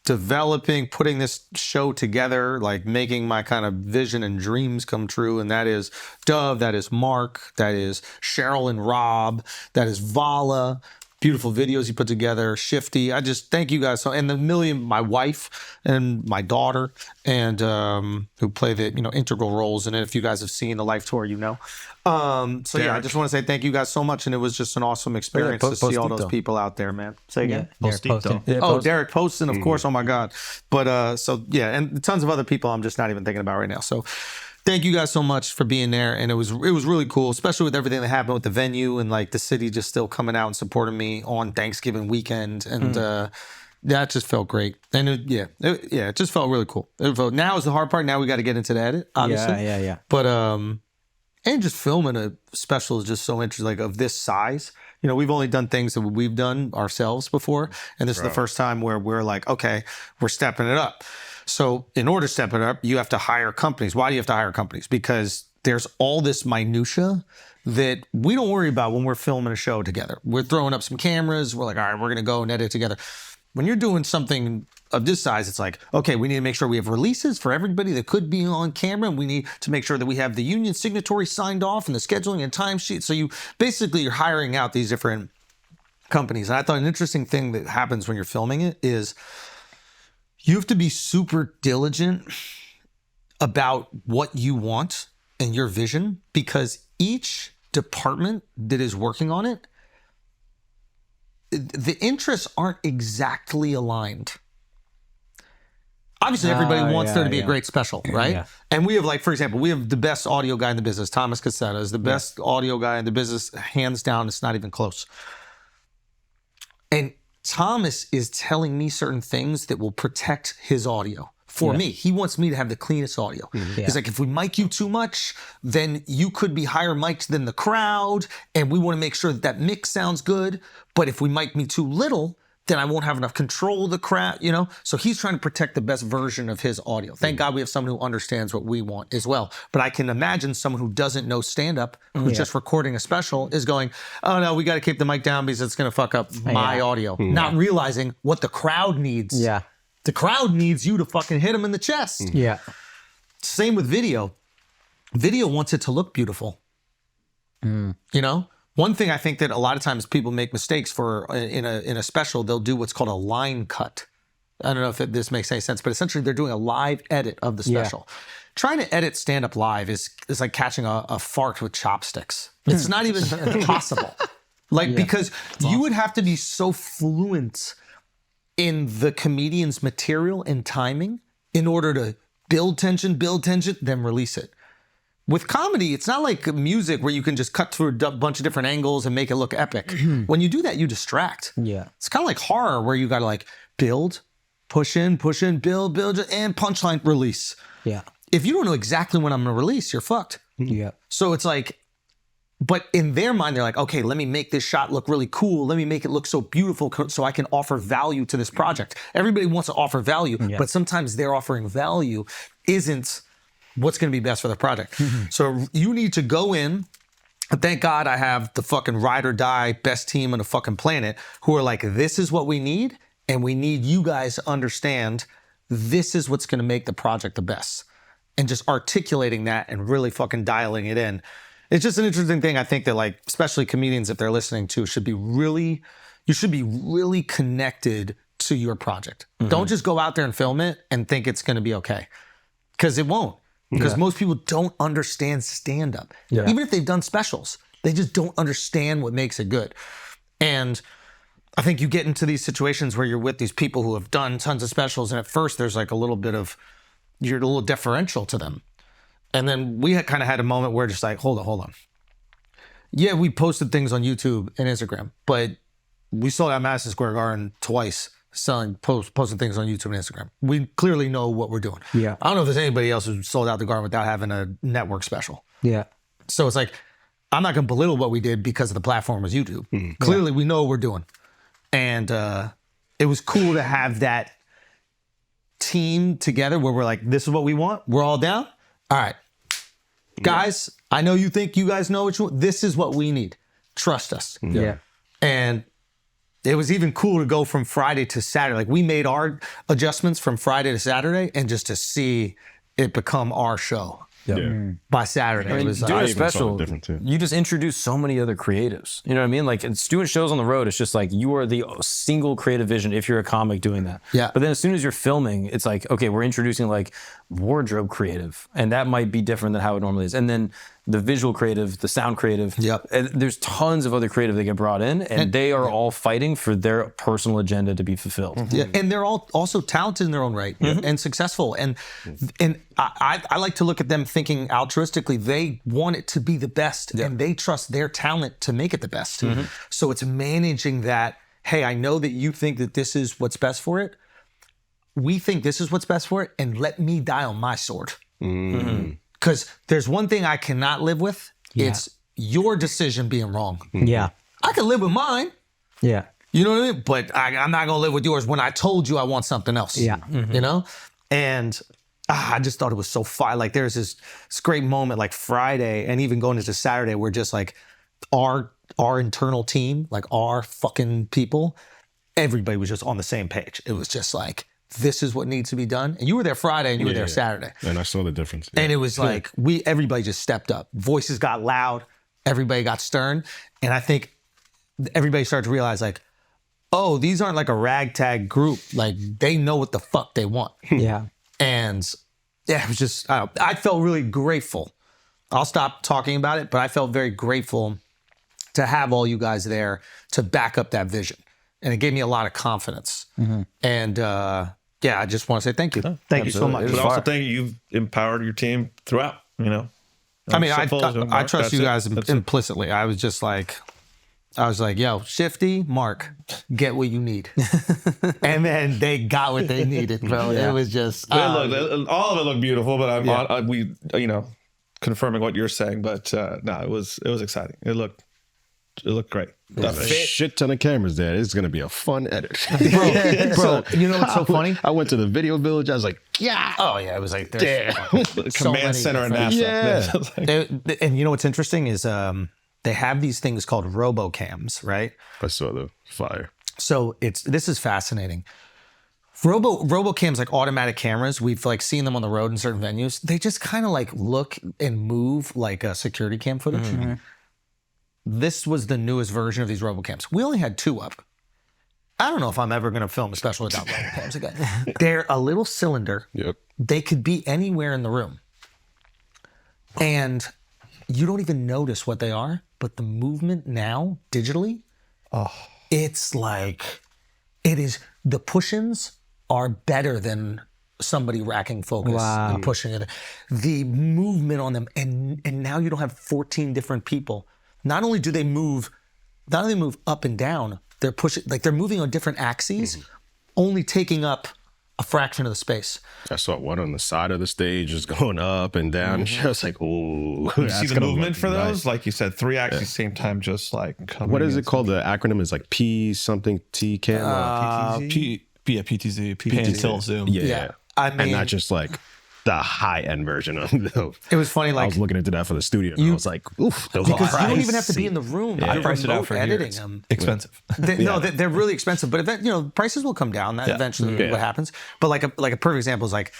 developing, putting this show together, like making my kind of vision and dreams come true. And that is Dove, that is Mark, that is Cheryl and Rob, that is Vala. Beautiful videos you put together, Shifty. I just thank you guys so, and my wife and my daughter, and who play the integral roles in it. If you guys have seen the Life Tour, So yeah, I just want to say thank you guys so much, and it was just an awesome experience to see all those people out there, man. Say again. Deric Poston. Deric Poston, of course. Oh my God. But so yeah, and tons of other people I'm just not even thinking about right now. So thank you guys so much for being there, and it was really cool, especially with everything that happened with the venue and like the city just still coming out and supporting me on Thanksgiving weekend, and that just felt great. And it just felt really cool. Now is the hard part. Now we got to get into the edit, obviously. Yeah. But and just filming a special is just so interesting, like of this size. We've only done things that we've done ourselves before, and this is the first time where we're like, okay, we're stepping it up. So in order to step it up, you have to hire companies. Why do you have to hire companies? Because there's all this minutia that we don't worry about when we're filming a show together. We're throwing up some cameras. We're like, all right, we're going to go and edit together. When you're doing something of this size, it's like, okay, we need to make sure we have releases for everybody that could be on camera. And we need to make sure that we have the union signatory signed off and the scheduling and timesheet. So you're hiring out these different companies. And I thought an interesting thing that happens when you're filming it is you have to be super diligent about what you want and your vision, because each department that is working on it, the interests aren't exactly aligned. Obviously, everybody wants there to be a great special, right? Yeah. And we have, like, for example, we have the best audio guy in the business. Thomas Cassetta is the best audio guy in the business, hands down. It's not even close. And Thomas is telling me certain things that will protect his audio for me. He wants me to have the cleanest audio. He's like, if we mic you too much, then you could be higher mic'd than the crowd, and we want to make sure that mix sounds good. But if we mic me too little, then I won't have enough control of the crowd, So he's trying to protect the best version of his audio. Thank God we have someone who understands what we want as well. But I can imagine someone who doesn't know stand-up, who's just recording a special, is going, oh no, we got to keep the mic down because it's going to fuck up my audio. Not realizing what the crowd needs. Yeah. The crowd needs you to fucking hit them in the chest. Yeah. Same with video. Video wants it to look beautiful. One thing I think that a lot of times people make mistakes for in a special, they'll do what's called a line cut. I don't know if this makes any sense, but essentially they're doing a live edit of the special. Trying to edit stand-up live is like catching a fart with chopsticks. It's not even possible. Because you would have to be so fluent in the comedian's material and timing in order to build tension, then release it. With comedy, it's not like music where you can just cut through a bunch of different angles and make it look epic. When you do that, you distract. Yeah. It's kind of like horror where you got to like build, push in, build, and punchline, release. Yeah. If you don't know exactly when I'm going to release, you're fucked. Yeah. So it's like, but in their mind, they're like, okay, let me make this shot look really cool. Let me make it look so beautiful so I can offer value to this project. Everybody wants to offer value, but sometimes their offering value isn't what's going to be best for the project. So you need to go in. Thank God I have the fucking ride or die best team on the fucking planet who are like, this is what we need. And we need you guys to understand this is what's going to make the project the best. And just articulating that and really fucking dialing it in. It's just an interesting thing. I think that, like, especially comedians, if they're listening to, you should be really connected to your project. Don't just go out there and film it and think it's going to be okay. Because it won't. Because most people don't understand stand-up. Yeah. Even if they've done specials, they just don't understand what makes it good. And I think you get into these situations where you're with these people who have done tons of specials, and at first there's like a little bit of, you're a little deferential to them. And then we kind of had a moment where just like, hold on. Yeah, we posted things on YouTube and Instagram, but we sold out Madison Square Garden twice posting things on YouTube and Instagram. We clearly know what we're doing. Yeah. I don't know if there's anybody else who sold out the Garden without having a network special. Yeah. So it's like, I'm not going to belittle what we did because of the platform was YouTube. Clearly, we know what we're doing. And it was cool to have that team together where we're like, this is what we want. We're all down. All right. Guys, I know you think you guys know what you want. This is what we need. Trust us. Yeah. And it was even cool to go from Friday to Saturday. Like we made our adjustments from Friday to Saturday and just to see it become our show. By Saturday. It was doing a special, you just introduce so many other creatives. You know what I mean? Like it's doing shows on the road, it's just like you are the single creative vision if you're a comic doing that. Yeah. But then as soon as you're filming, it's like, okay, we're introducing like wardrobe creative. And that might be different than how it normally is. And then the visual creative, the sound creative. Yep. And there's tons of other creative that get brought in and they are all fighting for their personal agenda to be fulfilled. Yeah. And they're all also talented in their own right and successful. And I like to look at them thinking altruistically. They want it to be the best and they trust their talent to make it the best. So it's managing that, hey, I know that you think that this is what's best for it. We think this is what's best for it, and let me die on my sword. Because there's one thing I cannot live with. It's your decision being wrong. Yeah. I can live with mine. Yeah. You know what I mean? But I'm not going to live with yours when I told you I want something else. Yeah. You know? And I just thought it was so fun. Like there's this great moment like Friday and even going into Saturday where just like our internal team, like our fucking people, everybody was just on the same page. It was just like, this is what needs to be done. And you were there Friday and you were there Saturday. And I saw the difference. And it was like, everybody just stepped up. Voices got loud. Everybody got stern. And I think everybody started to realize like, oh, these aren't like a ragtag group. Like they know what the fuck they want. Yeah. And yeah, it was just, I felt really grateful. I'll stop talking about it, but I felt very grateful to have all you guys there to back up that vision. And it gave me a lot of confidence. And yeah, I just want to say thank you. Thank you so much. But also thank you. You've empowered your team throughout, you know. I mean, I trust you guys implicitly. I was just like, yo, Shifty, Mark, get what you need. And then they got what they needed, bro. It was just... all of it looked beautiful, but we, you know, confirming what you're saying, but no, it was exciting. It looked great. A shit ton of cameras there. It's going to be a fun edit. Bro, you know what's so funny? I went to the video village. I was like, oh yeah, it was like, Command center in NASA. Yeah. And you know what's interesting is they have these things called RoboCams, right? I saw the fire. So this is fascinating. RoboCams, like automatic cameras, we've like seen them on the road in certain venues. They just kind of like look and move like a security cam footage. This was the newest version of these RoboCams. We only had 2 up. I don't know if I'm ever going to film a special without RoboCams again. They're a little cylinder. Yep. They could be anywhere in the room. And you don't even notice what they are, but the movement now, digitally, it's like, the push-ins are better than somebody racking focus and pushing it. The movement on them, and now you don't have 14 different people. Not only do they move up and down, they're pushing, like they're moving on different axes, only taking up a fraction of the space. I saw one on the side of the stage just going up and down. And I was like, oh. You see the movement for those? Like you said, 3 axes, same time, just like coming. What is it called? The acronym is like P something T cam. PTZ, pan tilt zoom. Yeah. I mean, and not just like the high end version of the. It was funny. Like I was looking into that for the studio. And I was like, oof, those because are you don't even have to be in the room. I priced it out for editing them. Expensive. No, they're really expensive. But prices will come down. That eventually what happens. But like a perfect example is like,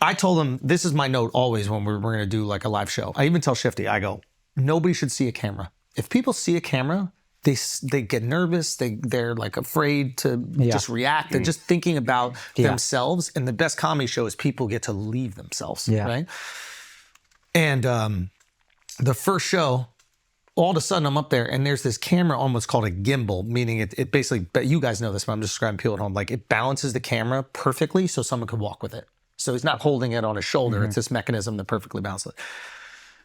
I told them this is my note always when we're going to do like a live show. I even tell Shifty, I go, nobody should see a camera. If people see a camera, they get nervous. They're like afraid to just react. They're just thinking about themselves. And the best comedy show is people get to leave themselves. Right. And the first show, all of a sudden I'm up there and there's this camera almost called a gimbal, meaning it basically, but you guys know this, but I'm just describing people at home. Like it balances the camera perfectly so someone could walk with it. So he's not holding it on his shoulder. It's this mechanism that perfectly balances it.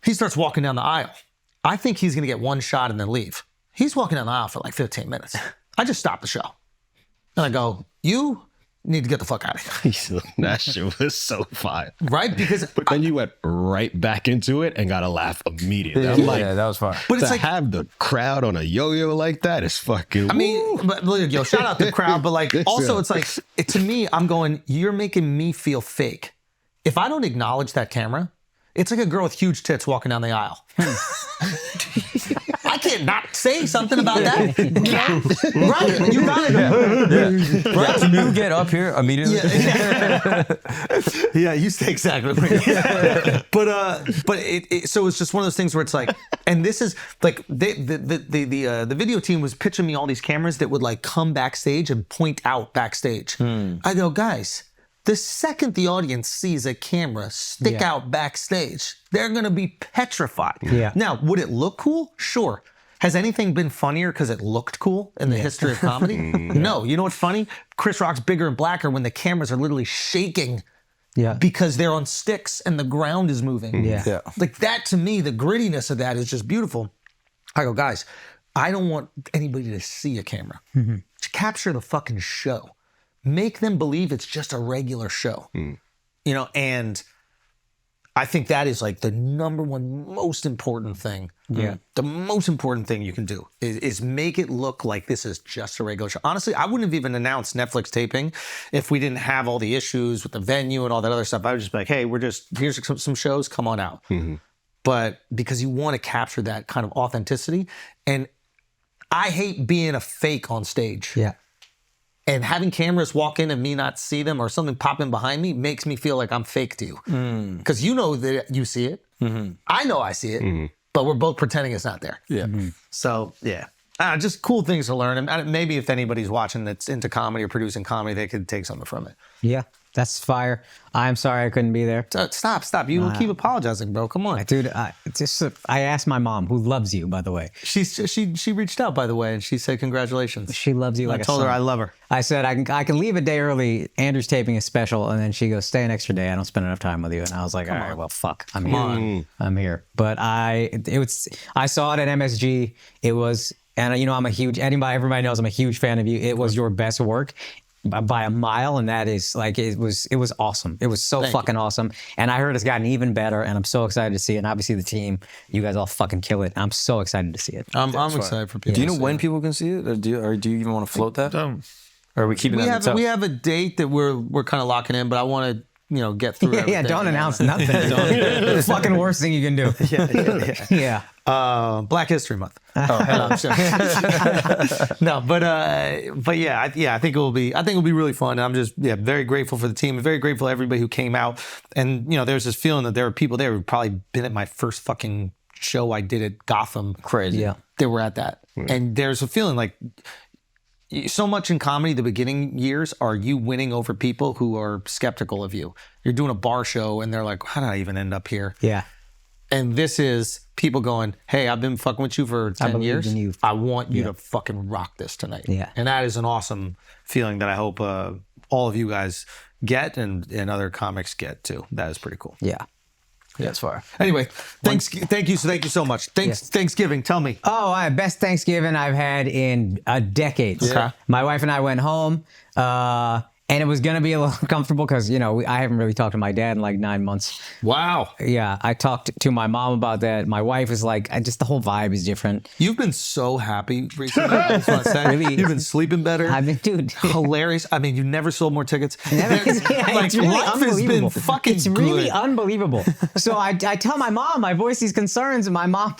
He starts walking down the aisle. I think he's going to get one shot and then leave. He's walking down the aisle for like 15 minutes. I just stop the show. And I go, you need to get the fuck out of here. That shit was so fire. Right? Because But then you went right back into it and got a laugh immediately. I'm like, yeah, that was fun. but it's to like, have the crowd on a yo-yo like that is fucking. I mean, but look, yo, shout out the crowd, but like also it's like, to me, I'm going, you're making me feel fake. If I don't acknowledge that camera, it's like a girl with huge tits walking down the aisle. I can't not say something about that. Right? You gotta go. Right? Can you get up here immediately? Yeah, you stay exactly where but so it's just one of those things where it's like, and this is like the video team was pitching me all these cameras that would like come backstage and point out backstage. I go, guys, the second the audience sees a camera stick out backstage, they're gonna be petrified. Yeah. Now, would it look cool? Sure. Has anything been funnier because it looked cool in the history of comedy? No. You know what's funny? Chris Rock's Bigger and Blacker when the cameras are literally shaking because they're on sticks and the ground is moving. Yeah. Like that, to me, the grittiness of that is just beautiful. I go, guys, I don't want anybody to see a camera. Capture the fucking show. Make them believe it's just a regular show. You know, and I think that is like the number one most important thing. Yeah. The most important thing you can do is make it look like this is just a regular show. Honestly, I wouldn't have even announced Netflix taping if we didn't have all the issues with the venue and all that other stuff. I would just be like, hey, here's some shows, come on out. But because you want to capture that kind of authenticity. And I hate being a fake on stage. Yeah. And having cameras walk in and me not see them or something pop in behind me makes me feel like I'm fake to you. Because you know that you see it. I know I see it. But we're both pretending it's not there. Yeah. So, yeah. Just cool things to learn. And maybe if anybody's watching that's into comedy or producing comedy, they could take something from it. Yeah. That's fire. I'm sorry I couldn't be there. Stop. You keep apologizing, bro. Come on. Dude, I asked my mom, who loves you, by the way. She reached out, by the way, and she said congratulations. She loves you like a son. I told her I love her. I said, I can leave a day early. Andrew's taping a special. And then she goes, stay an extra day. I don't spend enough time with you. And I was like, all right, well, fuck. I'm here. I'm here. But I saw it at MSG. It was, and you know, everybody knows I'm a huge fan of you. It was your best work by a mile, and that is like it was awesome. It was so fucking awesome, and I heard it's gotten even better, and I'm so excited to see it. And obviously the team, you guys all fucking kill it. I'm so excited to see it. I'm excited for people. Do you know when people can see it, or do you even want to float that? Or are we keeping that? We have a date that we're kind of locking in, but I want to get through. Yeah, don't announce nothing. The fucking worst thing you can do. Yeah. Black History Month. Oh, hell no, but yeah, I think it will be really fun. I'm just very grateful for the team. Very grateful to everybody who came out. And there's this feeling that there were people there who've probably been at my first fucking show I did at Gotham. Crazy. Yeah. They were at that. And there's a feeling like so much in comedy, the beginning years are you winning over people who are skeptical of you. You're doing a bar show and they're like, how did I even end up here? Yeah. And this is people going, hey, I've been fucking with you for 10 years. I want you to fucking rock this tonight. Yeah. And that is an awesome feeling that I hope all of you guys get and other comics get too. That is pretty cool. Yeah. Yeah, it's fire. Anyway, thank you so much. Thanksgiving, tell me. Oh, best Thanksgiving I've had in decades. Okay. My wife and I went home, and it was going to be a little uncomfortable because, I haven't really talked to my dad in like 9 months. Wow. Yeah, I talked to my mom about that. My wife is like, just the whole vibe is different. You've been so happy recently. I just want to say, Really? You've been sleeping better. I've been, dude. Hilarious. I mean, you've never sold more tickets. It's really life has been fucking It's really good. unbelievable. So I tell my mom, I voice these concerns, and my mom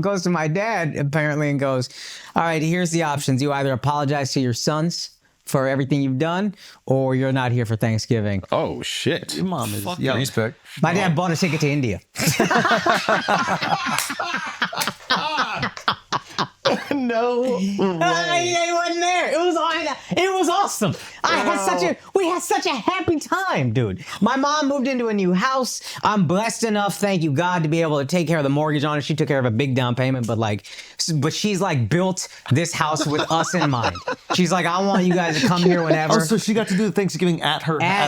goes to my dad apparently and goes, all right, here's the options. You either apologize to your sons for everything you've done, or you're not here for Thanksgiving. Oh shit! Your mom is Respect. My dad bought a ticket to India. No way. He wasn't there. It was on Yeah, it was awesome. We had such a happy time, dude. My mom moved into a new house. I'm blessed enough, thank you God, to be able to take care of the mortgage on it. She took care of a big down payment, but she's like built this house with us in mind. She's like, I want you guys to come here whenever. Oh, so she got to do Thanksgiving at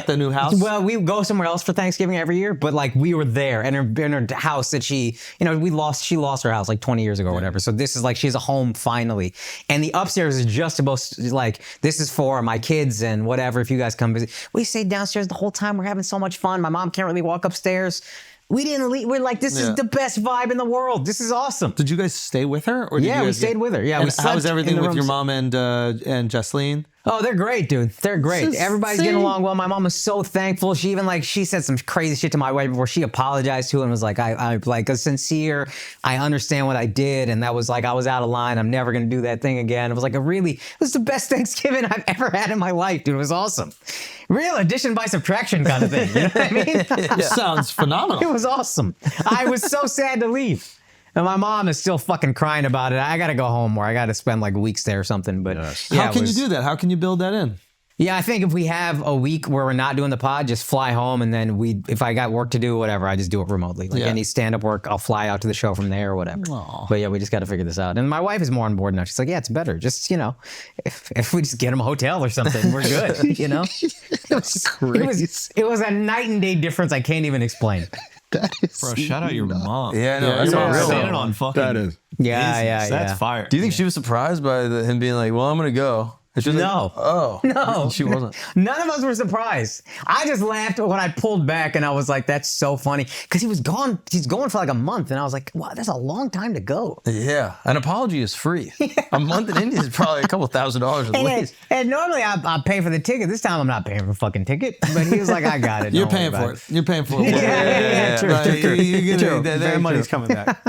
the new house? Well, we go somewhere else for Thanksgiving every year, but like we were there in her house that she lost her house like 20 years ago or whatever. So this is like, she has a home finally. And the upstairs is just supposed to, like, this is for my kids and whatever, if you guys come visit. We stayed downstairs the whole time. We're having so much fun. My mom can't really walk upstairs. We didn't leave. We're like, this is the best vibe in the world. This is awesome. Did you guys stay with her? Or did you guys we stayed with her. Yeah, and how was everything with your mom and Jesseline? Oh, they're great, dude. They're great. Everybody's getting along well. My mom was so thankful. She even she said some crazy shit to my wife before she apologized to him and was like, I like a sincere, I understand what I did. And that was like, I was out of line. I'm never going to do that thing again. It was like it was the best Thanksgiving I've ever had in my life, dude. It was awesome. Real addition by subtraction kind of thing. You know what I mean? Sounds phenomenal. It was awesome. I was so sad to leave. And my mom is still fucking crying about it. I got to go home or I got to spend like weeks there or something. But how can you do that? How can you build that in? Yeah, I think if we have a week where we're not doing the pod, just fly home. And then if I got work to do, whatever, I just do it remotely. Like any stand-up work, I'll fly out to the show from there or whatever. Aww. But yeah, we just got to figure this out. And my wife is more on board now. She's like, yeah, it's better. Just, if we just get them a hotel or something, we're good, It was a night and day difference I can't even explain. Bro, shout out your mom. Yeah, no, that's real. Standing on fucking. That is. Yeah. That's fire. Do you think she was surprised by him being like, well, I'm going to go? No. No. She wasn't. None of us were surprised. I just laughed when I pulled back and I was like, that's so funny. Because he was gone. He's going for like a month. And I was like, wow, that's a long time to go. Yeah. An apology is free. A month in India is probably a couple $1,000 at least. And normally I pay for the ticket. This time I'm not paying for a fucking ticket. But he was like, I got it. You're paying for it. You're paying for it. Yeah, true. Their money's coming back.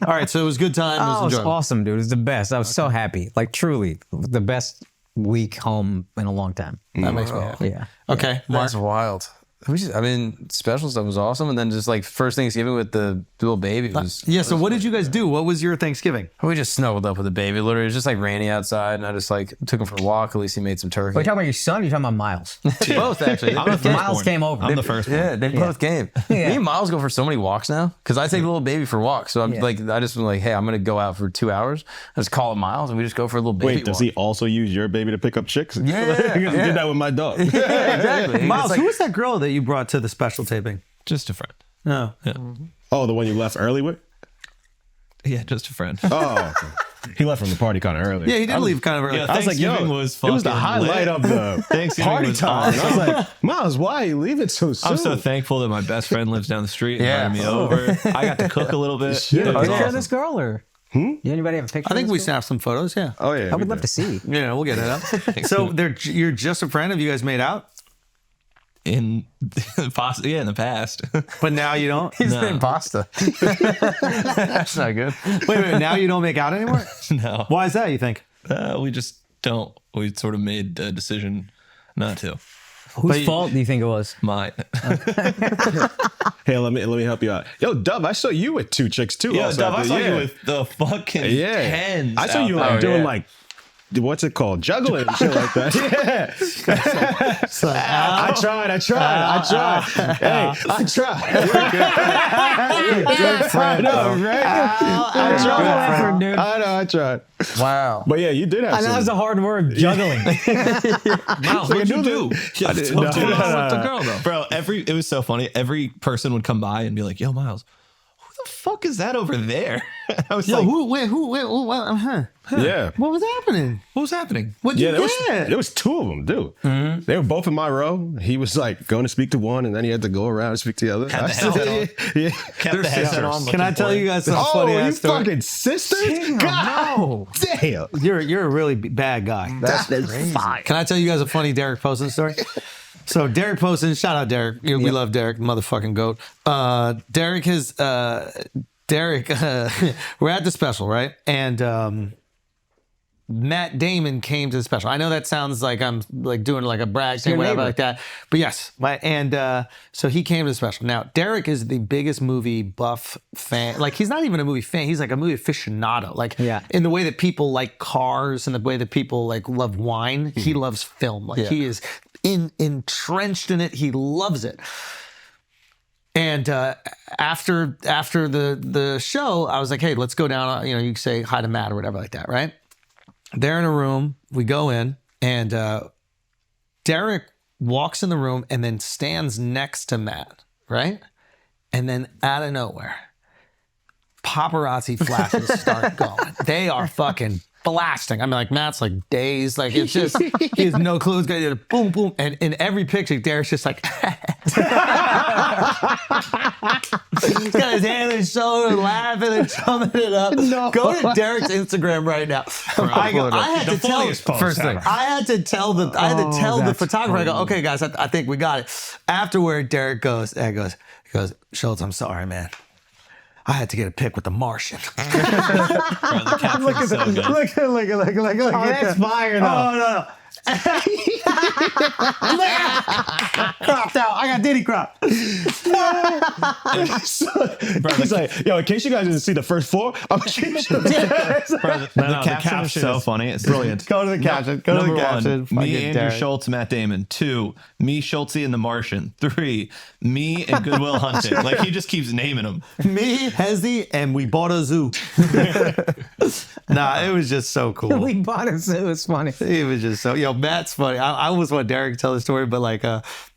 All right. So it was a good time. It was awesome, dude. It was the best. I was so happy. Like truly the best week home in a long time. That makes me happy. Yeah. Okay, Mark. That's wild. Special stuff was awesome, and then just like first Thanksgiving with the little baby was. Yeah. So what did you guys do? What was your Thanksgiving? We just snuggled up with the baby. Literally, it was just like rainy outside, and I just like took him for a walk. At least he made some turkey. Are you talking about your son? Or are you talking about Miles? Both actually. Miles came over. I'm the first one. Yeah, they both came. Me and Miles go for so many walks now because I take the little baby for walks. So I'm I just was like, hey, I'm gonna go out for 2 hours. I just call it Miles, and we just go for a little baby. Wait, does he also use your baby to pick up chicks? Yeah, He did that with my dog. Yeah, exactly. Miles, who was that girl that you brought to the special taping? Just a friend. No. Yeah. Oh, the one you left early with? Yeah, just a friend. Oh, okay. He left from the party kind of early. Yeah, he did leave kind of early. Yeah, I was like, yo, Thanksgiving it was the highlight of the Thanksgiving party was time. awesome. I was like, Miles, why are you leaving so soon? I'm so thankful that my best friend lives down the street and invited me over. I got to cook a little bit. You have a It was picture of awesome. this girl or? Anybody have a picture? I think of we this girl? snapped some photos. Yeah. Oh, yeah. I would love to see. Yeah, we'll get it up. So you're just a friend. Have you guys made out? In the past. But now you don't? He's named Pasta. That's not good. Wait, now you don't make out anymore? No. Why is that, you think? We just don't. We sort of made a decision not to. Whose fault do you think it was? Mine. Hey, let me help you out. Yo, Dub, I saw you with 2 chicks too. Yeah, also Dub, out I there. saw you with the fucking tens. I saw you like doing like, what's it called? Juggling and shit like that. Yeah. I tried. Hey, I tried. Good friend. I know, right? I tried. Wow. But yeah, you did have I know some. that's a hard word, juggling. Miles, what'd you do? I didn't know. With the girl though. Bro, it was so funny. Every person would come by and be like, yo, Miles, who the fuck is that over there? I was like, Who? Yeah. What was happening? what was happening? What'd you Yeah, get? there was 2 of them, dude. They were both in my row. He was like going to speak to one, and then he had to go around and speak to the other. Had the headset on. Yeah. Kept the headset on. Can I tell you guys some funny Oh, you ass story? fucking sisters? God damn. You're a really bad guy. That is fine. Can I tell you guys a funny Deric Poston story? So Deric Poston, shout out Deric. We love Deric, motherfucking goat. Deric, we're at the special, right? And Matt Damon came to the special. I know that sounds like I'm like doing like a brag thing, whatever like that. But yes, so he came to the special. Now, Deric is the biggest movie buff fan. Like, he's not even a movie fan. He's like a movie aficionado. Like, in the way that people like cars and the way that people like love wine, he loves film. Like, he is entrenched in it. He loves it. And after the show, I was like, hey, let's go down. You know, you can say hi to Matt or whatever like that, right? They're in a room. We go in, and Deric walks in the room and then stands next to Matt, right? And then out of nowhere, paparazzi flashes start going. They are fucking blasting. I mean, like, Matt's like dazed. Like, it's just, he has no clue. It's going to do boom, boom. And in every picture, Deric's just like, he's got his hand on his shoulder, laughing and chumming it up. Go to Deric's Instagram right now. I had to tell the photographer, I go, okay, guys, I think we got it. Afterward, Deric goes, Schultz, I'm sorry, man. I had to get a pic with the Martian. Bro, the caption's so good. Look that's fire though. Oh, no. Cropped out. I got Diddy crop. He's like, yo, in case you guys didn't see the first 4, I'm shooting. The caption is so funny. It's brilliant. Go to the caption. Go to the caption. Me, Andrew Schultz, Matt Damon. 2, me, Schulzy, and the Martian. 3, me and Goodwill Hunting. Like, he just keeps naming them. Me, Hezzy, and we bought a zoo. Nah, it was just so cool. We bought a zoo. It's funny. It was just so, Matt's funny. I almost want Deric to tell the story, but like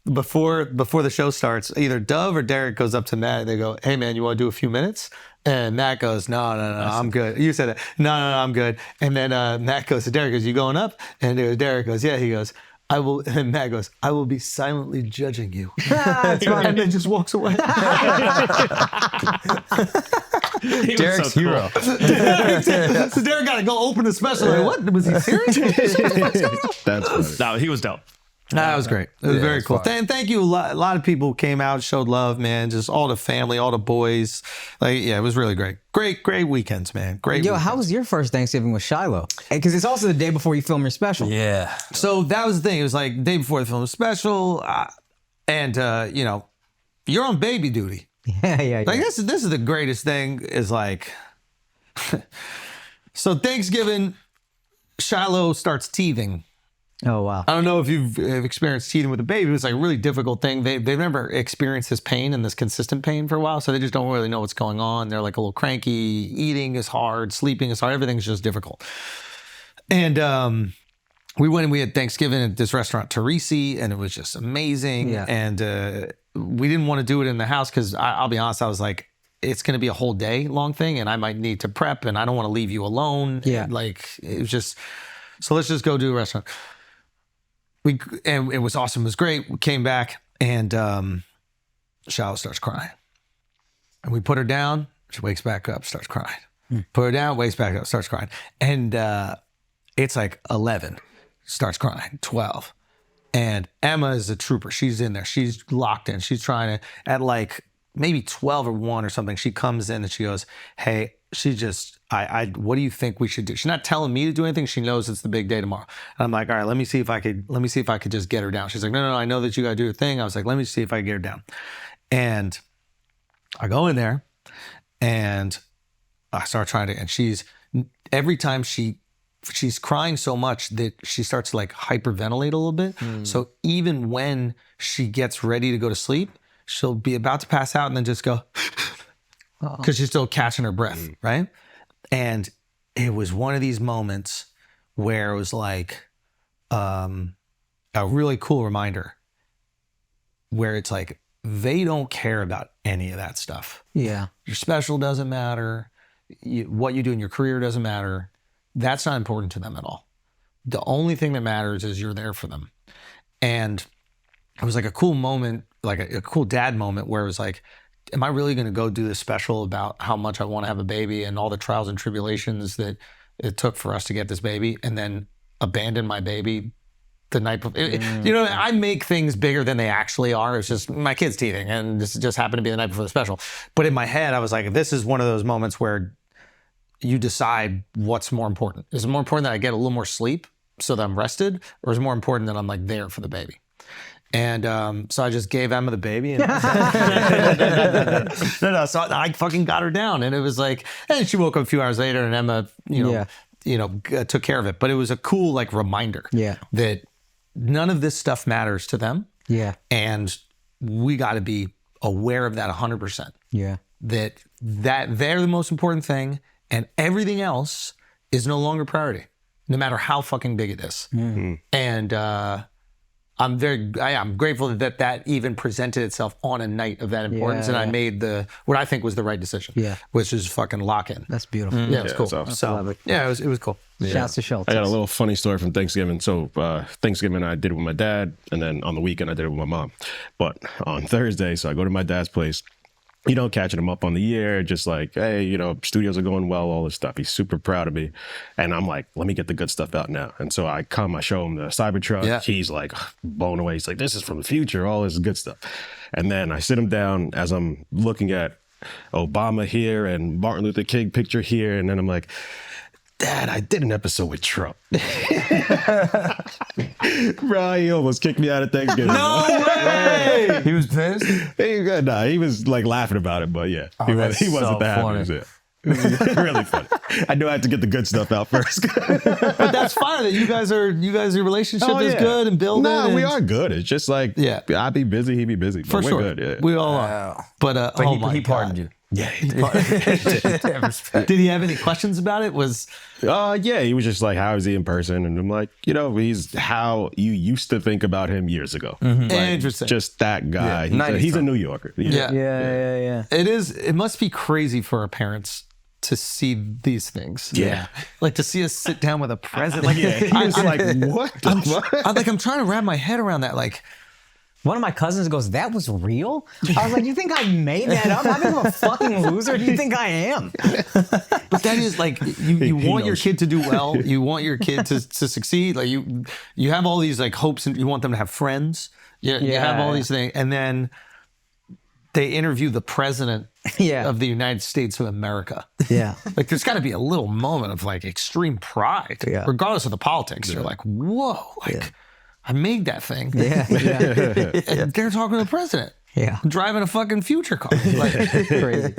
before the show starts, either Dove or Deric goes up to Matt and they go, hey man, you want to do a few minutes? And Matt goes, no, I'm good. You said it. No, I'm good. And then Matt goes to Deric, goes, you going up? And Deric goes, yeah. He goes, I will, and Matt goes, I will be silently judging you. And then just walks away. Deric's hero. So Deric got to go open the special. Like, what? Was he serious? What's going on? That's funny. No, he was dope. That was great. It was very cool. Thank you. A lot of people came out, showed love, man. Just all the family, all the boys. Like, yeah, it was really great. Great weekends, man. Great. Yo, weekends. how was your first Thanksgiving with Shiloh? Because it's also the day before you film your special. Yeah. So that was the thing. It was like the day before the film was special, and you're on baby duty. Yeah. Like this is the greatest thing. Is like, so Thanksgiving, Shiloh starts teething. Oh, wow. I don't know if you've experienced teething with a baby. It's like a really difficult thing. They've never experienced this pain and this consistent pain for a while, so they just don't really know what's going on. They're like a little cranky. Eating is hard. Sleeping is hard. Everything's just difficult. And we went and we had Thanksgiving at this restaurant, Teresi, and it was just amazing. Yeah. And we didn't want to do it in the house because I'll be honest, I was like, it's going to be a whole day long thing, and I might need to prep, and I don't want to leave you alone. Yeah. Like, it was just, so let's just go do a restaurant. And it was awesome. It was great. We came back and Shiloh starts crying. And we put her down. She wakes back up, starts crying. Put her down, wakes back up, starts crying. And it's like 11, starts crying, 12. And Emma is a trooper. She's in there. She's locked in. She's trying to, at like maybe 12 or 1 or something, she comes in and she goes, hey, she just, what do you think we should do? She's not telling me to do anything. She knows it's the big day tomorrow. And I'm like, all right, let me see if I could just get her down. She's like, no, I know that you got to do your thing. I was like, let me see if I can get her down. And I go in there and I start trying to, and every time she's crying so much that she starts to like hyperventilate a little bit. So even when she gets ready to go to sleep, she'll be about to pass out and then just go, because she's still catching her breath, right? And it was one of these moments where it was like a really cool reminder where it's like, they don't care about any of that stuff. Yeah. Your special doesn't matter. What you do in your career doesn't matter. That's not important to them at all. The only thing that matters is you're there for them. And it was like a cool moment, like a cool dad moment where it was like, am I really going to go do this special about how much I want to have a baby and all the trials and tribulations that it took for us to get this baby, and then abandon my baby the night before? I make things bigger than they actually are. It's just my kid's teething, and this just happened to be the night before the special. But in my head, I was like, this is one of those moments where you decide what's more important. Is it more important that I get a little more sleep so that I'm rested, or is it more important that I'm like there for the baby? And so I just gave Emma the baby. And so I fucking got her down, and it was like, and she woke up a few hours later, and Emma, took care of it. But it was a cool like reminder that none of this stuff matters to them. Yeah, and we got to be aware of that 100%. Yeah, that they're the most important thing, and everything else is no longer priority, no matter how fucking big it is. Mm-hmm. And I'm grateful that even presented itself on a night of that importance, and I made what I think was the right decision. Yeah, which is fucking lock in. That's beautiful. Yeah, it was cool. So yeah, it was cool. Shouts to Schultz. I got a little funny story from Thanksgiving. So Thanksgiving I did it with my dad, and then on the weekend I did it with my mom. But on Thursday, so I go to my dad's place. Catching him up on the year, just like, hey, studios are going well, all this stuff. He's super proud of me. And I'm like, let me get the good stuff out now. And so I show him the Cybertruck. Yeah. He's like blown away. He's like, this is from the future, all this good stuff. And then I sit him down as I'm looking at Obama here and Martin Luther King picture here. And then I'm like, Dad, I did an episode with Trump. Bro, he almost kicked me out of Thanksgiving. No way! He was pissed? He was like laughing about it, but yeah. He wasn't that happy. It was really funny. I knew I had to get the good stuff out first. But that's fine that your relationship is good and building. No, we are good. It's just like, I be busy, he be busy. But for sure. Good, yeah. We all are. But he pardoned you. Yeah, did he have any questions about it? He was just like, how is he in person? And I'm like, he's how you used to think about him years ago. Mm-hmm. Like, interesting. Just that guy. He's a New Yorker. Yeah. It must be crazy for our parents to see these things. Yeah. Like to see us sit down with a president. Like, I was like, what? I'm trying to wrap my head around that. Like, one of my cousins goes, that was real? I was like, you think I made that up? I think I'm a fucking loser. Do you think I am? But that is like, you want your kid to do well. You want your kid to succeed. Like you have all these like hopes, and you want them to have friends. You have all these things. And then they interview the president of the United States of America. Yeah. Like there's got to be a little moment of like extreme pride, regardless of the politics. You're like, whoa, like I made that thing. Yeah. And they're talking to the president. Yeah. Driving a fucking future car. Like, crazy.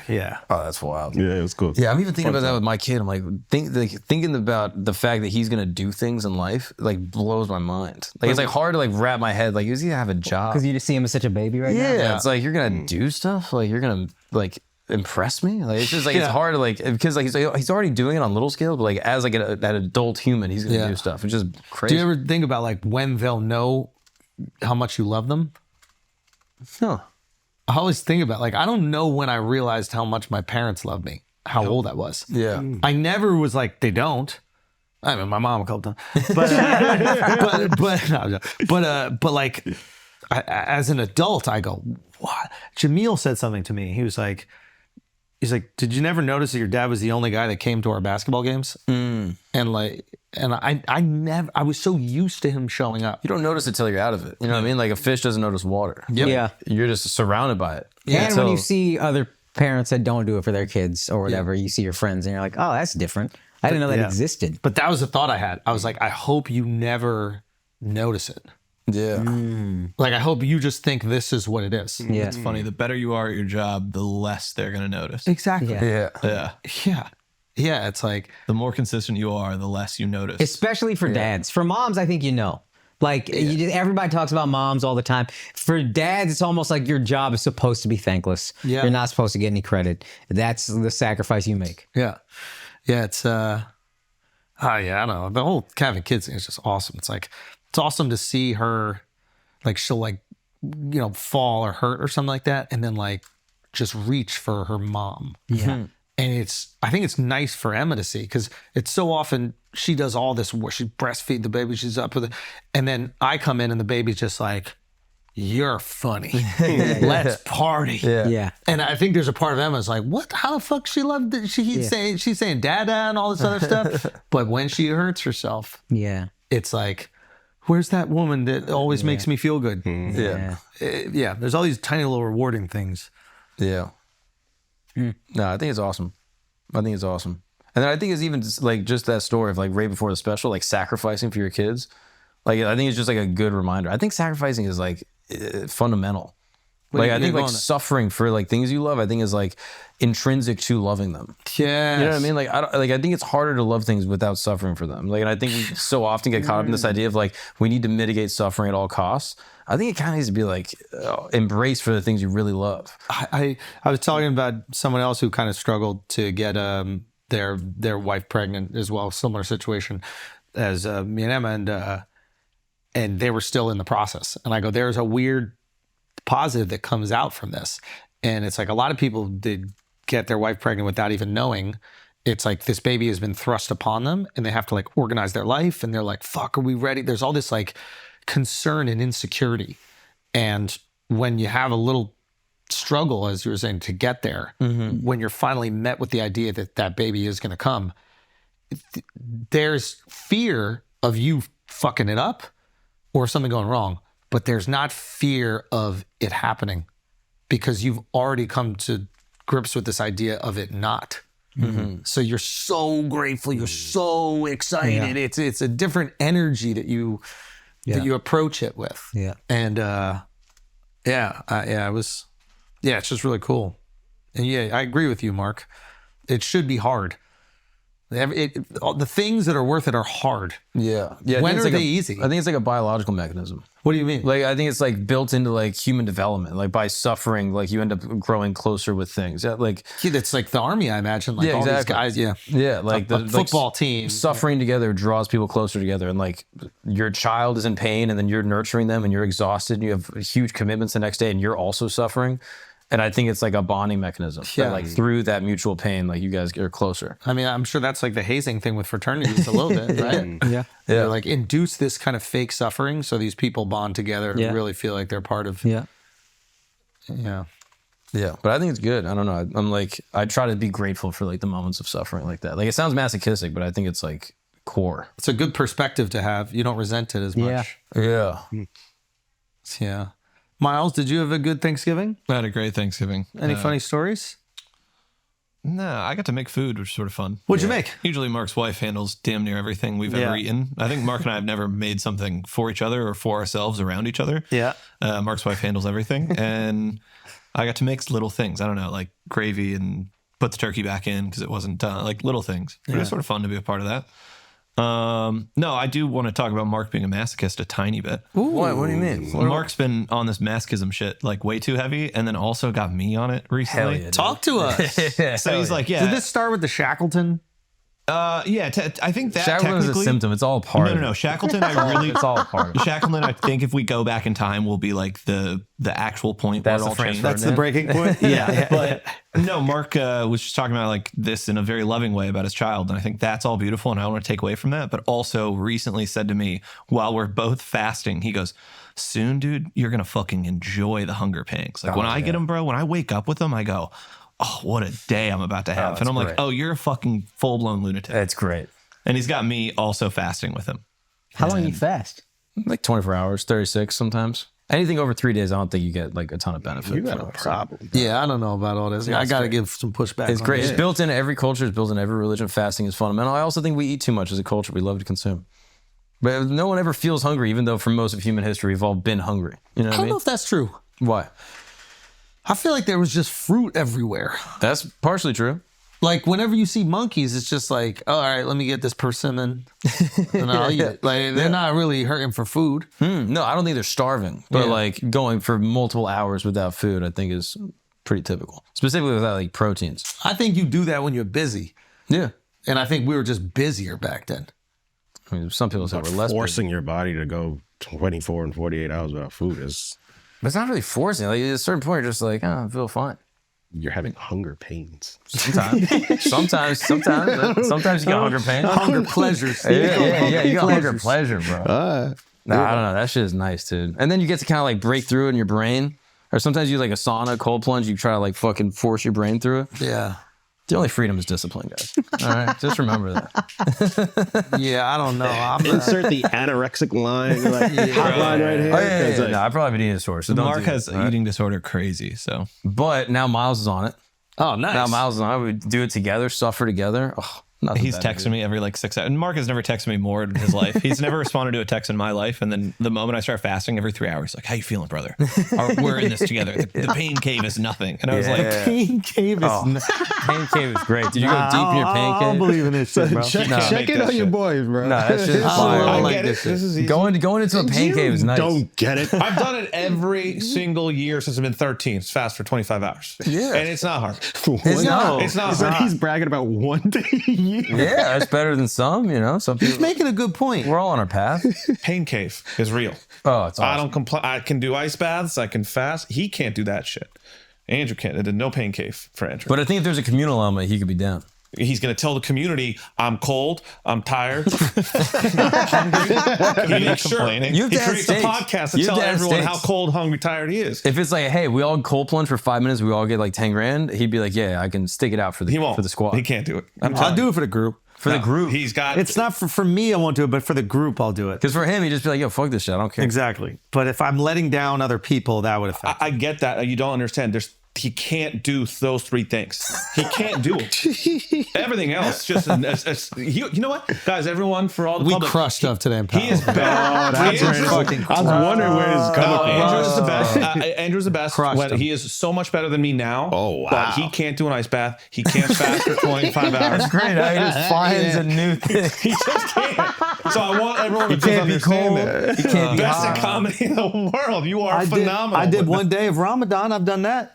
Yeah. Oh, that's wild. Yeah, it was cool. Yeah, I'm even thinking about that with my kid. I'm like, thinking about the fact that he's gonna do things in life, like blows my mind. Like it's like hard to like wrap my head. Like, is he gonna have a job? Because you just see him as such a baby right now. Yeah, it's like you're gonna do stuff. Like you're gonna like impress me. Like it's just like it's hard to like because like he's already doing it on little scale, but like as like an adult human, he's gonna do stuff. It's just crazy. Do you ever think about like when they'll know how much you love them? Huh. I always think about like I don't know when I realized how much my parents loved me, how old I was. Yeah. I never was like they don't. I mean, my mom a couple times, but like as an adult, I go, what? Jamil said something to me. He's like, did you never notice that your dad was the only guy that came to our basketball games? And I was so used to him showing up. You don't notice it till you're out of it. You know what I mean? Like a fish doesn't notice water. Yep. Yeah. You're just surrounded by it. Yeah. And when you see other parents that don't do it for their kids or whatever, you see your friends and you're like, oh, that's different. I didn't know that existed. But that was the thought I had. I was like, I hope you never notice it. Yeah. Like, I hope you just think this is what it is. Yeah. It's funny. The better you are at your job, the less they're going to notice. Exactly. Yeah. Yeah. It's like the more consistent you are, the less you notice. Especially for dads. For moms, I think you know. Like everybody talks about moms all the time. For dads, it's almost like your job is supposed to be thankless. Yeah. You're not supposed to get any credit. That's the sacrifice you make. Yeah. Yeah. It's I don't know. The whole having kids thing is just awesome. It's like it's awesome to see her, like she'll like, fall or hurt or something like that, and then like just reach for her mom. Yeah. And I think it's nice for Emma to see because it's so often she does all this work. She breastfeed the baby. She's up with it. And then I come in and the baby's just like, you're funny. Let's party. Yeah. And I think there's a part of Emma's like, what? How the fuck she loved it? She's saying dada and all this other stuff. But when she hurts herself, it's like, where's that woman that always makes me feel good? Yeah. There's all these tiny little rewarding things. Yeah. No, I think it's awesome. I think it's awesome. And then I think it's even just, like just that story of like right before the special, like sacrificing for your kids. Like I think it's just like a good reminder. I think sacrificing is like fundamental. Like I think like suffering for like things you love, I think is like intrinsic to loving them. Yeah, you know what I mean. Like I think it's harder to love things without suffering for them. Like, and I think we so often get caught up in this idea of like we need to mitigate suffering at all costs. I think it kind of needs to be like embrace for the things you really love. I was talking about someone else who kind of struggled to get their wife pregnant as well, similar situation as me and Emma, and they were still in the process. And I go, there's a weird positive that comes out from this. And it's like a lot of people did get their wife pregnant without even knowing. It's like this baby has been thrust upon them and they have to like organize their life. And they're like, fuck, are we ready? There's all this like concern and insecurity. And when you have a little struggle, as you were saying, to get there, when you're finally met with the idea that that baby is going to come, there's fear of you fucking it up or something going wrong. But there's not fear of it happening because you've already come to grips with this idea of it not. So you're so grateful, you're so excited. Yeah. It's a different energy that you approach it with. Yeah. And it's just really cool. And yeah, I agree with you, Mark. It should be hard. The things that are worth it are hard. Yeah. When are they easy? I think it's like a biological mechanism. What do you mean? Like, I think it's like built into like human development. Like by suffering, like you end up growing closer with things. Yeah, like it's like the army, I imagine. Like all these guys. Yeah. Yeah. Like the football team. Suffering together draws people closer together. And like your child is in pain and then you're nurturing them and you're exhausted and you have huge commitments the next day and you're also suffering. And I think it's like a bonding mechanism. Yeah. That, like through that mutual pain, like you guys get closer. I mean, I'm sure that's like the hazing thing with fraternities a little bit, right? Yeah. They like induce this kind of fake suffering so these people bond together and really feel like they're part of. Yeah. Yeah. Yeah. But I think it's good. I don't know. I'm like, I try to be grateful for like the moments of suffering like that. Like it sounds masochistic, but I think it's like core. It's a good perspective to have. You don't resent it as much. Yeah. Yeah. Miles, did you have a good Thanksgiving? I had a great Thanksgiving. Any funny stories? No, I got to make food, which was sort of fun. What'd you make? Usually Mark's wife handles damn near everything we've ever eaten. I think Mark and I have never made something for each other or for ourselves around each other. Yeah. Mark's wife handles everything. And I got to make little things. I don't know, like gravy and put the turkey back in because it wasn't done. Like little things. But it was sort of fun to be a part of that. No, I do want to talk about Mark being a masochist a tiny bit. Ooh. What do you mean? Mark's been on this masochism shit like way too heavy and then also got me on it recently. Yeah, talk to us. So he's like, Did this start with the Shackleton? I think that Shackleton is a symptom. It's all part of it. No. Shackleton, I really... It's all part of it. Shackleton, I think if we go back in time, will be like the actual point where it all changed. That's the breaking point? Yeah. But no, Mark was just talking about like this in a very loving way about his child. And I think that's all beautiful. And I don't want to take away from that. But also recently said to me, while we're both fasting, he goes, soon, dude, you're going to fucking enjoy the hunger pangs. Like when I get them, bro, when I wake up with them, I go... oh, what a day I'm about to have. And I'm like, oh, you're a fucking full-blown lunatic. That's great. And he's got me also fasting with him. How long do you fast? Like 24 hours, 36 sometimes. Anything over 3 days, I don't think you get like a ton of benefit. You got a problem. Yeah, I don't know about all this. I got to give some pushback. It's great. It's built into every culture. It's built into every religion. Fasting is fundamental. I also think we eat too much as a culture. We love to consume. But no one ever feels hungry, even though for most of human history, we've all been hungry. You know what I mean? I don't know if that's true. Why? I feel like there was just fruit everywhere. That's partially true. Like whenever you see monkeys, it's just like, oh, all right, let me get this persimmon and I'll eat it. Like they're not really hurting for food. No, I don't think they're starving. But like going for multiple hours without food, I think is pretty typical. Specifically without like proteins. I think you do that when you're busy. Yeah. And I think we were just busier back then. I mean, some people say we're less forcing your body to go 24 and 48 hours without food is... But it's not really forcing. Like at a certain point, you're just like, oh, I feel fine. You're having hunger pains. Sometimes you get hunger pains. Hunger pleasures. Yeah. You got hunger pleasure, bro. Nah, I don't know. That shit is nice, dude. And then you get to kind of like break through it in your brain. Or sometimes you like a sauna, cold plunge. You try to like fucking force your brain through it. Yeah. The only freedom is discipline, guys. All right, just remember that. Yeah, I don't know. Insert the anorexic line, like hotline right here. Oh, yeah. No, I probably have an eating disorder. So Mark has eating disorder crazy. So, but now Miles is on it. Oh, nice. Now Miles and I would do it together, suffer together. Oh, He's texting me every like 6 hours. And Mark has never texted me more in his life. He's never responded to a text in my life. And then the moment I start fasting, every 3 hours, like, how you feeling, brother? We're in this together. The pain cave is nothing. And I was like, Pain cave is pain cave is great. Did you go deep in your pain I cave? don't believe in this shit, bro. Check it on your boys, bro. No, that's just fire. I like get this it. shit. This is easy. Going into a pain cave is nice. Don't get it. I've done it every single year since I've been 13. It's fast for 25 hours. Yeah. And it's not hard. It's not. It's not So hard. he's bragging about 1 day a year. Yeah, that's better than some. You know, some He's people. making a good point. We're all on our path. Pain cave is real. Oh, it's awesome. I don't complain. I can do ice baths. I can fast. He can't do that shit. Andrew can't. There's no pain cave for Andrew. But I think if there's a communal element, he could be down. He's going to tell the community, I'm cold, I'm tired. He makes sure complaining. You have he to add creates a stakes. podcast to You have tell to add everyone stakes. how cold, hungry, tired he is. If it's like, hey, we all cold plunge for 5 minutes, we all get like 10 grand. He'd be like, yeah, I can stick it out for the He won't. for the squad. He can't do it. I'm I'll telling do you. it for the group. For the group. He's got It's not for me, I won't do it, but for the group, I'll do it. Because for him, he'd just be like, yo, fuck this shit. I don't care. Exactly. But if I'm letting down other people, that would affect. I get that. You don't understand. He can't do those 3 things. He can't do it. Everything else, just you know what, guys? Everyone, for all the We public, crushed stuff today in he is Power. better. That's He is- right. I was wondering where this is coming No, from. Andrew's the best. Andrew's the best. Crushed When him. he is so much better than me now. Oh, wow. But he can't do an ice bath. He can't fast for 25 hours. Great. He just finds a new thing. He just can't. So I want everyone to just can't be understand cold. that. He can't be Best hot. in comedy in the world. You are phenomenal. I did one day of Ramadan. I've done that.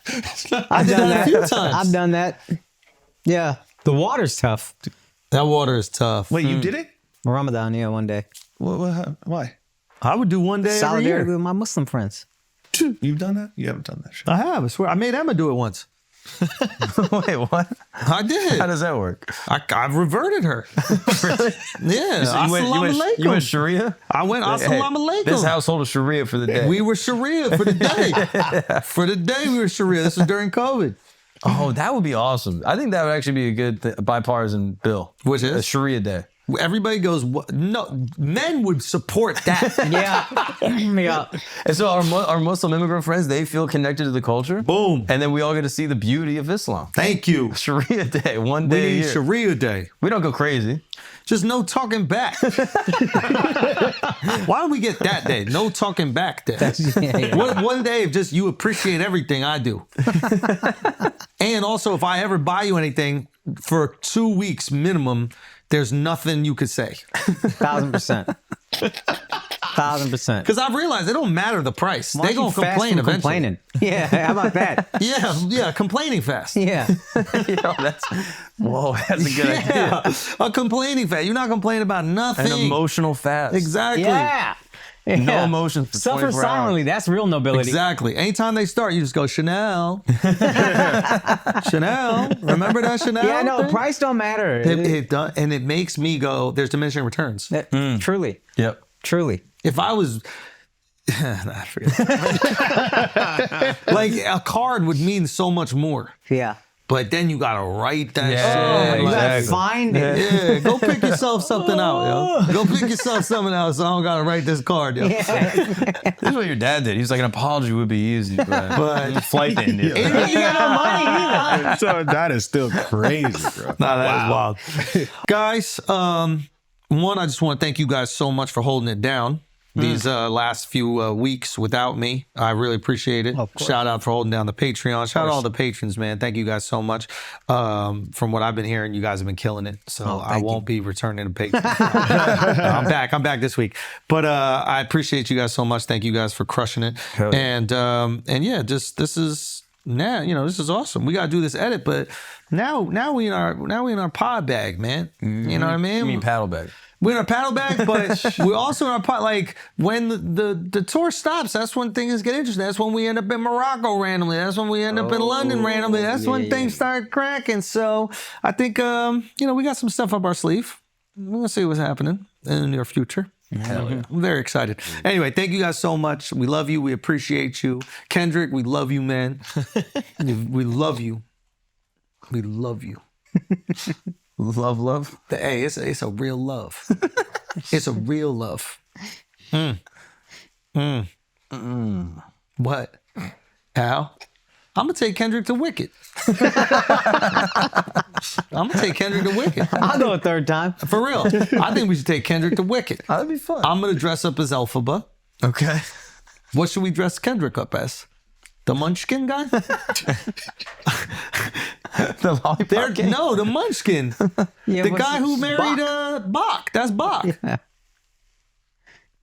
I did that a few times. I've done that. Yeah. The water's tough. That water is tough. Wait, you did it? Ramadan, yeah, one day. Why? I would do one day every Solidarity year. with my Muslim friends. You've done that? You haven't done that shit. I have. I swear. I made Emma do it once. Wait, what? I did. How does that work? I've reverted her. Yeah. So you went Assalamu alaikum. Sharia? I went assalamu alaikum. This household is Sharia for the day. We were Sharia for the day. For the day we were Sharia. This was during COVID. Oh, that would be awesome. I think that would actually be a good bipartisan bill. Which is? A Sharia day. Everybody goes, what? No, men would support that. Yeah. Yeah. And so our Muslim immigrant friends, they feel connected to the culture. Boom. And then we all get to see the beauty of Islam. Thank you. Sharia day, one We day a need year. Sharia day. We don't go crazy. Just no talking back. Why don't we get that day? No talking back day. yeah. One day of just you appreciate everything I do. And also, if I ever buy you anything for 2 weeks minimum, there's nothing you could say. 1,000%. 1,000%. Because I've realized it don't matter the price. They gonna complain eventually. Complaining. Yeah, how about that? Yeah, complaining fast. Yeah. Whoa, that's a good idea. Yeah, a complaining fast. You're not complaining about nothing. An emotional fast. Exactly. Yeah. No emotions for Suffer 24 silently. hours. That's real nobility. Exactly. Anytime they start, you just go Chanel. Chanel. Remember that Chanel? Yeah, no, thing? price don't matter. It does, and it makes me go. There's diminishing returns. Truly. Yep. Truly. If I was, I forget. Like a card would mean so much more, Yeah. but then you gotta write that Yeah, shit. You Like, gotta exactly. find it. yeah, go pick yourself something out, yo. Go pick yourself something out, so I don't gotta write this card, yo. This is what your dad did. He's like, an apology would be easy, but flight to India. You got no money either. So that is still crazy, bro. Nah, that is wild. Guys, one, I just want to thank you guys so much for holding it down these last few weeks without me. I really appreciate it. Shout out for holding down the Patreon. Shout out all the patrons, man. Thank you guys so much. From what I've been hearing, you guys have been killing it. So I won't be returning to Patreon. I'm back. I'm back this week. But I appreciate you guys so much. Thank you guys for crushing it. Hell yeah. And yeah, just this is now, this is awesome. We gotta do this edit, but now we in our pod bag, man. You know what I mean? You mean paddle bag. We're in our paddle bag, but we're also in our pot. Like when the tour stops, that's when things get interesting. That's when we end up in Morocco randomly. That's when we end up in London randomly. That's when things start cracking. So I think we got some stuff up our sleeve. We're gonna see what's happening in the near future. Hell yeah. I'm very excited. Anyway, thank you guys so much. We love you. We appreciate you. Kendrick, we love you, man. We love you. We love you. Love. Hey, it's a real love. It's a real love. What? Al? I'm gonna take Kendrick to Wicked. I'm gonna take Kendrick to Wicked. I'll go a third time. For real. I think we should take Kendrick to Wicked. That'd be fun. I'm gonna dress up as Elphaba. Okay. What should we dress Kendrick up as? The Munchkin guy? The lollipop king? No, the Munchkin. Yeah, the what's guy who married Bach. That's Bach. Yeah.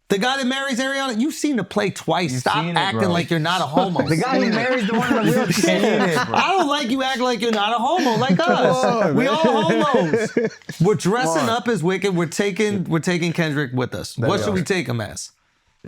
The guy that marries Ariana. You've seen the play twice. You've Stop seen it, acting bro. like you're not a homo. The guy who marries the one in the wheelchair. I don't like you acting like you're not a homo like us. We all homos. We're dressing up as Wicked. We're taking Kendrick with us. What should we take him as?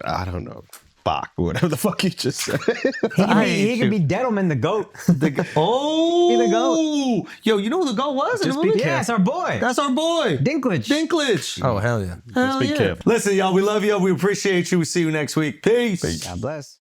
I don't know. Bach, whatever the fuck you just said. He could be Dettleman, the goat. The Be the goat. Yo, you know who the goat was in the Just be movie? Yeah, it's our boy. That's our boy. Dinklage. Dinklage. Oh, hell yeah. Hell be yeah. careful. Listen, y'all, we love you. We appreciate you. We'll see you next week. Peace. God bless.